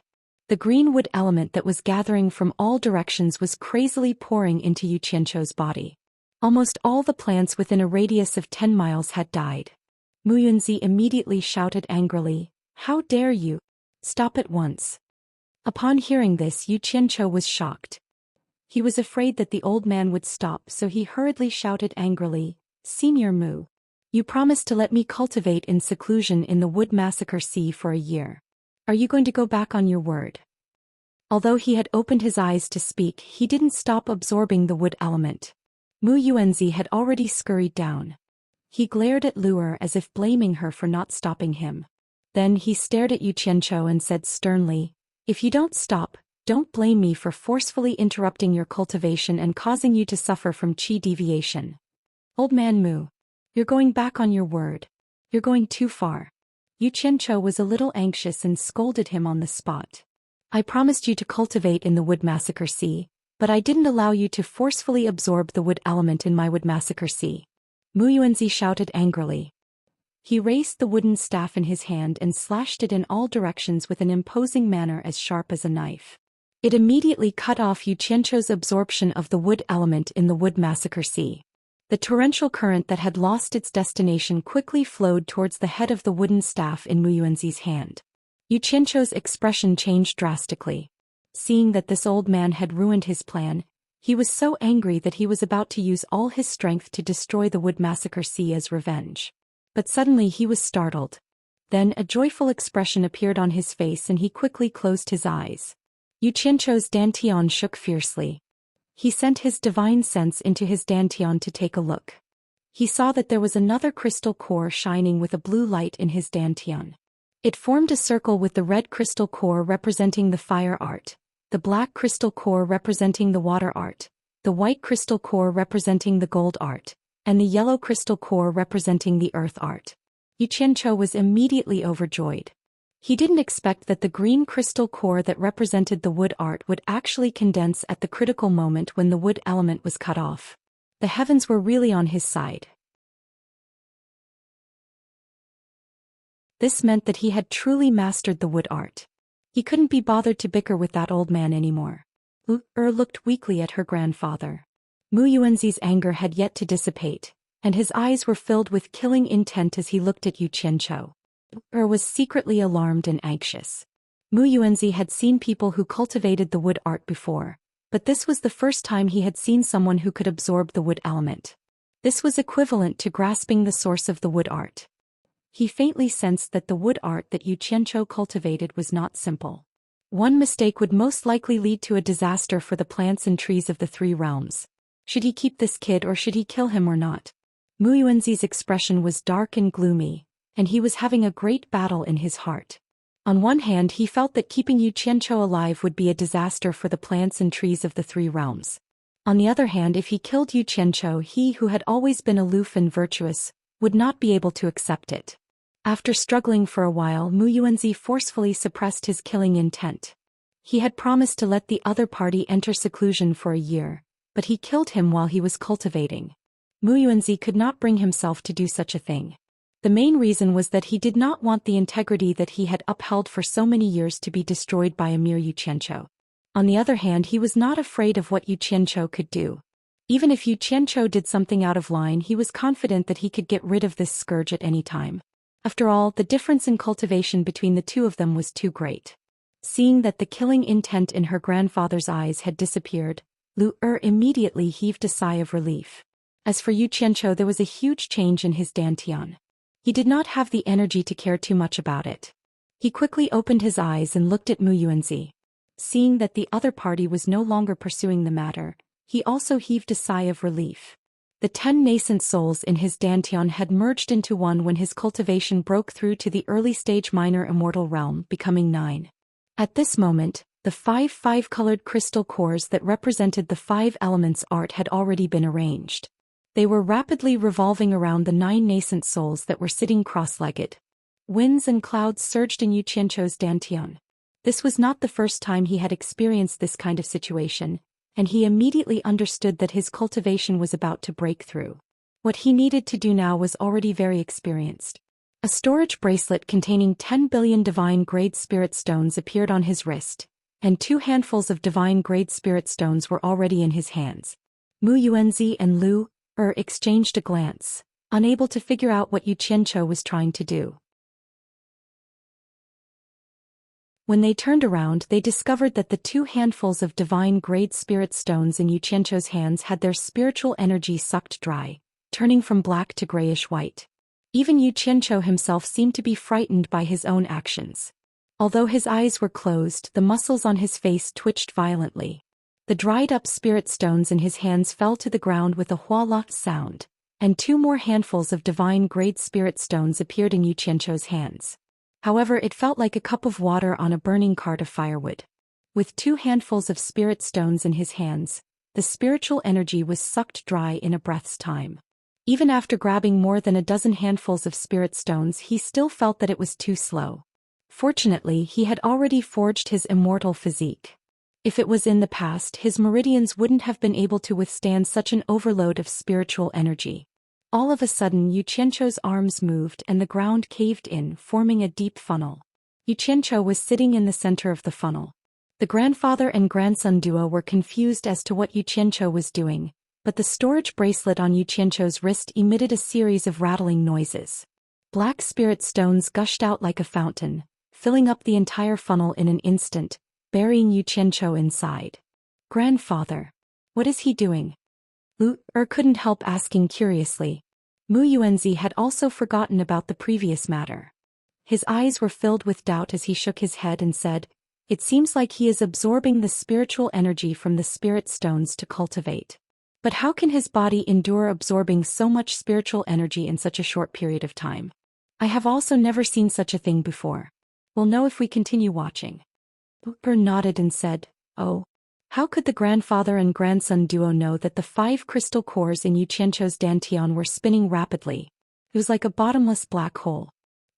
The green wood element that was gathering from all directions was crazily pouring into Yu Qianqiu's body. Almost all the plants within a radius of 10 miles had died. Mu Yuanzi immediately shouted angrily, "How dare you? Stop at once." Upon hearing this, Yu Qianqiu was shocked. He was afraid that the old man would stop, so he hurriedly shouted angrily, "Senior Mu, you promised to let me cultivate in seclusion in the wood massacre sea for a year. Are you going to go back on your word?" Although he had opened his eyes to speak, he didn't stop absorbing the wood element. Mu Yuanzi had already scurried down. He glared at Luer as if blaming her for not stopping him. Then he stared at Yu Qianqiu and said sternly, "If you don't stop, don't blame me for forcefully interrupting your cultivation and causing you to suffer from qi deviation." "Old man Mu, you're going back on your word. You're going too far." Yu Qianqiu was a little anxious and scolded him on the spot. "I promised you to cultivate in the wood massacre sea, but I didn't allow you to forcefully absorb the wood element in my wood massacre sea." Mu Yuanzi shouted angrily. He raised the wooden staff in his hand and slashed it in all directions with an imposing manner as sharp as a knife. It immediately cut off Yu Qianqiu's absorption of the wood element in the wood massacre sea. The torrential current that had lost its destination quickly flowed towards the head of the wooden staff in Mu Yuanzi's hand. Yu Qianqiu's expression changed drastically. Seeing that this old man had ruined his plan, he was so angry that he was about to use all his strength to destroy the wood massacre sea as revenge. But suddenly he was startled. Then a joyful expression appeared on his face and he quickly closed his eyes. Yu Qianqiu's dantian shook fiercely. He sent his divine sense into his dantian to take a look. He saw that there was another crystal core shining with a blue light in his dantian. It formed a circle with the red crystal core representing the fire art, the black crystal core representing the water art, the white crystal core representing the gold art, and the yellow crystal core representing the earth art. Yu Qianqiu was immediately overjoyed. He didn't expect that the green crystal core that represented the wood art would actually condense at the critical moment when the wood element was cut off. The heavens were really on his side. This meant that he had truly mastered the wood art. He couldn't be bothered to bicker with that old man anymore. Luer looked weakly at her grandfather. Mu Yuanzi's anger had yet to dissipate, and his eyes were filled with killing intent as he looked at Yu Qianqiu. Luer was secretly alarmed and anxious. Mu Yuanzi had seen people who cultivated the wood art before, but this was the first time he had seen someone who could absorb the wood element. This was equivalent to grasping the source of the wood art. He faintly sensed that the wood art that Yu Qianqiu cultivated was not simple. One mistake would most likely lead to a disaster for the plants and trees of the three realms. Should he keep this kid or should he kill him or not? Mu Yuanzi's expression was dark and gloomy, and he was having a great battle in his heart. On one hand, he felt that keeping Yu Qianqiu alive would be a disaster for the plants and trees of the three realms. On the other hand, if he killed Yu Qianqiu, he who had always been aloof and virtuous would not be able to accept it. After struggling for a while, Mu Yuanzi forcefully suppressed his killing intent. He had promised to let the other party enter seclusion for a year, but he killed him while he was cultivating. Mu Yuanzi could not bring himself to do such a thing. The main reason was that he did not want the integrity that he had upheld for so many years to be destroyed by a mere Yu Qianqiu. On the other hand, he was not afraid of what Yu Qianqiu could do. Even if Yu Qianqiu did something out of line, he was confident that he could get rid of this scourge at any time. After all, the difference in cultivation between the two of them was too great. Seeing that the killing intent in her grandfather's eyes had disappeared, Lu immediately heaved a sigh of relief. As for Yu Qianqiu, there was a huge change in his dantian. He did not have the energy to care too much about it. He quickly opened his eyes and looked at Mu Yuanzi. Seeing that the other party was no longer pursuing the matter, he also heaved a sigh of relief. The 10 nascent souls in his dantian had merged into one when his cultivation broke through to the early-stage minor immortal realm, becoming 9. At this moment, the 5 colored crystal cores that represented the 5 elements art had already been arranged. They were rapidly revolving around the 9 nascent souls that were sitting cross-legged. Winds and clouds surged in Yu Qianqiu's dantian. This was not the first time he had experienced this kind of situation, and he immediately understood that his cultivation was about to break through. What he needed to do now was already very experienced. A storage bracelet containing 10 billion divine-grade spirit stones appeared on his wrist, and 2 handfuls of divine-grade spirit stones were already in his hands. Mu Yuanzi and Lu exchanged a glance, unable to figure out what Yu Qianqiu was trying to do. When they turned around, they discovered that the 2 handfuls of divine-grade spirit stones in Yu Qianqiu's hands had their spiritual energy sucked dry, turning from black to grayish-white. Even Yu Qianqiu himself seemed to be frightened by his own actions. Although his eyes were closed, the muscles on his face twitched violently. The dried-up spirit stones in his hands fell to the ground with a huala sound, and 2 more handfuls of divine-grade spirit stones appeared in Yu Qianqiu's hands. However, it felt like a cup of water on a burning cart of firewood. With 2 handfuls of spirit stones in his hands, the spiritual energy was sucked dry in a breath's time. Even after grabbing more than a dozen handfuls of spirit stones, he still felt that it was too slow. Fortunately, he had already forged his immortal physique. If it was in the past, his meridians wouldn't have been able to withstand such an overload of spiritual energy. All of a sudden, Yu Qianqiu's arms moved and the ground caved in, forming a deep funnel. Yu Qianqiu was sitting in the center of the funnel. The grandfather and grandson duo were confused as to what Yu Qianqiu was doing, but the storage bracelet on Yu Qianqiu's wrist emitted a series of rattling noises. Black spirit stones gushed out like a fountain, filling up the entire funnel in an instant, burying Yu Qianqiu inside. Grandfather. What is he doing? Lu couldn't help asking curiously. Mu Yuanzi had also forgotten about the previous matter. His eyes were filled with doubt as he shook his head and said, "It seems like he is absorbing the spiritual energy from the spirit stones to cultivate. But how can his body endure absorbing so much spiritual energy in such a short period of time? I have also never seen such a thing before. We'll know if we continue watching." Lu nodded and said, "Oh. How could the grandfather and grandson duo know that the 5 crystal cores in Yu Qianqiu's dantian were spinning rapidly? It was like a bottomless black hole.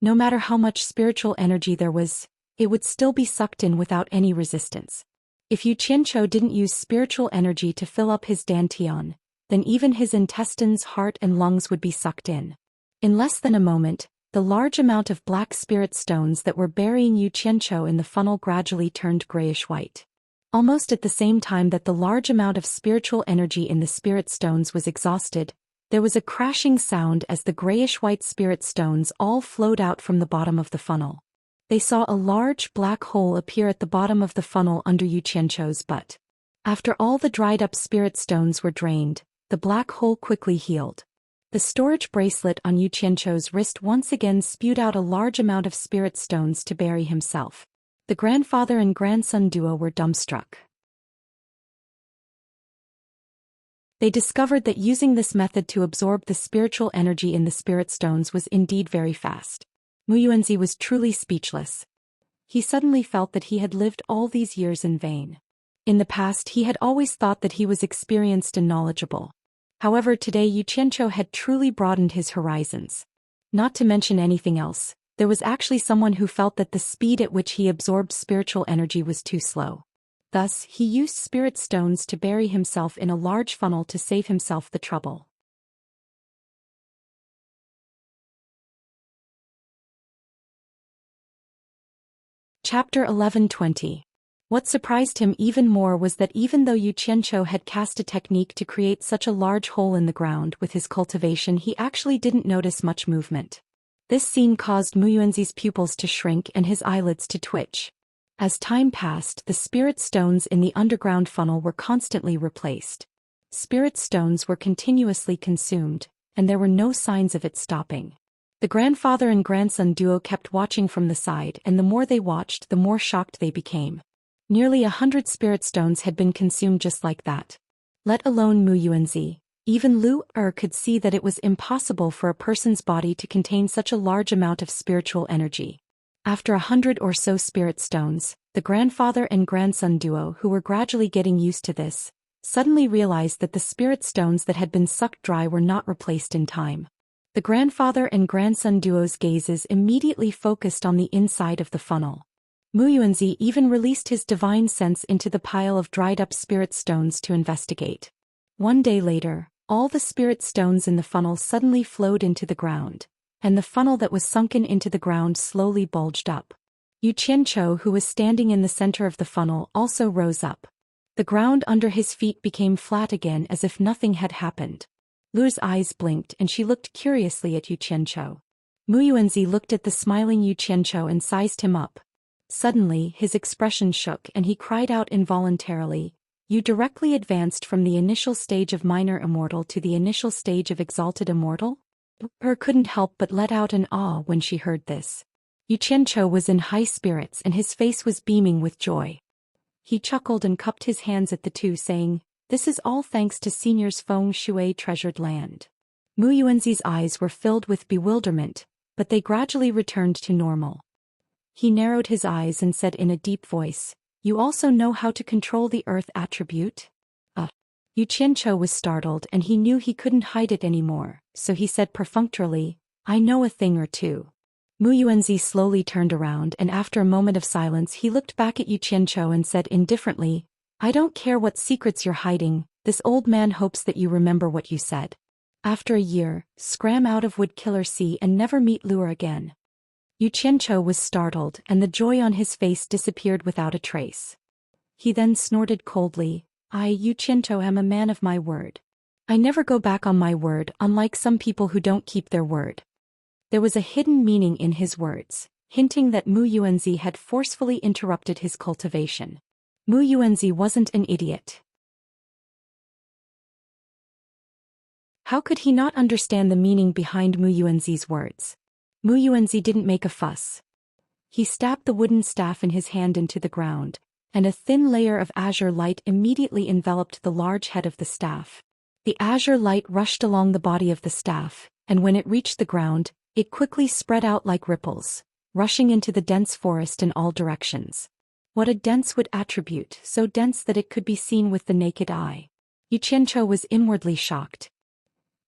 No matter how much spiritual energy there was, it would still be sucked in without any resistance. If Yu Qianqiu didn't use spiritual energy to fill up his dantian, then even his intestines, heart and lungs would be sucked in." In less than a moment, the large amount of black spirit stones that were burying Yu Qianqiu in the funnel gradually turned grayish-white. Almost at the same time that the large amount of spiritual energy in the spirit stones was exhausted, there was a crashing sound as the grayish-white spirit stones all flowed out from the bottom of the funnel. They saw a large black hole appear at the bottom of the funnel under Yu Qianqiu's butt. After all the dried-up spirit stones were drained, the black hole quickly healed. The storage bracelet on Yu Qianqiu's wrist once again spewed out a large amount of spirit stones to bury himself. The grandfather and grandson duo were dumbstruck. They discovered that using this method to absorb the spiritual energy in the spirit stones was indeed very fast. Mu Yuanzi was truly speechless. He suddenly felt that he had lived all these years in vain. In the past he had always thought that he was experienced and knowledgeable. However, today Yu Qianqiu had truly broadened his horizons. Not to mention anything else, there was actually someone who felt that the speed at which he absorbed spiritual energy was too slow. Thus, he used spirit stones to bury himself in a large funnel to save himself the trouble. Chapter 11:20. What surprised him even more was that even though Yu Qianqiu had cast a technique to create such a large hole in the ground with his cultivation, he actually didn't notice much movement. This scene caused Mu Yuanzi's pupils to shrink and his eyelids to twitch. As time passed, the spirit stones in the underground funnel were constantly replaced. Spirit stones were continuously consumed, and there were no signs of it stopping. The grandfather and grandson duo kept watching from the side, and the more they watched, the more shocked they became. Nearly 100 spirit stones had been consumed just like that. Let alone Mu Yuanzi. Even Lu Er could see that it was impossible for a person's body to contain such a large amount of spiritual energy. After 100 or so spirit stones, the grandfather and grandson duo, who were gradually getting used to this, suddenly realized that the spirit stones that had been sucked dry were not replaced in time. The grandfather and grandson duo's gazes immediately focused on the inside of the funnel. Mu Yuanzi even released his divine sense into the pile of dried-up spirit stones to investigate. One day later, all the spirit stones in the funnel suddenly flowed into the ground, and the funnel that was sunken into the ground slowly bulged up. Yu Qianqiu, who was standing in the center of the funnel, also rose up. The ground under his feet became flat again as if nothing had happened. Lu's eyes blinked and she looked curiously at Yu Qianqiu. Mu Yuanzi looked at the smiling Yu Qianqiu and sized him up. Suddenly, his expression shook and he cried out involuntarily, "You directly advanced from the initial stage of minor immortal to the initial stage of exalted immortal?" Her couldn't help but let out an awe when she heard this. Yu Qianqiu was in high spirits and his face was beaming with joy. He chuckled and cupped his hands at the two, saying, "This is all thanks to Senior's feng shui treasured land." Mu Yuanzi's eyes were filled with bewilderment, but they gradually returned to normal. He narrowed his eyes and said in a deep voice, "You also know how to control the earth attribute?" Yu Qianqiu was startled and he knew he couldn't hide it anymore, so he said perfunctorily, "I know a thing or two." Mu Yuanzi slowly turned around and after a moment of silence he looked back at Yu Qianqiu and said indifferently, "I don't care what secrets you're hiding, this old man hopes that you remember what you said. After a year, scram out of Wood Killer Sea and never meet Lure again." Yu Qianqiu was startled and the joy on his face disappeared without a trace. He then snorted coldly, "I, Yu Qianqiu, am a man of my word. I never go back on my word, unlike some people who don't keep their word." There was a hidden meaning in his words, hinting that Mu Yuanzi had forcefully interrupted his cultivation. Mu Yuanzi wasn't an idiot. How could he not understand the meaning behind Mu Yuanzi's words? Mu Yuanzi didn't make a fuss. He stabbed the wooden staff in his hand into the ground, and a thin layer of azure light immediately enveloped the large head of the staff. The azure light rushed along the body of the staff, and when it reached the ground, it quickly spread out like ripples, rushing into the dense forest in all directions. What a dense wood attribute, so dense that it could be seen with the naked eye. Yu Qianqiu was inwardly shocked.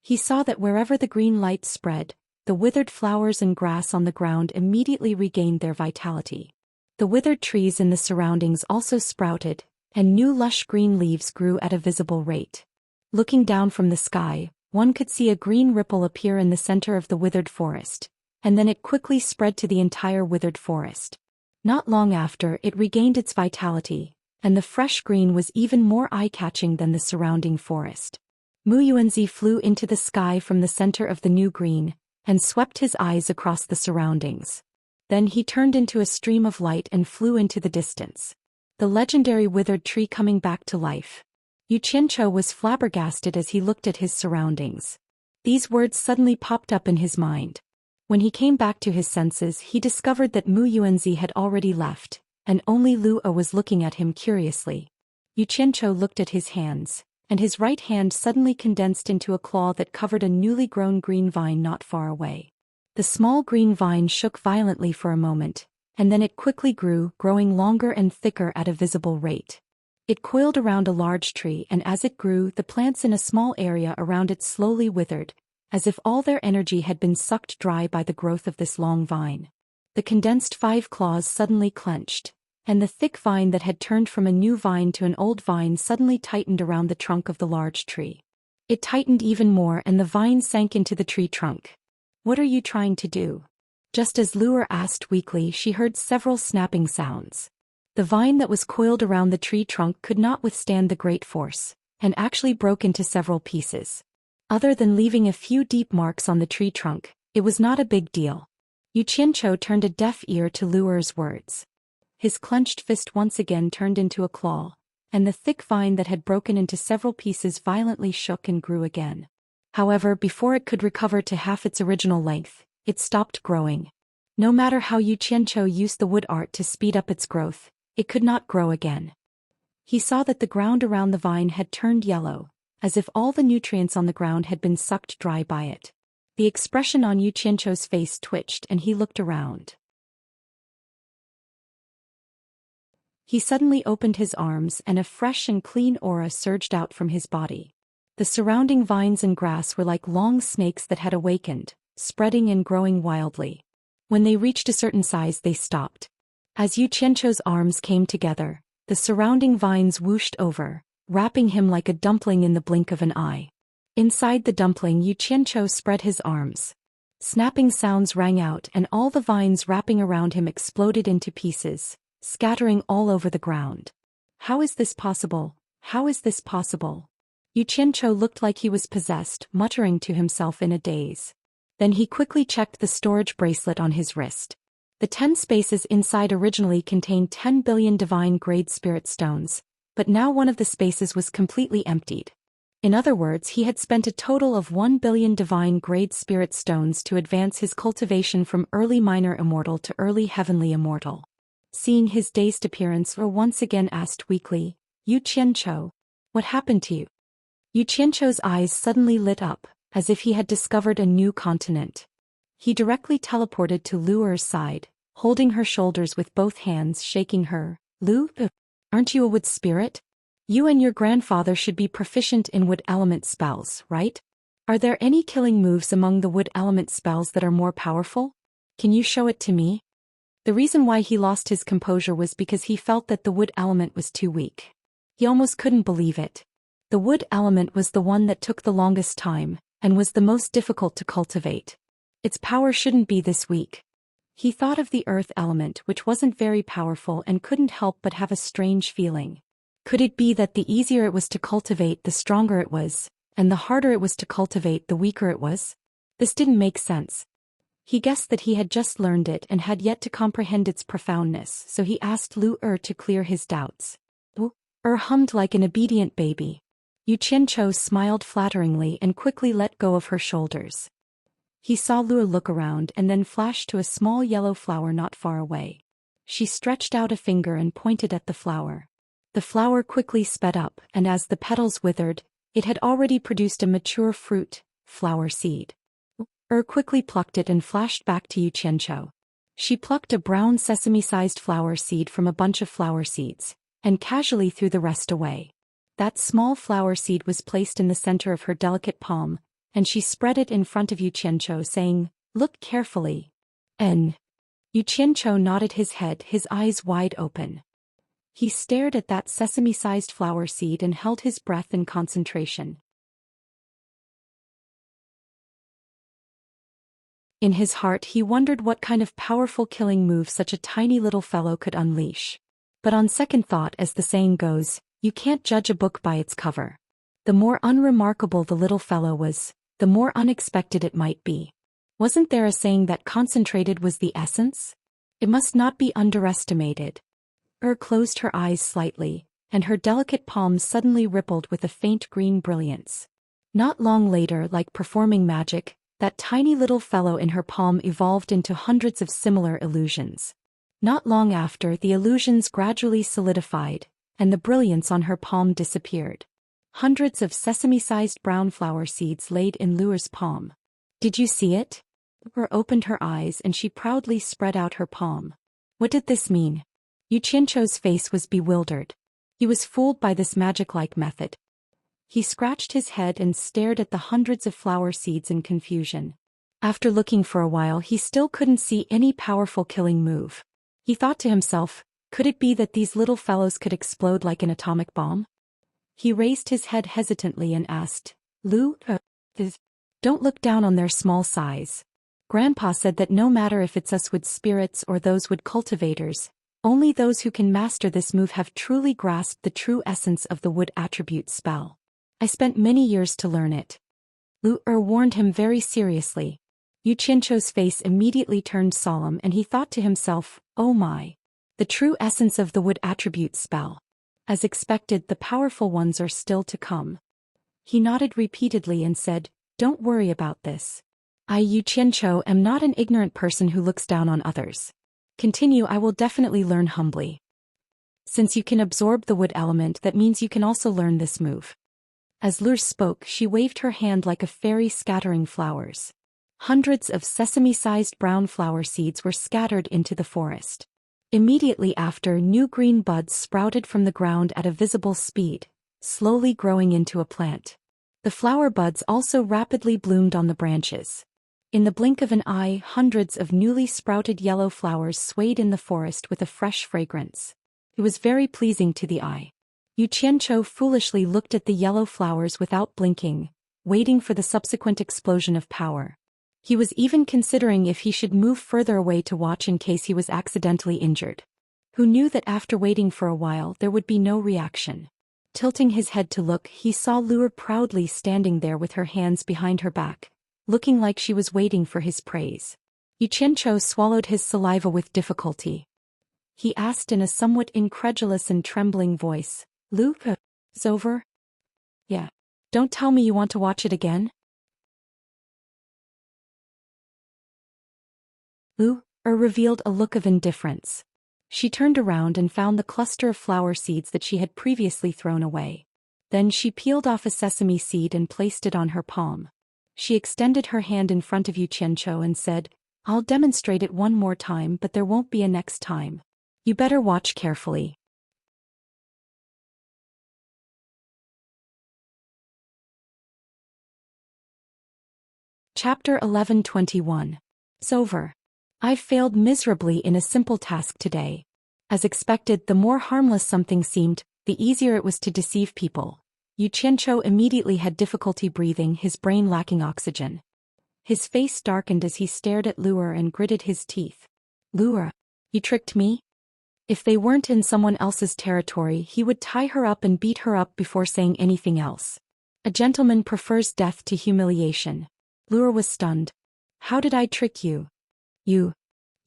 He saw that wherever the green light spread, the withered flowers and grass on the ground immediately regained their vitality. The withered trees in the surroundings also sprouted, and new lush green leaves grew at a visible rate. Looking down from the sky, one could see a green ripple appear in the center of the withered forest, and then it quickly spread to the entire withered forest. Not long after, it regained its vitality, and the fresh green was even more eye-catching than the surrounding forest. Mu Yuanzi flew into the sky from the center of the new green, and swept his eyes across the surroundings. Then he turned into a stream of light and flew into the distance. The legendary withered tree coming back to life. Yu Qianqiu was flabbergasted as he looked at his surroundings. These words suddenly popped up in his mind. When he came back to his senses, he discovered that Mu Yuanzi had already left, and only Lu Er was looking at him curiously. Yu Qianqiu looked at his hands, and his right hand suddenly condensed into a claw that covered a newly grown green vine not far away. The small green vine shook violently for a moment, and then it quickly grew, growing longer and thicker at a visible rate. It coiled around a large tree, and as it grew, the plants in a small area around it slowly withered, as if all their energy had been sucked dry by the growth of this long vine. The condensed 5 claws suddenly clenched, and the thick vine that had turned from a new vine to an old vine suddenly tightened around the trunk of the large tree. It tightened even more, and the vine sank into the tree trunk. "What are you trying to do?" Just as Lure asked weakly, she heard several snapping sounds. The vine that was coiled around the tree trunk could not withstand the great force, and actually broke into several pieces. Other than leaving a few deep marks on the tree trunk, it was not a big deal. Yu Qianqiu turned a deaf ear to Lure's words. His clenched fist once again turned into a claw, and the thick vine that had broken into several pieces violently shook and grew again. However, before it could recover to half its original length, it stopped growing. No matter how Yu Qianqiu used the wood art to speed up its growth, it could not grow again. He saw that the ground around the vine had turned yellow, as if all the nutrients on the ground had been sucked dry by it. The expression on Yu Qianqiu's face twitched, and he looked around. He suddenly opened his arms, and a fresh and clean aura surged out from his body. The surrounding vines and grass were like long snakes that had awakened, spreading and growing wildly. When they reached a certain size, they stopped. As Yu Qianqiu's arms came together, the surrounding vines whooshed over, wrapping him like a dumpling in the blink of an eye. Inside the dumpling, Yu Qianqiu spread his arms. Snapping sounds rang out, and all the vines wrapping around him exploded into pieces, scattering all over the ground. "How is this possible? How is this possible?" Yu Qianqiu looked like he was possessed, muttering to himself in a daze. Then he quickly checked the storage bracelet on his wrist. The 10 spaces inside originally contained 10 billion divine-grade spirit stones, but now one of the spaces was completely emptied. In other words, he had spent a total of 1 billion divine-grade spirit stones to advance his cultivation from early minor immortal to early heavenly immortal. Seeing his dazed appearance, Ru once again asked weakly, "Yu Qianqiu, what happened to you?" Yu Qianqiu's eyes suddenly lit up, as if he had discovered a new continent. He directly teleported to Lure's side, holding her shoulders with both hands, shaking her. "Lu, aren't you a wood spirit? You and your grandfather should be proficient in wood element spells, right? Are there any killing moves among the wood element spells that are more powerful? Can you show it to me?" The reason why he lost his composure was because he felt that the wood element was too weak. He almost couldn't believe it. The wood element was the one that took the longest time, and was the most difficult to cultivate. Its power shouldn't be this weak. He thought of the earth element, which wasn't very powerful, and couldn't help but have a strange feeling. Could it be that the easier it was to cultivate, the stronger it was, and the harder it was to cultivate, the weaker it was? This didn't make sense. He guessed that he had just learned it and had yet to comprehend its profoundness, so he asked Lu to clear his doubts. Lu hummed like an obedient baby. Yu Qianqiu smiled flatteringly and quickly let go of her shoulders. He saw Lu look around and then flash to a small yellow flower not far away. She stretched out a finger and pointed at the flower. The flower quickly sped up, and as the petals withered, it had already produced a mature fruit, flower seed. Quickly plucked it and flashed back to Yu Qianqiu. She plucked a brown sesame-sized flower seed from a bunch of flower seeds, and casually threw the rest away. That small flower seed was placed in the center of her delicate palm, and she spread it in front of Yu Qianqiu, saying, "Look carefully." Yu Qianqiu nodded his head, his eyes wide open. He stared at that sesame-sized flower seed and held his breath in concentration. In his heart, he wondered what kind of powerful killing move such a tiny little fellow could unleash. But on second thought, as the saying goes, you can't judge a book by its cover. The more unremarkable the little fellow was, the more unexpected it might be. Wasn't there a saying that concentrated was the essence? It must not be underestimated. Closed her eyes slightly, and her delicate palms suddenly rippled with a faint green brilliance. Not long later, like performing magic, that tiny little fellow in her palm evolved into hundreds of similar illusions. Not long after, the illusions gradually solidified, and the brilliance on her palm disappeared. hundreds of sesame-sized brown flower seeds laid in Lure's palm. Did you see it? Lure opened her eyes and she proudly spread out her palm. What did this mean? Yu Qianqiu's face was bewildered. He was fooled by this magic-like method. He scratched his head and stared at the hundreds of flower seeds in confusion. After looking for a while, he still couldn't see any powerful killing move. He thought to himself, could it be that these little fellows could explode like an atomic bomb? He raised his head hesitantly and asked, Lu, don't look down on their small size. Grandpa said that no matter if it's us wood spirits or those wood cultivators, only those who can master this move have truly grasped the true essence of the wood attribute spell. I spent many years to learn it. Lu warned him very seriously. Yu Qianqiu's face immediately turned solemn and he thought to himself, oh my. The true essence of the wood attribute spell. As expected, the powerful ones are still to come. He nodded repeatedly and said, don't worry about this. I, Yu Qianqiu, am not an ignorant person who looks down on others. Continue, I will definitely learn humbly. Since you can absorb the wood element, that means you can also learn this move. As Lure spoke, she waved her hand like a fairy scattering flowers. Hundreds of sesame-sized brown flower seeds were scattered into the forest. Immediately after, new green buds sprouted from the ground at a visible speed, slowly growing into a plant. The flower buds also rapidly bloomed on the branches. In the blink of an eye, hundreds of newly sprouted yellow flowers swayed in the forest with a fresh fragrance. It was very pleasing to the eye. Yu Qianqiu foolishly looked at the yellow flowers without blinking, waiting for the subsequent explosion of power. He was even considering if he should move further away to watch in case he was accidentally injured. Who knew that after waiting for a while there would be no reaction? Tilting his head to look, he saw Lure proudly standing there with her hands behind her back, looking like she was waiting for his praise. Yu Qianqiu swallowed his saliva with difficulty. He asked in a somewhat incredulous and trembling voice, Lu, it's over? Yeah. Don't tell me you want to watch it again? Lu revealed a look of indifference. She turned around and found the cluster of flower seeds that she had previously thrown away. Then she peeled off a sesame seed and placed it on her palm. She extended her hand in front of Yu Qianqiu and said, I'll demonstrate it one more time, but there won't be a next time. You better watch carefully. Chapter 11:21. It's over. I've failed miserably in a simple task today. As expected, the more harmless something seemed, the easier it was to deceive people. Yu Qianqiu immediately had difficulty breathing, his brain lacking oxygen. His face darkened as he stared at Lure and gritted his teeth. Lure, you tricked me? If they weren't in someone else's territory, he would tie her up and beat her up before saying anything else. A gentleman prefers death to humiliation. Lure was stunned. How did I trick you? Yu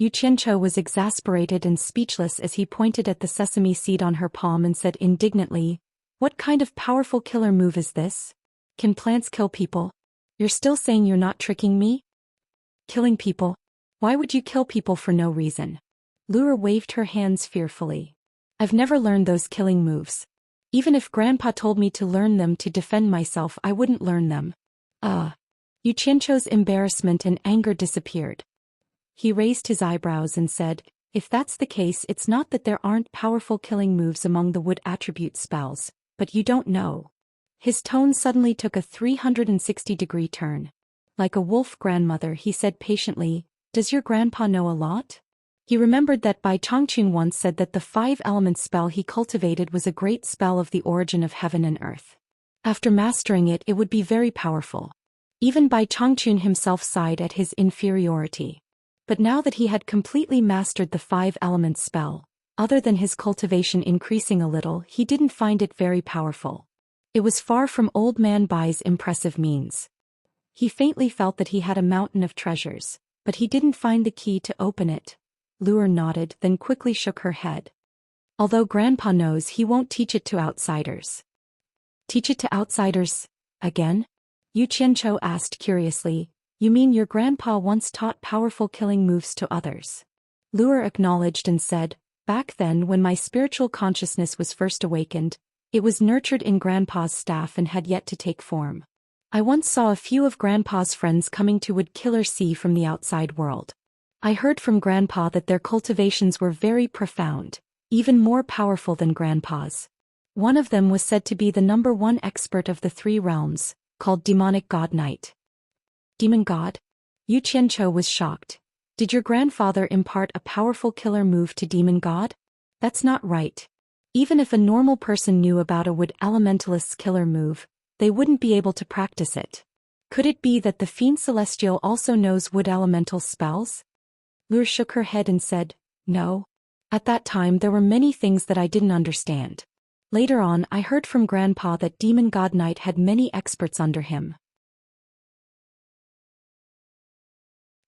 Qianqiu was exasperated and speechless as he pointed at the sesame seed on her palm and said indignantly, what kind of powerful killer move is this? Can plants kill people? You're still saying you're not tricking me? Killing people? Why would you kill people for no reason? Lure waved her hands fearfully. I've never learned those killing moves. Even if Grandpa told me to learn them to defend myself, I wouldn't learn them. Yu Qianqiu's embarrassment and anger disappeared. He raised his eyebrows and said, if that's the case, it's not that there aren't powerful killing moves among the wood attribute spells, but you don't know. His tone suddenly took a 360-degree turn. Like a wolf grandmother, he said patiently, does your grandpa know a lot? He remembered that Bai Changchun once said that the 5-element spell he cultivated was a great spell of the origin of heaven and earth. After mastering it, it would be very powerful. Even Bai Changchun himself sighed at his inferiority. But now that he had completely mastered the 5-element spell, other than his cultivation increasing a little, he didn't find it very powerful. It was far from Old Man Bai's impressive means. He faintly felt that he had a mountain of treasures, but he didn't find the key to open it. Lure nodded, then quickly shook her head. Although Grandpa knows, he won't teach it to outsiders. Teach it to outsiders? Again? Yu Qianqiu asked curiously, you mean your grandpa once taught powerful killing moves to others? Lure acknowledged and said, back then when my spiritual consciousness was first awakened, It was nurtured in Grandpa's staff and had yet to take form. I once saw a few of Grandpa's friends coming to Wood Killer Sea from the outside world. I heard from Grandpa that their cultivations were very profound, even more powerful than Grandpa's. One of them was said to be the #1 expert of the 3 realms, called Demonic God Knight. Demon God? Yu Qianqiu was shocked. Did your grandfather impart a powerful killer move to Demon God? That's not right. Even if a normal person knew about a Wood Elementalist's killer move, they wouldn't be able to practice it. Could it be that the Fiend Celestial also knows Wood Elemental spells? Lure shook her head and said, no. At that time there were many things that I didn't understand. Later on I heard from Grandpa that Demon God Knight had many experts under him.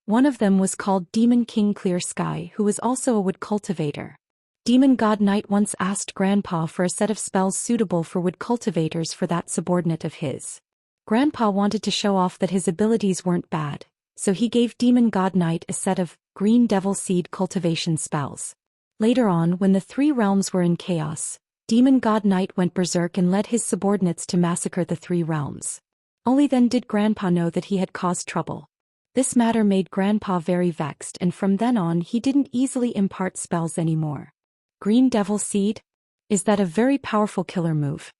One of them was called Demon King Clear Sky, who was also a wood cultivator. Demon God Knight once asked Grandpa for a set of spells suitable for wood cultivators for that subordinate of his. Grandpa wanted to show off that his abilities weren't bad, so he gave Demon God Knight a set of Green Devil Seed cultivation spells. Later on, when the 3 realms were in chaos, Demon God Knight went berserk and led his subordinates to massacre the 3 realms. Only then did Grandpa know that he had caused trouble. This matter made Grandpa very vexed, and from then on he didn't easily impart spells anymore. Green Devil Seed? Is that a very powerful killer move?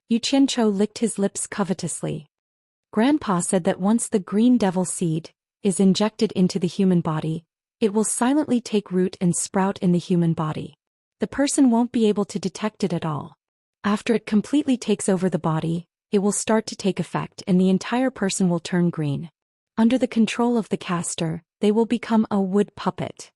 Yu Qianqiu licked his lips covetously. Grandpa said that once the Green Devil Seed is injected into the human body, it will silently take root and sprout in the human body. The person won't be able to detect it at all. After it completely takes over the body, it will start to take effect and the entire person will turn green. Under the control of the caster, they will become a wood puppet.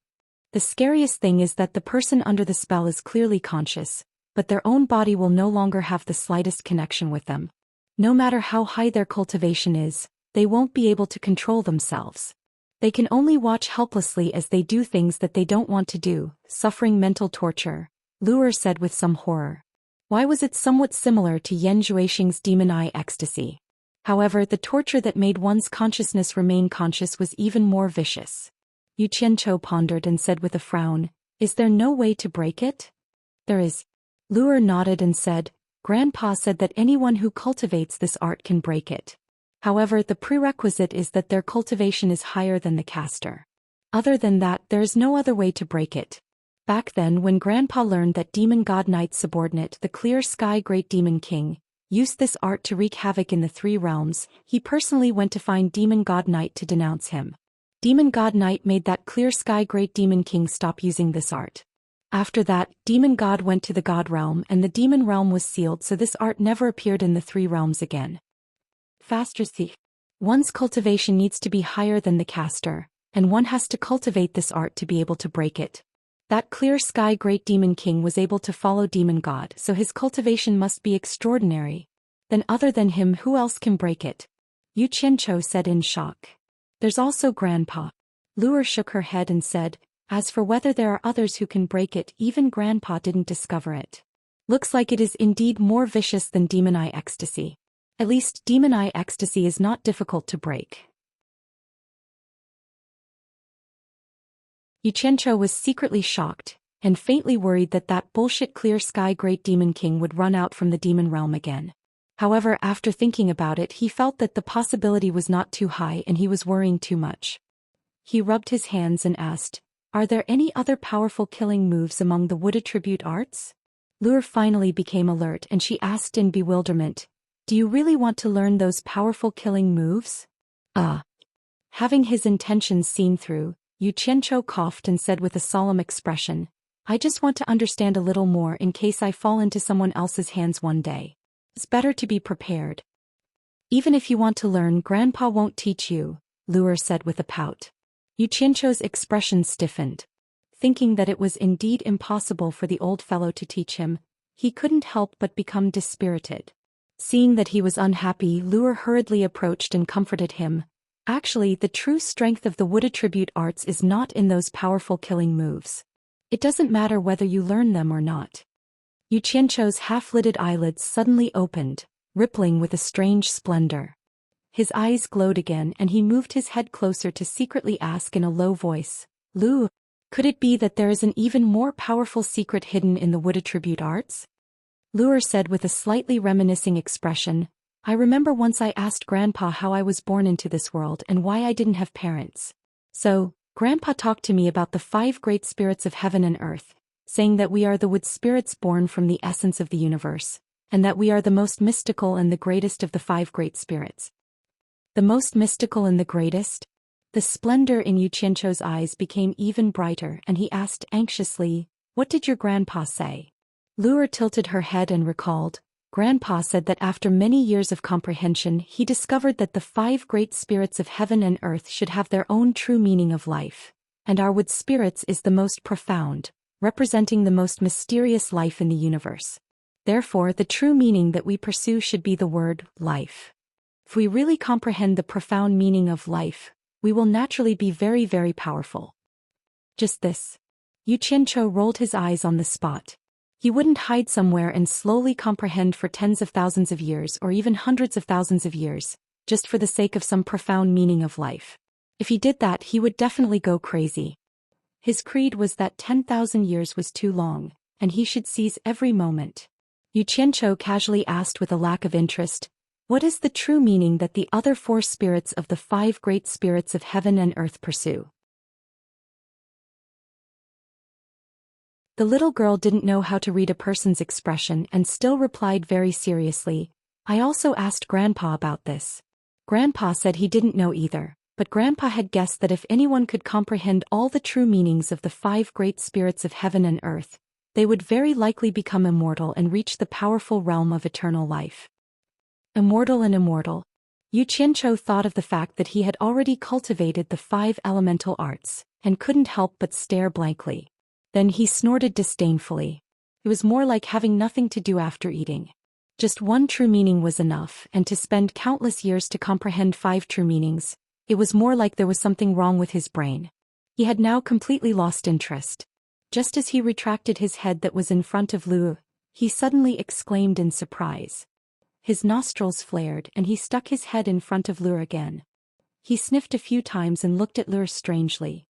The scariest thing is that the person under the spell is clearly conscious, but their own body will no longer have the slightest connection with them. No matter how high their cultivation is, they won't be able to control themselves. They can only watch helplessly as they do things that they don't want to do, suffering mental torture, Lure said with some horror. Why was it somewhat similar to Yan Zhuixing's demon eye ecstasy? However, the torture that made one's consciousness remain conscious was even more vicious. Yu Qianqiu pondered and said with a frown, is there no way to break it? There is. Lure nodded and said, Grandpa said that anyone who cultivates this art can break it. However, the prerequisite is that their cultivation is higher than the caster. Other than that, there is no other way to break it. Back then, when Grandpa learned that Demon God Knight's subordinate, the Clear Sky Great Demon King, used this art to wreak havoc in the 3 realms, he personally went to find Demon God Knight to denounce him. Demon God Knight made that Clear Sky Great Demon King stop using this art. After that, Demon God went to the God Realm and the Demon Realm was sealed, so this art never appeared in the 3 realms again. Faster thief. One's cultivation needs to be higher than the caster, and one has to cultivate this art to be able to break it. That Clear Sky Great Demon King was able to follow Demon God, so his cultivation must be extraordinary. Then other than him, who else can break it? Yu Qianqiu said in shock. There's also Grandpa. Lure shook her head and said, as for whether there are others who can break it, even Grandpa didn't discover it. Looks like it is indeed more vicious than Demon Eye Ecstasy. At least Demon Eye Ecstasy is not difficult to break. Yu Qianqiu was secretly shocked, and faintly worried that that bullshit Clear Sky Great Demon King would run out from the demon realm again. However, after thinking about it, he felt that the possibility was not too high and he was worrying too much. He rubbed his hands and asked, are there any other powerful killing moves among the wood attribute arts? Lure finally became alert and she asked in bewilderment, do you really want to learn those powerful killing moves? Having his intentions seen through, Yu Qianqiu coughed and said with a solemn expression, I just want to understand a little more in case I fall into someone else's hands one day. It's better to be prepared. Even if you want to learn, Grandpa won't teach you, Lure said with a pout. Yu Qianqiu's expression stiffened. Thinking that it was indeed impossible for the old fellow to teach him, he couldn't help but become dispirited. Seeing that he was unhappy, Lure hurriedly approached and comforted him. Actually, the true strength of the wood attribute arts is not in those powerful killing moves. It doesn't matter whether you learn them or not. Yu Qianqiu's half-lidded eyelids suddenly opened, rippling with a strange splendor. His eyes glowed again and he moved his head closer to secretly ask in a low voice, Lu, could it be that there is an even more powerful secret hidden in the wood attribute arts? Luer said with a slightly reminiscing expression. I remember once I asked Grandpa how I was born into this world and why I didn't have parents. So, Grandpa talked to me about the 5 great spirits of heaven and earth, saying that we are the wood spirits born from the essence of the universe, and that we are the most mystical and the greatest of the 5 great spirits. The most mystical and the greatest? The splendor in Yu Qianqiu's eyes became even brighter and he asked anxiously, what did your grandpa say? Luer tilted her head and recalled, Grandpa said that after many years of comprehension he discovered that the 5 great spirits of heaven and earth should have their own true meaning of life, and our wood spirits is the most profound, representing the most mysterious life in the universe. Therefore, the true meaning that we pursue should be the word life. If we really comprehend the profound meaning of life, we will naturally be very, very powerful. Just this. Yu Qianqiu rolled his eyes on the spot. He wouldn't hide somewhere and slowly comprehend for tens of thousands of years or even hundreds of thousands of years, just for the sake of some profound meaning of life. If he did that, he would definitely go crazy. His creed was that 10,000 years was too long, and he should seize every moment. Yu Qianqiu casually asked with a lack of interest, what is the true meaning that the other 4 spirits of the 5 great spirits of heaven and earth pursue? The little girl didn't know how to read a person's expression and still replied very seriously, I also asked Grandpa about this. Grandpa said he didn't know either, but Grandpa had guessed that if anyone could comprehend all the true meanings of the 5 great spirits of heaven and earth, they would very likely become immortal and reach the powerful realm of eternal life. Immortal and immortal. Yu Qianqiu thought of the fact that he had already cultivated the 5 elemental arts, and couldn't help but stare blankly. Then he snorted disdainfully. It was more like having nothing to do after eating. Just one true meaning was enough, and to spend countless years to comprehend 5 true meanings, it was more like there was something wrong with his brain. He had now completely lost interest. Just as he retracted his head that was in front of Luer, he suddenly exclaimed in surprise. His nostrils flared and he stuck his head in front of Luer again. He sniffed a few times and looked at Luer strangely.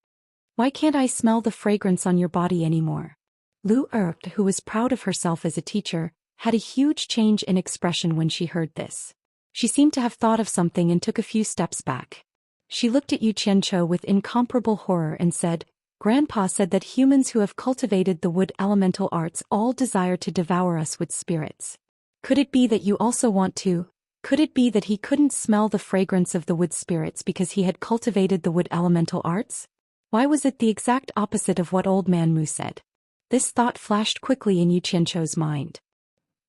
Why can't I smell the fragrance on your body anymore? Luer, who was proud of herself as a teacher, had a huge change in expression when she heard this. She seemed to have thought of something and took a few steps back. She looked at Yu Qianqiu with incomparable horror and said, Grandpa said that humans who have cultivated the wood elemental arts all desire to devour us wood spirits. Could it be that you also want to? Could it be that he couldn't smell the fragrance of the wood spirits because he had cultivated the wood elemental arts? Why was it the exact opposite of what Old Man Mu said? This thought flashed quickly in Yu Qianqiu's mind.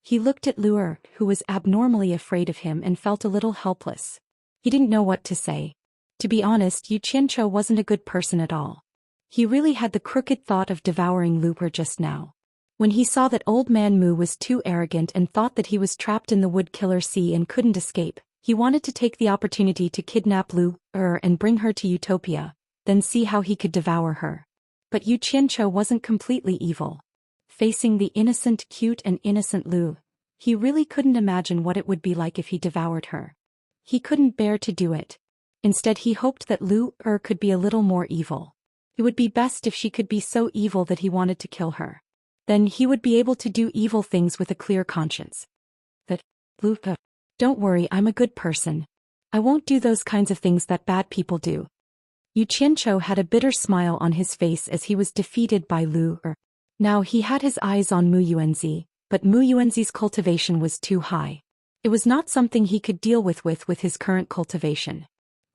He looked at Luer, who was abnormally afraid of him and felt a little helpless. He didn't know what to say. To be honest, Yu Qianqiu wasn't a good person at all. He really had the crooked thought of devouring Luer just now. When he saw that Old Man Mu was too arrogant and thought that he was trapped in the Wood Killer Sea and couldn't escape, he wanted to take the opportunity to kidnap Luer and bring her to Utopia, then see how he could devour her. But Yu Qianqiu wasn't completely evil. Facing the innocent, cute and innocent Luer, he really couldn't imagine what it would be like if he devoured her. He couldn't bear to do it. Instead, he hoped that Luer could be a little more evil. It would be best if she could be so evil that he wanted to kill her. Then he would be able to do evil things with a clear conscience. But, Luer, don't worry, I'm a good person. I won't do those kinds of things that bad people do. Yu Qianqiu had a bitter smile on his face as he was defeated by Luer. Now he had his eyes on Mu Yuanzi, but Mu Yuanzi's cultivation was too high. It was not something he could deal with his current cultivation.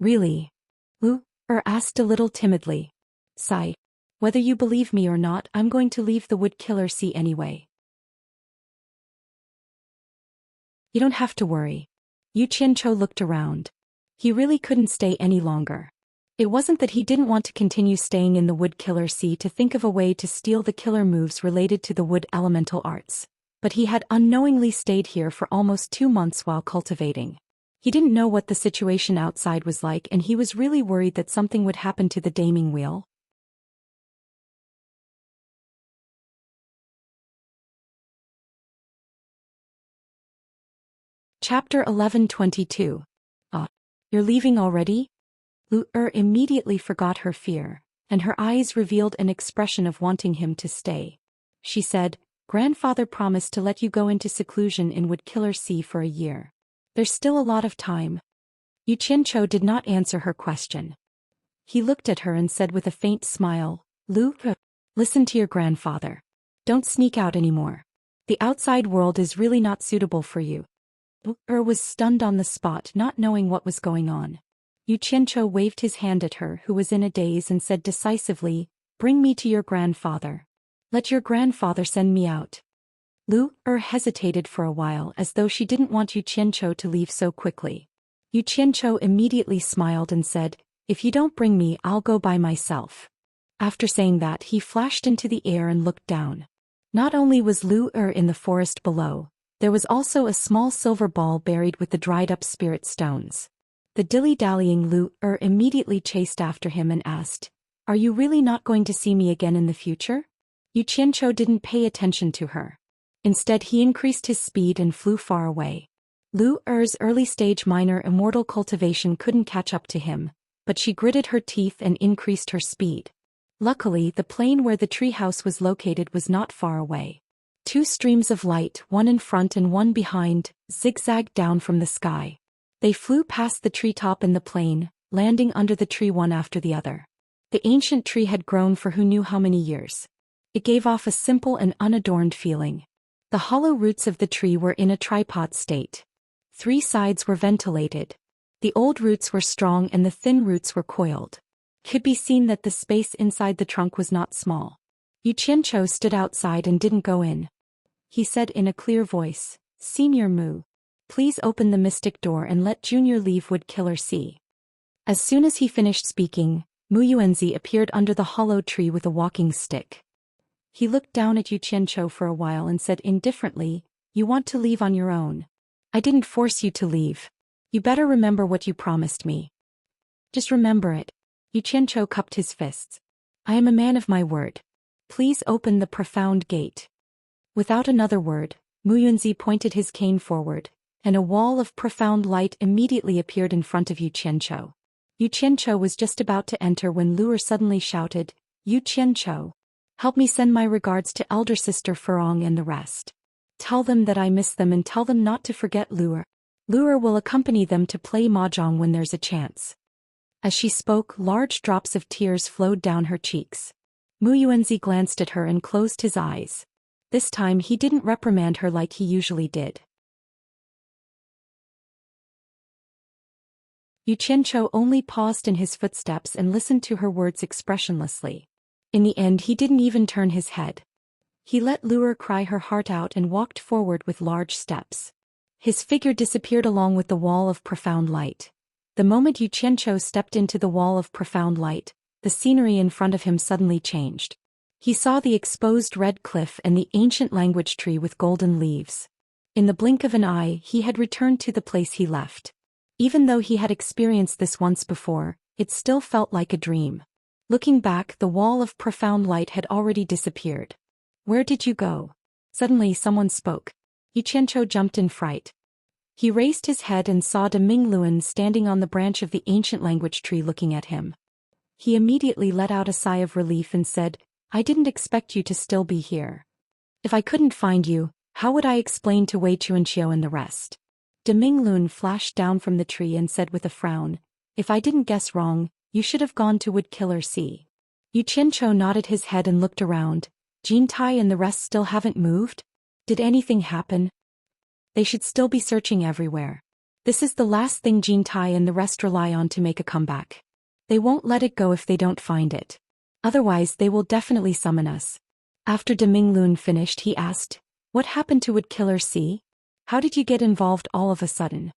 Really? Luer asked a little timidly. Sigh. Whether you believe me or not, I'm going to leave the Wood Killer Sea anyway. You don't have to worry. Yu Qianqiu looked around. He really couldn't stay any longer. It wasn't that he didn't want to continue staying in the Wood Killer Sea to think of a way to steal the killer moves related to the wood elemental arts, but he had unknowingly stayed here for almost 2 months while cultivating. He didn't know what the situation outside was like and he was really worried that something would happen to the daiming wheel. Chapter 11:22. You're leaving already? Luer immediately forgot her fear, and her eyes revealed an expression of wanting him to stay. She said, Grandfather promised to let you go into seclusion in Woodkiller Sea for a year. There's still a lot of time. Yu Qianqiu did not answer her question. He looked at her and said with a faint smile, Lu, listen to your grandfather. Don't sneak out anymore. The outside world is really not suitable for you. Lu was stunned on the spot, not knowing what was going on. Yu Qianqiu waved his hand at her, who was in a daze, and said decisively, Bring me to your grandfather. Let your grandfather send me out. Lu hesitated for a while, as though she didn't want Yu Qianqiu to leave so quickly. Yu Qianqiu immediately smiled and said, If you don't bring me, I'll go by myself. After saying that, he flashed into the air and looked down. Not only was Lu in the forest below, there was also a small silver ball buried with the dried-up spirit stones. The dilly-dallying Lu immediately chased after him and asked, Are you really not going to see me again in the future? Yu Qianqiu didn't pay attention to her. Instead, he increased his speed and flew far away. Lu's early-stage minor immortal cultivation couldn't catch up to him, but she gritted her teeth and increased her speed. Luckily, the plain where the treehouse was located was not far away. Two streams of light, one in front and one behind, zigzagged down from the sky. They flew past the treetop in the plain, landing under the tree one after the other. The ancient tree had grown for who knew how many years. It gave off a simple and unadorned feeling. The hollow roots of the tree were in a tripod state. 3 sides were ventilated. The old roots were strong and the thin roots were coiled. It could be seen that the space inside the trunk was not small. Yu Qianqiu stood outside and didn't go in. He said in a clear voice, Senior Mu, please open the mystic door and let Junior leave Woodkiller Sea. As soon as he finished speaking, Mu Yuanzi appeared under the hollow tree with a walking stick. He looked down at Yu Qianqiu for a while and said indifferently, You want to leave on your own. I didn't force you to leave. You better remember what you promised me. Just remember it. Yu Qianqiu cupped his fists. I am a man of my word. Please open the profound gate. Without another word, Mu Yuanzi pointed his cane forward, and a wall of profound light immediately appeared in front of Yu Qianqiu. Yu Qianqiu was just about to enter when Lu suddenly shouted, Yu Qianqiu, help me send my regards to elder sister Furong and the rest. Tell them that I miss them and tell them not to forget Lu. Lu will accompany them to play mahjong when there's a chance. As she spoke, large drops of tears flowed down her cheeks. Mu Yuanzi glanced at her and closed his eyes. This time he didn't reprimand her like he usually did. Yu Qianqiu only paused in his footsteps and listened to her words expressionlessly. In the end, he didn't even turn his head. He let Lu cry her heart out and walked forward with large steps. His figure disappeared along with the wall of profound light. The moment Yu Qianqiu stepped into the wall of profound light, the scenery in front of him suddenly changed. He saw the exposed red cliff and the ancient language tree with golden leaves. In the blink of an eye, he had returned to the place he left. Even though he had experienced this once before, it still felt like a dream. Looking back, the wall of profound light had already disappeared. Where did you go? Suddenly someone spoke. Yu Qianqiu jumped in fright. He raised his head and saw De Mingluan standing on the branch of the ancient language tree looking at him. He immediately let out a sigh of relief and said, I didn't expect you to still be here. If I couldn't find you, how would I explain to Wei Chuanqiu and the rest? De Mingluan flashed down from the tree and said with a frown, If I didn't guess wrong, you should have gone to Woodkiller Sea. Yu Qianqiu nodded his head and looked around. Jintai and the rest still haven't moved? Did anything happen? They should still be searching everywhere. This is the last thing Jintai and the rest rely on to make a comeback. They won't let it go if they don't find it. Otherwise they will definitely summon us. After De Mingluan finished, he asked, What happened to Woodkiller Sea? How did you get involved all of a sudden?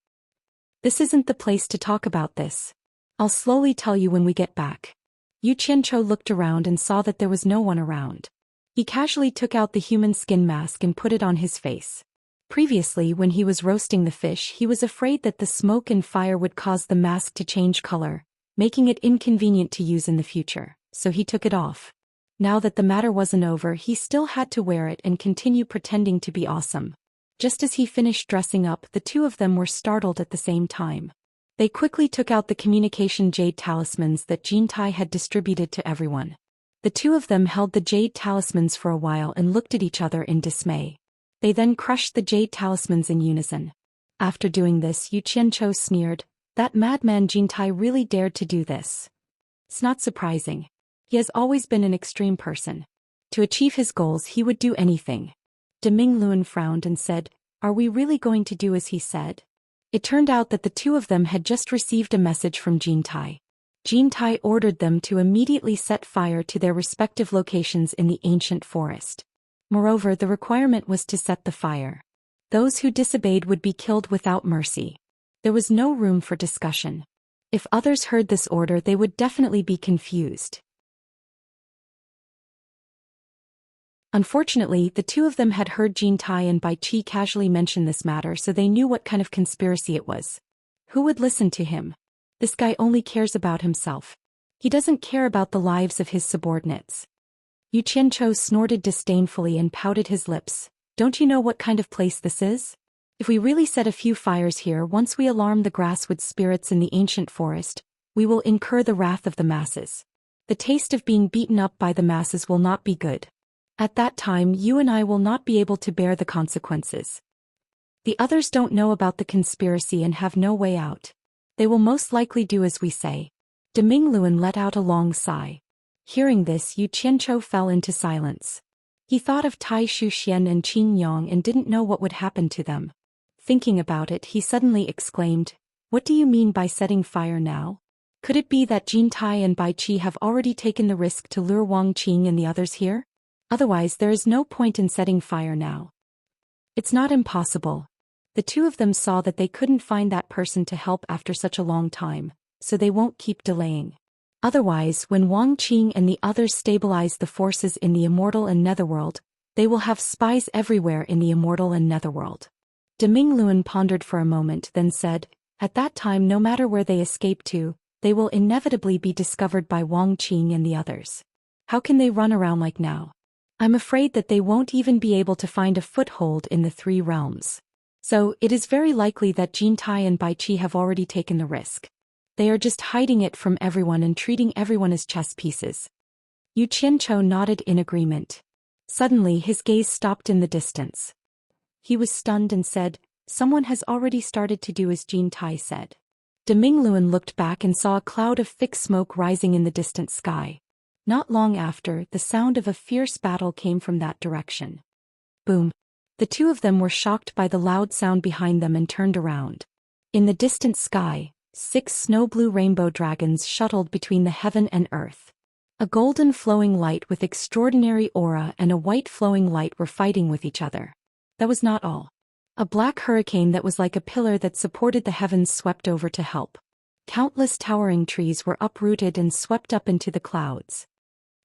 This isn't the place to talk about this. I'll slowly tell you when we get back. Yu Qianqiu looked around and saw that there was no one around. He casually took out the human skin mask and put it on his face. Previously, when he was roasting the fish, he was afraid that the smoke and fire would cause the mask to change color, making it inconvenient to use in the future, so he took it off. Now that the matter wasn't over, he still had to wear it and continue pretending to be awesome. Just as he finished dressing up, the two of them were startled at the same time. They quickly took out the communication jade talismans that Jintai had distributed to everyone. The two of them held the jade talismans for a while and looked at each other in dismay. They then crushed the jade talismans in unison. After doing this, Yu Qianchou sneered, "That madman Jintai really dared to do this." It's not surprising. He has always been an extreme person. To achieve his goals, he would do anything. Deming Luan frowned and said, "Are we really going to do as he said?" It turned out that the two of them had just received a message from Jintai. Jintai ordered them to immediately set fire to their respective locations in the ancient forest. Moreover, the requirement was to set the fire. Those who disobeyed would be killed without mercy. There was no room for discussion. If others heard this order, they would definitely be confused. Unfortunately, the two of them had heard Jintai and Bai Qi casually mention this matter, so they knew what kind of conspiracy it was. Who would listen to him? This guy only cares about himself. He doesn't care about the lives of his subordinates. Yu Qianchou snorted disdainfully and pouted his lips. "Don't you know what kind of place this is? If we really set a few fires here, once we alarm the grasswood spirits in the ancient forest, we will incur the wrath of the masses. The taste of being beaten up by the masses will not be good. At that time, you and I will not be able to bear the consequences. The others don't know about the conspiracy and have no way out. They will most likely do as we say." Deming Luan let out a long sigh. Hearing this, Yu Qianchou fell into silence. He thought of Tai Shuxian and Qin Yang and didn't know what would happen to them. Thinking about it, he suddenly exclaimed, "What do you mean by setting fire now? Could it be that Jintai and Bai Qi have already taken the risk to lure Wang Qing and the others here? Otherwise, there is no point in setting fire now." It's not impossible. The two of them saw that they couldn't find that person to help after such a long time, so they won't keep delaying. Otherwise, when Wang Qing and the others stabilize the forces in the Immortal and Netherworld, they will have spies everywhere in the Immortal and Netherworld. Deming Luan pondered for a moment, then said, "At that time, no matter where they escape to, they will inevitably be discovered by Wang Qing and the others. How can they run around like now? I'm afraid that they won't even be able to find a foothold in the three realms. So, it is very likely that Jintai and Bai Qi have already taken the risk. They are just hiding it from everyone and treating everyone as chess pieces." Yu Qianchou nodded in agreement. Suddenly, his gaze stopped in the distance. He was stunned and said, "Someone has already started to do as Jintai said." Deming Luan looked back and saw a cloud of thick smoke rising in the distant sky. Not long after, the sound of a fierce battle came from that direction. Boom! The two of them were shocked by the loud sound behind them and turned around. In the distant sky, 6 snow-blue rainbow dragons shuttled between the heaven and earth. A golden flowing light with extraordinary aura and a white flowing light were fighting with each other. That was not all. A black hurricane that was like a pillar that supported the heavens swept over to help. Countless towering trees were uprooted and swept up into the clouds.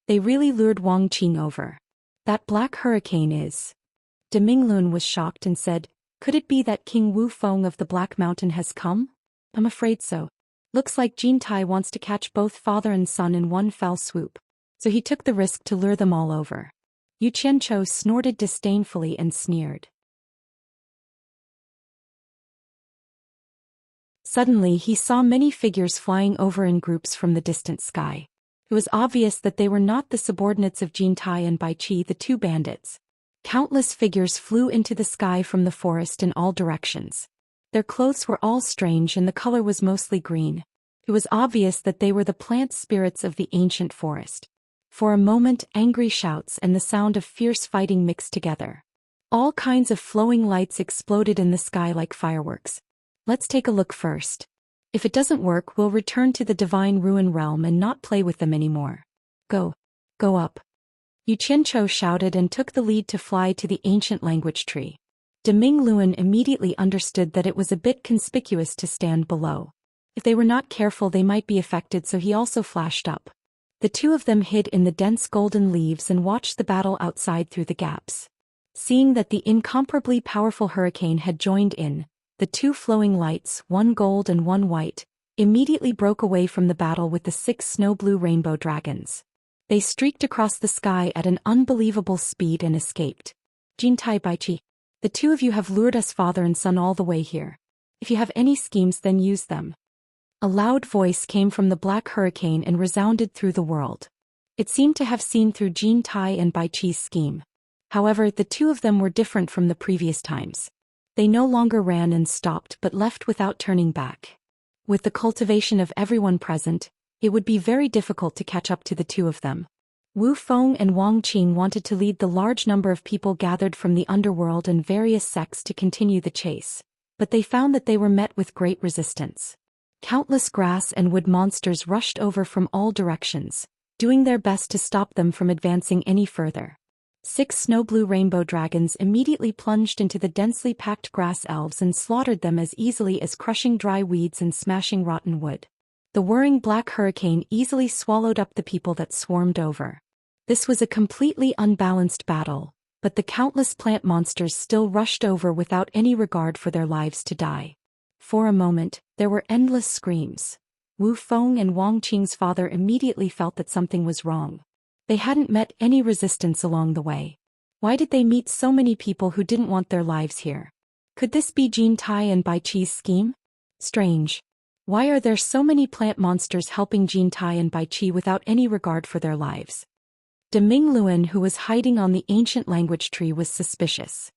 They really lured Wang Qing over. That black hurricane is... Deming Luan was shocked and said, "Could it be that King Wu Feng of the Black Mountain has come? I'm afraid so. Looks like Jintai wants to catch both father and son in one fell swoop. So he took the risk to lure them all over." Yu Qianchou snorted disdainfully and sneered. Suddenly he saw many figures flying over in groups from the distant sky. It was obvious that they were not the subordinates of Jintai and Bai Qi, the two bandits. Countless figures flew into the sky from the forest in all directions. Their clothes were all strange and the color was mostly green. It was obvious that they were the plant spirits of the ancient forest. For a moment, angry shouts and the sound of fierce fighting mixed together. All kinds of flowing lights exploded in the sky like fireworks. "Let's take a look first. If it doesn't work, we'll return to the Divine Ruin Realm and not play with them anymore. Go up." Yu Qianchou shouted and took the lead to fly to the ancient language tree. Deming Luan immediately understood that it was a bit conspicuous to stand below. If they were not careful, they might be affected, so he also flashed up. The two of them hid in the dense golden leaves and watched the battle outside through the gaps. Seeing that the incomparably powerful hurricane had joined in, the two flowing lights, one gold and one white, immediately broke away from the battle with the 6 snow-blue rainbow dragons. They streaked across the sky at an unbelievable speed and escaped. "Jintai, Bai Qi, the two of you have lured us father and son all the way here. If you have any schemes, then use them." A loud voice came from the black hurricane and resounded through the world. It seemed to have seen through Jin Tai and Bai Chi's scheme. However, the two of them were different from the previous times. They no longer ran and stopped but left without turning back. With the cultivation of everyone present, it would be very difficult to catch up to the two of them. Wu Feng and Wang Qing wanted to lead the large number of people gathered from the underworld and various sects to continue the chase, but they found that they were met with great resistance. Countless grass and wood monsters rushed over from all directions, doing their best to stop them from advancing any further. 6 snow-blue rainbow dragons immediately plunged into the densely packed grass elves and slaughtered them as easily as crushing dry weeds and smashing rotten wood. The whirring black hurricane easily swallowed up the people that swarmed over. This was a completely unbalanced battle, but the countless plant monsters still rushed over without any regard for their lives to die. For a moment, there were endless screams. Wu Feng and Wang Qing's father immediately felt that something was wrong. They hadn't met any resistance along the way. Why did they meet so many people who didn't want their lives here? Could this be Jin Tai and Bai Chi's scheme? Strange. Why are there so many plant monsters helping Jin Tai and Bai Chi without any regard for their lives? De Mingluan, who was hiding on the ancient language tree, was suspicious.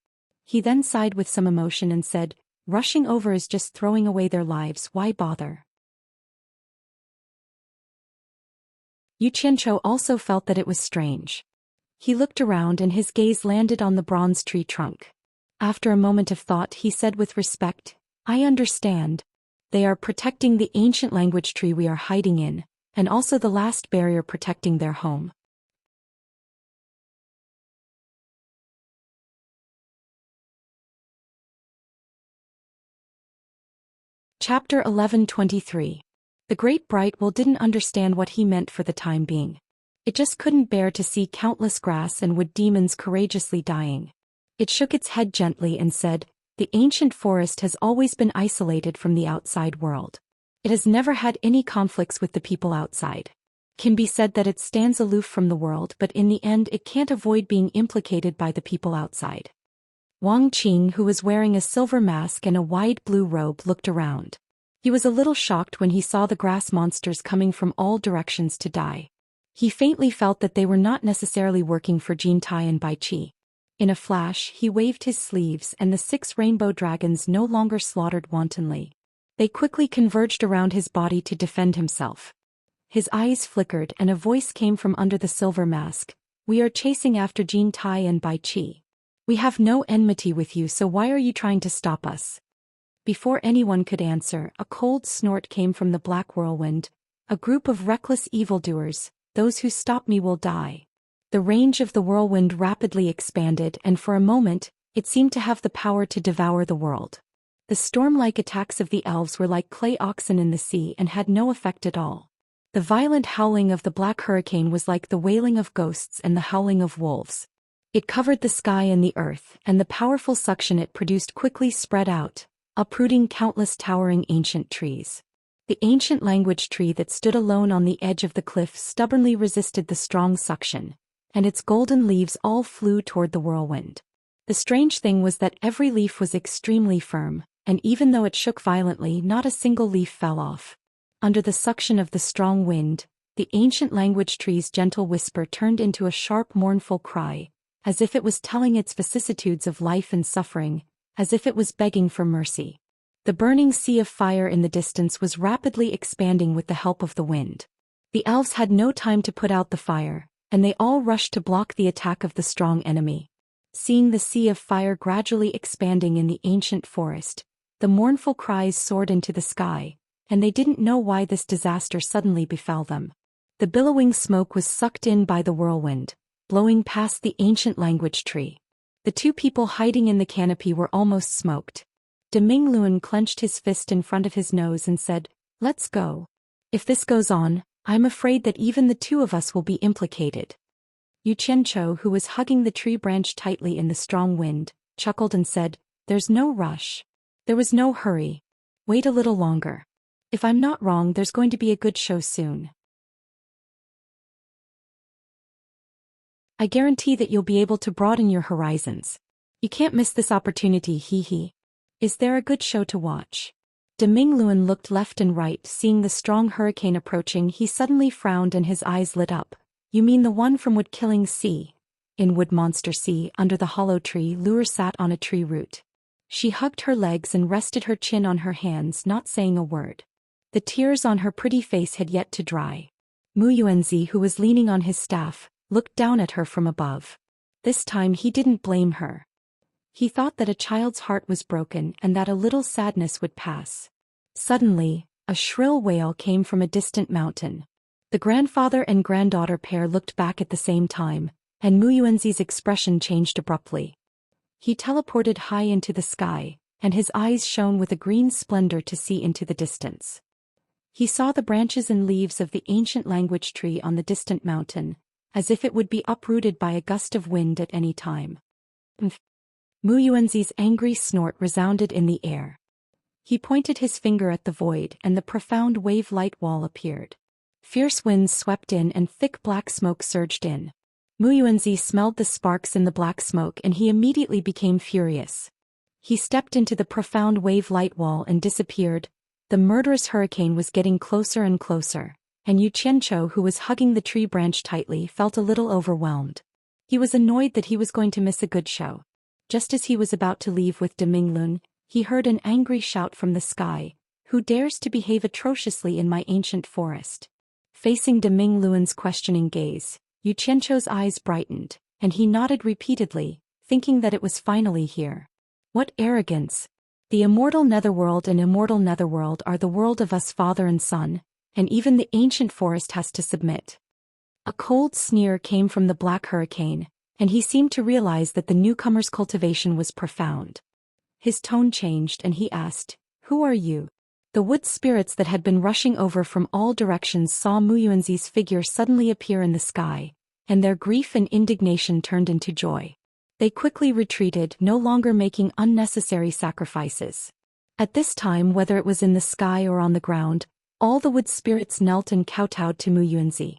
He then sighed with some emotion and said, "Rushing over is just throwing away their lives, why bother?" Yu Qianzhou also felt that it was strange. He looked around and his gaze landed on the bronze tree trunk. After a moment of thought, he said with respect, "I understand. They are protecting the ancient language tree we are hiding in, and also the last barrier protecting their home." Chapter 11:23. The Great Bright Will didn't understand what he meant for the time being. It just couldn't bear to see countless grass and wood demons courageously dying. It shook its head gently and said, "The ancient forest has always been isolated from the outside world. It has never had any conflicts with the people outside. Can be said that it stands aloof from the world, but in the end it can't avoid being implicated by the people outside." Wang Qing, who was wearing a silver mask and a wide blue robe, looked around. He was a little shocked when he saw the grass monsters coming from all directions to die. He faintly felt that they were not necessarily working for Jin Tai and Bai Chi. In a flash, he waved his sleeves and the 6 rainbow dragons no longer slaughtered wantonly. They quickly converged around his body to defend himself. His eyes flickered and a voice came from under the silver mask. "We are chasing after Jin Tai and Bai Chi. We have no enmity with you, so why are you trying to stop us?" Before anyone could answer, a cold snort came from the black whirlwind. "A group of reckless evildoers, those who stop me will die." The range of the whirlwind rapidly expanded and for a moment, it seemed to have the power to devour the world. The storm-like attacks of the elves were like clay oxen in the sea and had no effect at all. The violent howling of the black hurricane was like the wailing of ghosts and the howling of wolves. It covered the sky and the earth, and the powerful suction it produced quickly spread out, uprooting countless towering ancient trees. The ancient language tree that stood alone on the edge of the cliff stubbornly resisted the strong suction, and its golden leaves all flew toward the whirlwind. The strange thing was that every leaf was extremely firm, and even though it shook violently, not a single leaf fell off. Under the suction of the strong wind, the ancient language tree's gentle whisper turned into a sharp mournful cry, as if it was telling its vicissitudes of life and suffering, as if it was begging for mercy. The burning sea of fire in the distance was rapidly expanding with the help of the wind. The elves had no time to put out the fire, and they all rushed to block the attack of the strong enemy. Seeing the sea of fire gradually expanding in the ancient forest, the mournful cries soared into the sky, and they didn't know why this disaster suddenly befell them. The billowing smoke was sucked in by the whirlwind, blowing past the ancient language tree. The two people hiding in the canopy were almost smoked. De Mingluan clenched his fist in front of his nose and said, "Let's go. If this goes on, I'm afraid that even the two of us will be implicated." Yu Qianzhou, who was hugging the tree branch tightly in the strong wind, chuckled and said, "There's no rush. There was no hurry. Wait a little longer. If I'm not wrong, there's going to be a good show soon. I guarantee that you'll be able to broaden your horizons. You can't miss this opportunity, hee hee. Is there a good show to watch?" De Mingluan looked left and right. Seeing the strong hurricane approaching, he suddenly frowned and his eyes lit up. You mean the one from Wood Killing Sea? In Wood Monster Sea, under the hollow tree, Lure sat on a tree root. She hugged her legs and rested her chin on her hands, not saying a word. The tears on her pretty face had yet to dry. Mu Yuanzi, who was leaning on his staff, looked down at her from above. This time he didn't blame her. He thought that a child's heart was broken and that a little sadness would pass. Suddenly, a shrill wail came from a distant mountain. The grandfather and granddaughter pair looked back at the same time, and Mu Yuanzi's expression changed abruptly. He teleported high into the sky, and his eyes shone with a green splendor to see into the distance. He saw the branches and leaves of the ancient language tree on the distant mountain, as if it would be uprooted by a gust of wind at any time. Mu Yuanzi's angry snort resounded in the air. He pointed his finger at the void, and the profound wave-light wall appeared. Fierce winds swept in and thick black smoke surged in. Mu Yuanzi smelled the sparks in the black smoke and he immediately became furious. He stepped into the profound wave-light wall and disappeared. The murderous hurricane was getting closer and closer, and Yu Qianqiu, who was hugging the tree branch tightly, felt a little overwhelmed. He was annoyed that he was going to miss a good show. Just as he was about to leave with De Minglun, he heard an angry shout from the sky. Who dares to behave atrociously in my ancient forest? Facing De Minglun's questioning gaze, Yu Qianqiu's eyes brightened, and he nodded repeatedly, thinking that it was finally here. What arrogance! The immortal netherworld and immortal netherworld are the world of us father and son, and even the ancient forest has to submit. A cold sneer came from the black hurricane, and he seemed to realize that the newcomer's cultivation was profound. His tone changed and he asked, "Who are you?" The wood spirits that had been rushing over from all directions saw Mu Yuanzi's figure suddenly appear in the sky, and their grief and indignation turned into joy. They quickly retreated, no longer making unnecessary sacrifices. At this time, whether it was in the sky or on the ground, all the wood spirits knelt and kowtowed to Mu Yuanzi.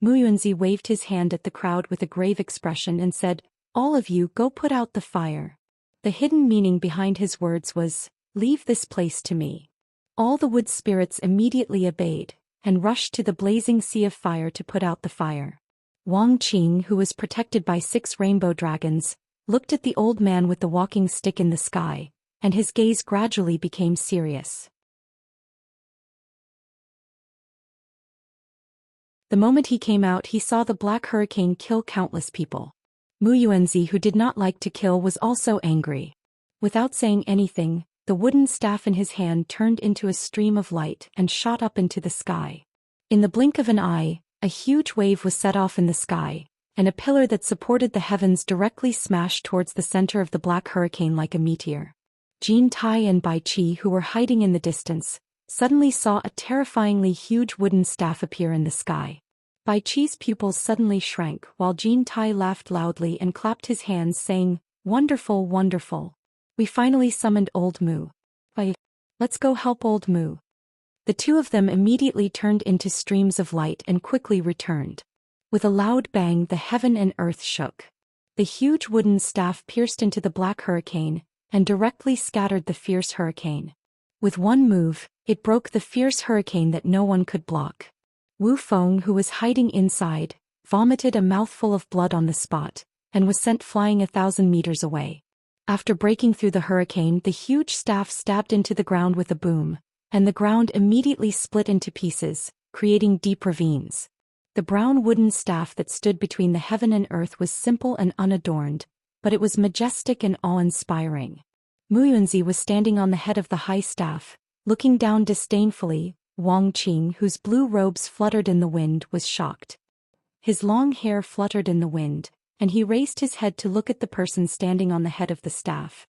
Mu Yuanzi waved his hand at the crowd with a grave expression and said, "All of you go put out the fire." The hidden meaning behind his words was, "Leave this place to me." All the wood spirits immediately obeyed, and rushed to the blazing sea of fire to put out the fire. Wang Qing, who was protected by 6 rainbow dragons, looked at the old man with the walking stick in the sky, and his gaze gradually became serious. The moment he came out, he saw the black hurricane kill countless people. Mu Yuanzi, who did not like to kill, was also angry. Without saying anything, the wooden staff in his hand turned into a stream of light and shot up into the sky. In the blink of an eye, a huge wave was set off in the sky, and a pillar that supported the heavens directly smashed towards the center of the black hurricane like a meteor. Jin Tai and Bai Qi, who were hiding in the distance, suddenly saw a terrifyingly huge wooden staff appear in the sky. Bai Qi's pupils suddenly shrank, while Jin Tai laughed loudly and clapped his hands, saying, "Wonderful, wonderful. We finally summoned old Mu. Let's go help old Mu." The two of them immediately turned into streams of light and quickly returned. With a loud bang, the heaven and earth shook. The huge wooden staff pierced into the black hurricane and directly scattered the fierce hurricane. With one move, it broke the fierce hurricane that no one could block. Wu Feng, who was hiding inside, vomited a mouthful of blood on the spot, and was sent flying 1,000 meters away. After breaking through the hurricane, the huge staff stabbed into the ground with a boom, and the ground immediately split into pieces, creating deep ravines. The brown wooden staff that stood between the heaven and earth was simple and unadorned, but it was majestic and awe-inspiring. Mu Yuanzi was standing on the head of the high staff, looking down disdainfully. Wang Qing, whose blue robes fluttered in the wind, was shocked. His long hair fluttered in the wind, and he raised his head to look at the person standing on the head of the staff.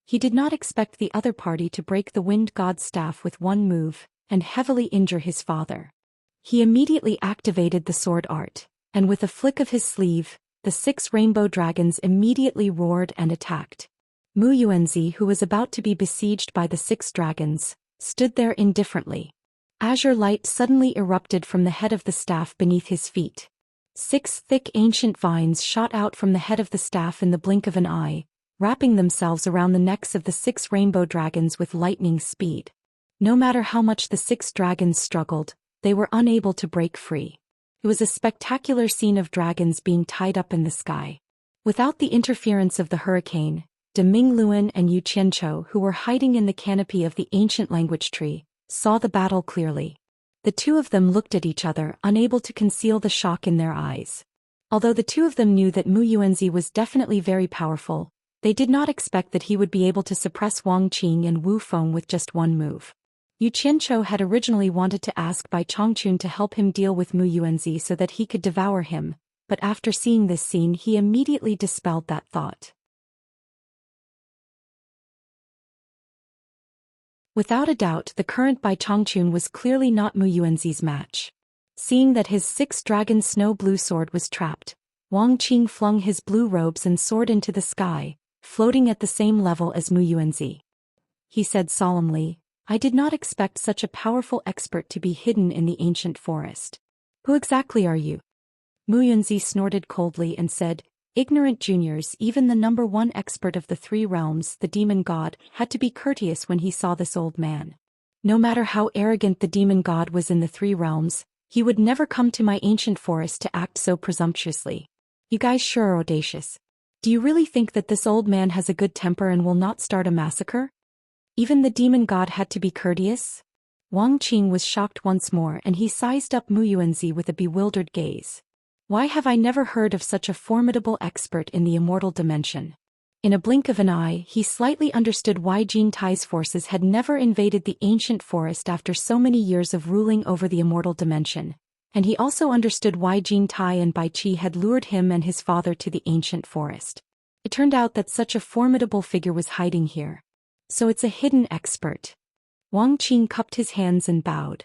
He did not expect the other party to break the wind god's staff with one move and heavily injure his father. He immediately activated the sword art, and with a flick of his sleeve, the 6 rainbow dragons immediately roared and attacked. Mu Yuanzi, who was about to be besieged by the 6 dragons, stood there indifferently. Azure light suddenly erupted from the head of the staff beneath his feet. 6 thick ancient vines shot out from the head of the staff in the blink of an eye, wrapping themselves around the necks of the 6 rainbow dragons with lightning speed. No matter how much the 6 dragons struggled, they were unable to break free. It was a spectacular scene of dragons being tied up in the sky. Without the interference of the hurricane, De Mingluan and Yu Qianchou, who were hiding in the canopy of the ancient language tree, saw the battle clearly. The two of them looked at each other, unable to conceal the shock in their eyes. Although the two of them knew that Mu Yuanzi was definitely very powerful, they did not expect that he would be able to suppress Wang Qing and Wu Feng with just one move. Yu Qianchou had originally wanted to ask Bai Chongqun to help him deal with Mu Yuanzi so that he could devour him, but after seeing this scene he immediately dispelled that thought. Without a doubt, the current Bai Chongqun was clearly not Mu Yuanzi's match. Seeing that his six-dragon snow blue sword was trapped, Wang Qing flung his blue robes and sword into the sky, floating at the same level as Mu Yuanzi. He said solemnly, "I did not expect such a powerful expert to be hidden in the ancient forest. Who exactly are you?" Mu Yuanzi snorted coldly and said, "Ignorant juniors, even the number one expert of the three realms, the demon god, had to be courteous when he saw this old man. No matter how arrogant the demon god was in the three realms, he would never come to my ancient forest to act so presumptuously. You guys sure are audacious. Do you really think that this old man has a good temper and will not start a massacre? Even the demon god had to be courteous?" Wang Qing was shocked once more and he sized up Mu Yuanzi with a bewildered gaze. Why have I never heard of such a formidable expert in the immortal dimension? In a blink of an eye, he slightly understood why Jin Tai's forces had never invaded the ancient forest after so many years of ruling over the immortal dimension, and he also understood why Jin Tai and Bai Qi had lured him and his father to the ancient forest. It turned out that such a formidable figure was hiding here. So it's a hidden expert. Wang Qing cupped his hands and bowed.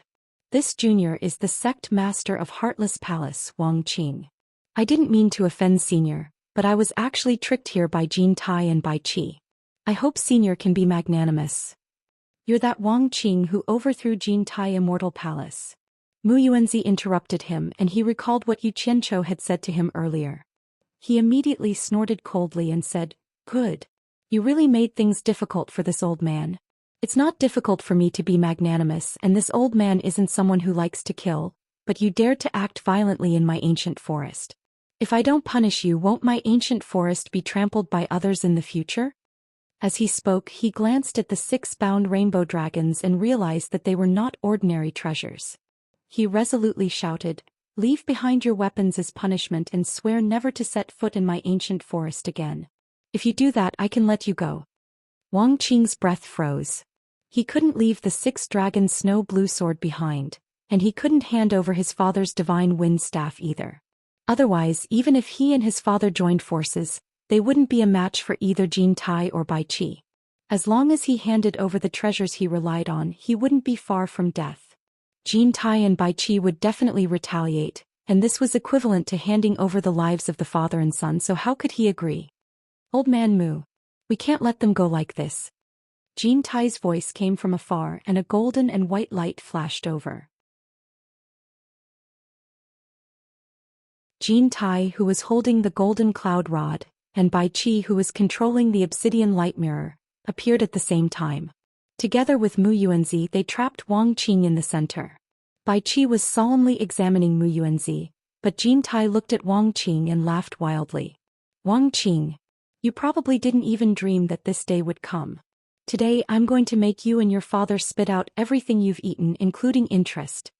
"This junior is the sect master of Heartless Palace, Wang Qing. I didn't mean to offend senior, but I was actually tricked here by Jin Tai and Bai Qi. I hope senior can be magnanimous." "You're that Wang Qing who overthrew Jin Tai Immortal Palace." Mu Yuanzi interrupted him and he recalled what Yu Qianchou had said to him earlier. He immediately snorted coldly and said, "Good. You really made things difficult for this old man. It's not difficult for me to be magnanimous, and this old man isn't someone who likes to kill, but you dared to act violently in my ancient forest. If I don't punish you, won't my ancient forest be trampled by others in the future?" As he spoke, he glanced at the six-bound rainbow dragons and realized that they were not ordinary treasures. He resolutely shouted, "Leave behind your weapons as punishment and swear never to set foot in my ancient forest again. If you do that, I can let you go." Wang Qing's breath froze. He couldn't leave the six-dragon snow blue sword behind, and he couldn't hand over his father's divine wind staff either. Otherwise, even if he and his father joined forces, they wouldn't be a match for either Jin Tai or Bai Qi. As long as he handed over the treasures he relied on, he wouldn't be far from death. Jin Tai and Bai Qi would definitely retaliate, and this was equivalent to handing over the lives of the father and son, so how could he agree? "Old man Mu. We can't let them go like this." Jin Tai's voice came from afar and a golden and white light flashed over. Jin Tai, who was holding the golden cloud rod, and Bai Qi, who was controlling the obsidian light mirror, appeared at the same time. Together with Mu Yuanzi, they trapped Wang Qing in the center. Bai Qi was solemnly examining Mu Yuanzi, but Jin Tai looked at Wang Qing and laughed wildly. "Wang Qing, you probably didn't even dream that this day would come. Today I'm going to make you and your father spit out everything you've eaten, including interest."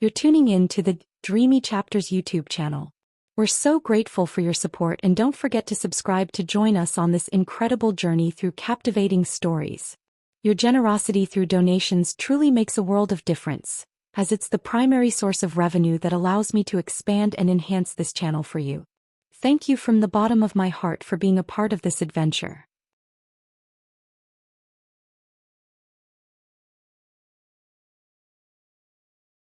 You're tuning in to the Dreamy Chapters YouTube channel. We're so grateful for your support, and don't forget to subscribe to join us on this incredible journey through captivating stories. Your generosity through donations truly makes a world of difference, as it's the primary source of revenue that allows me to expand and enhance this channel for you. Thank you from the bottom of my heart for being a part of this adventure.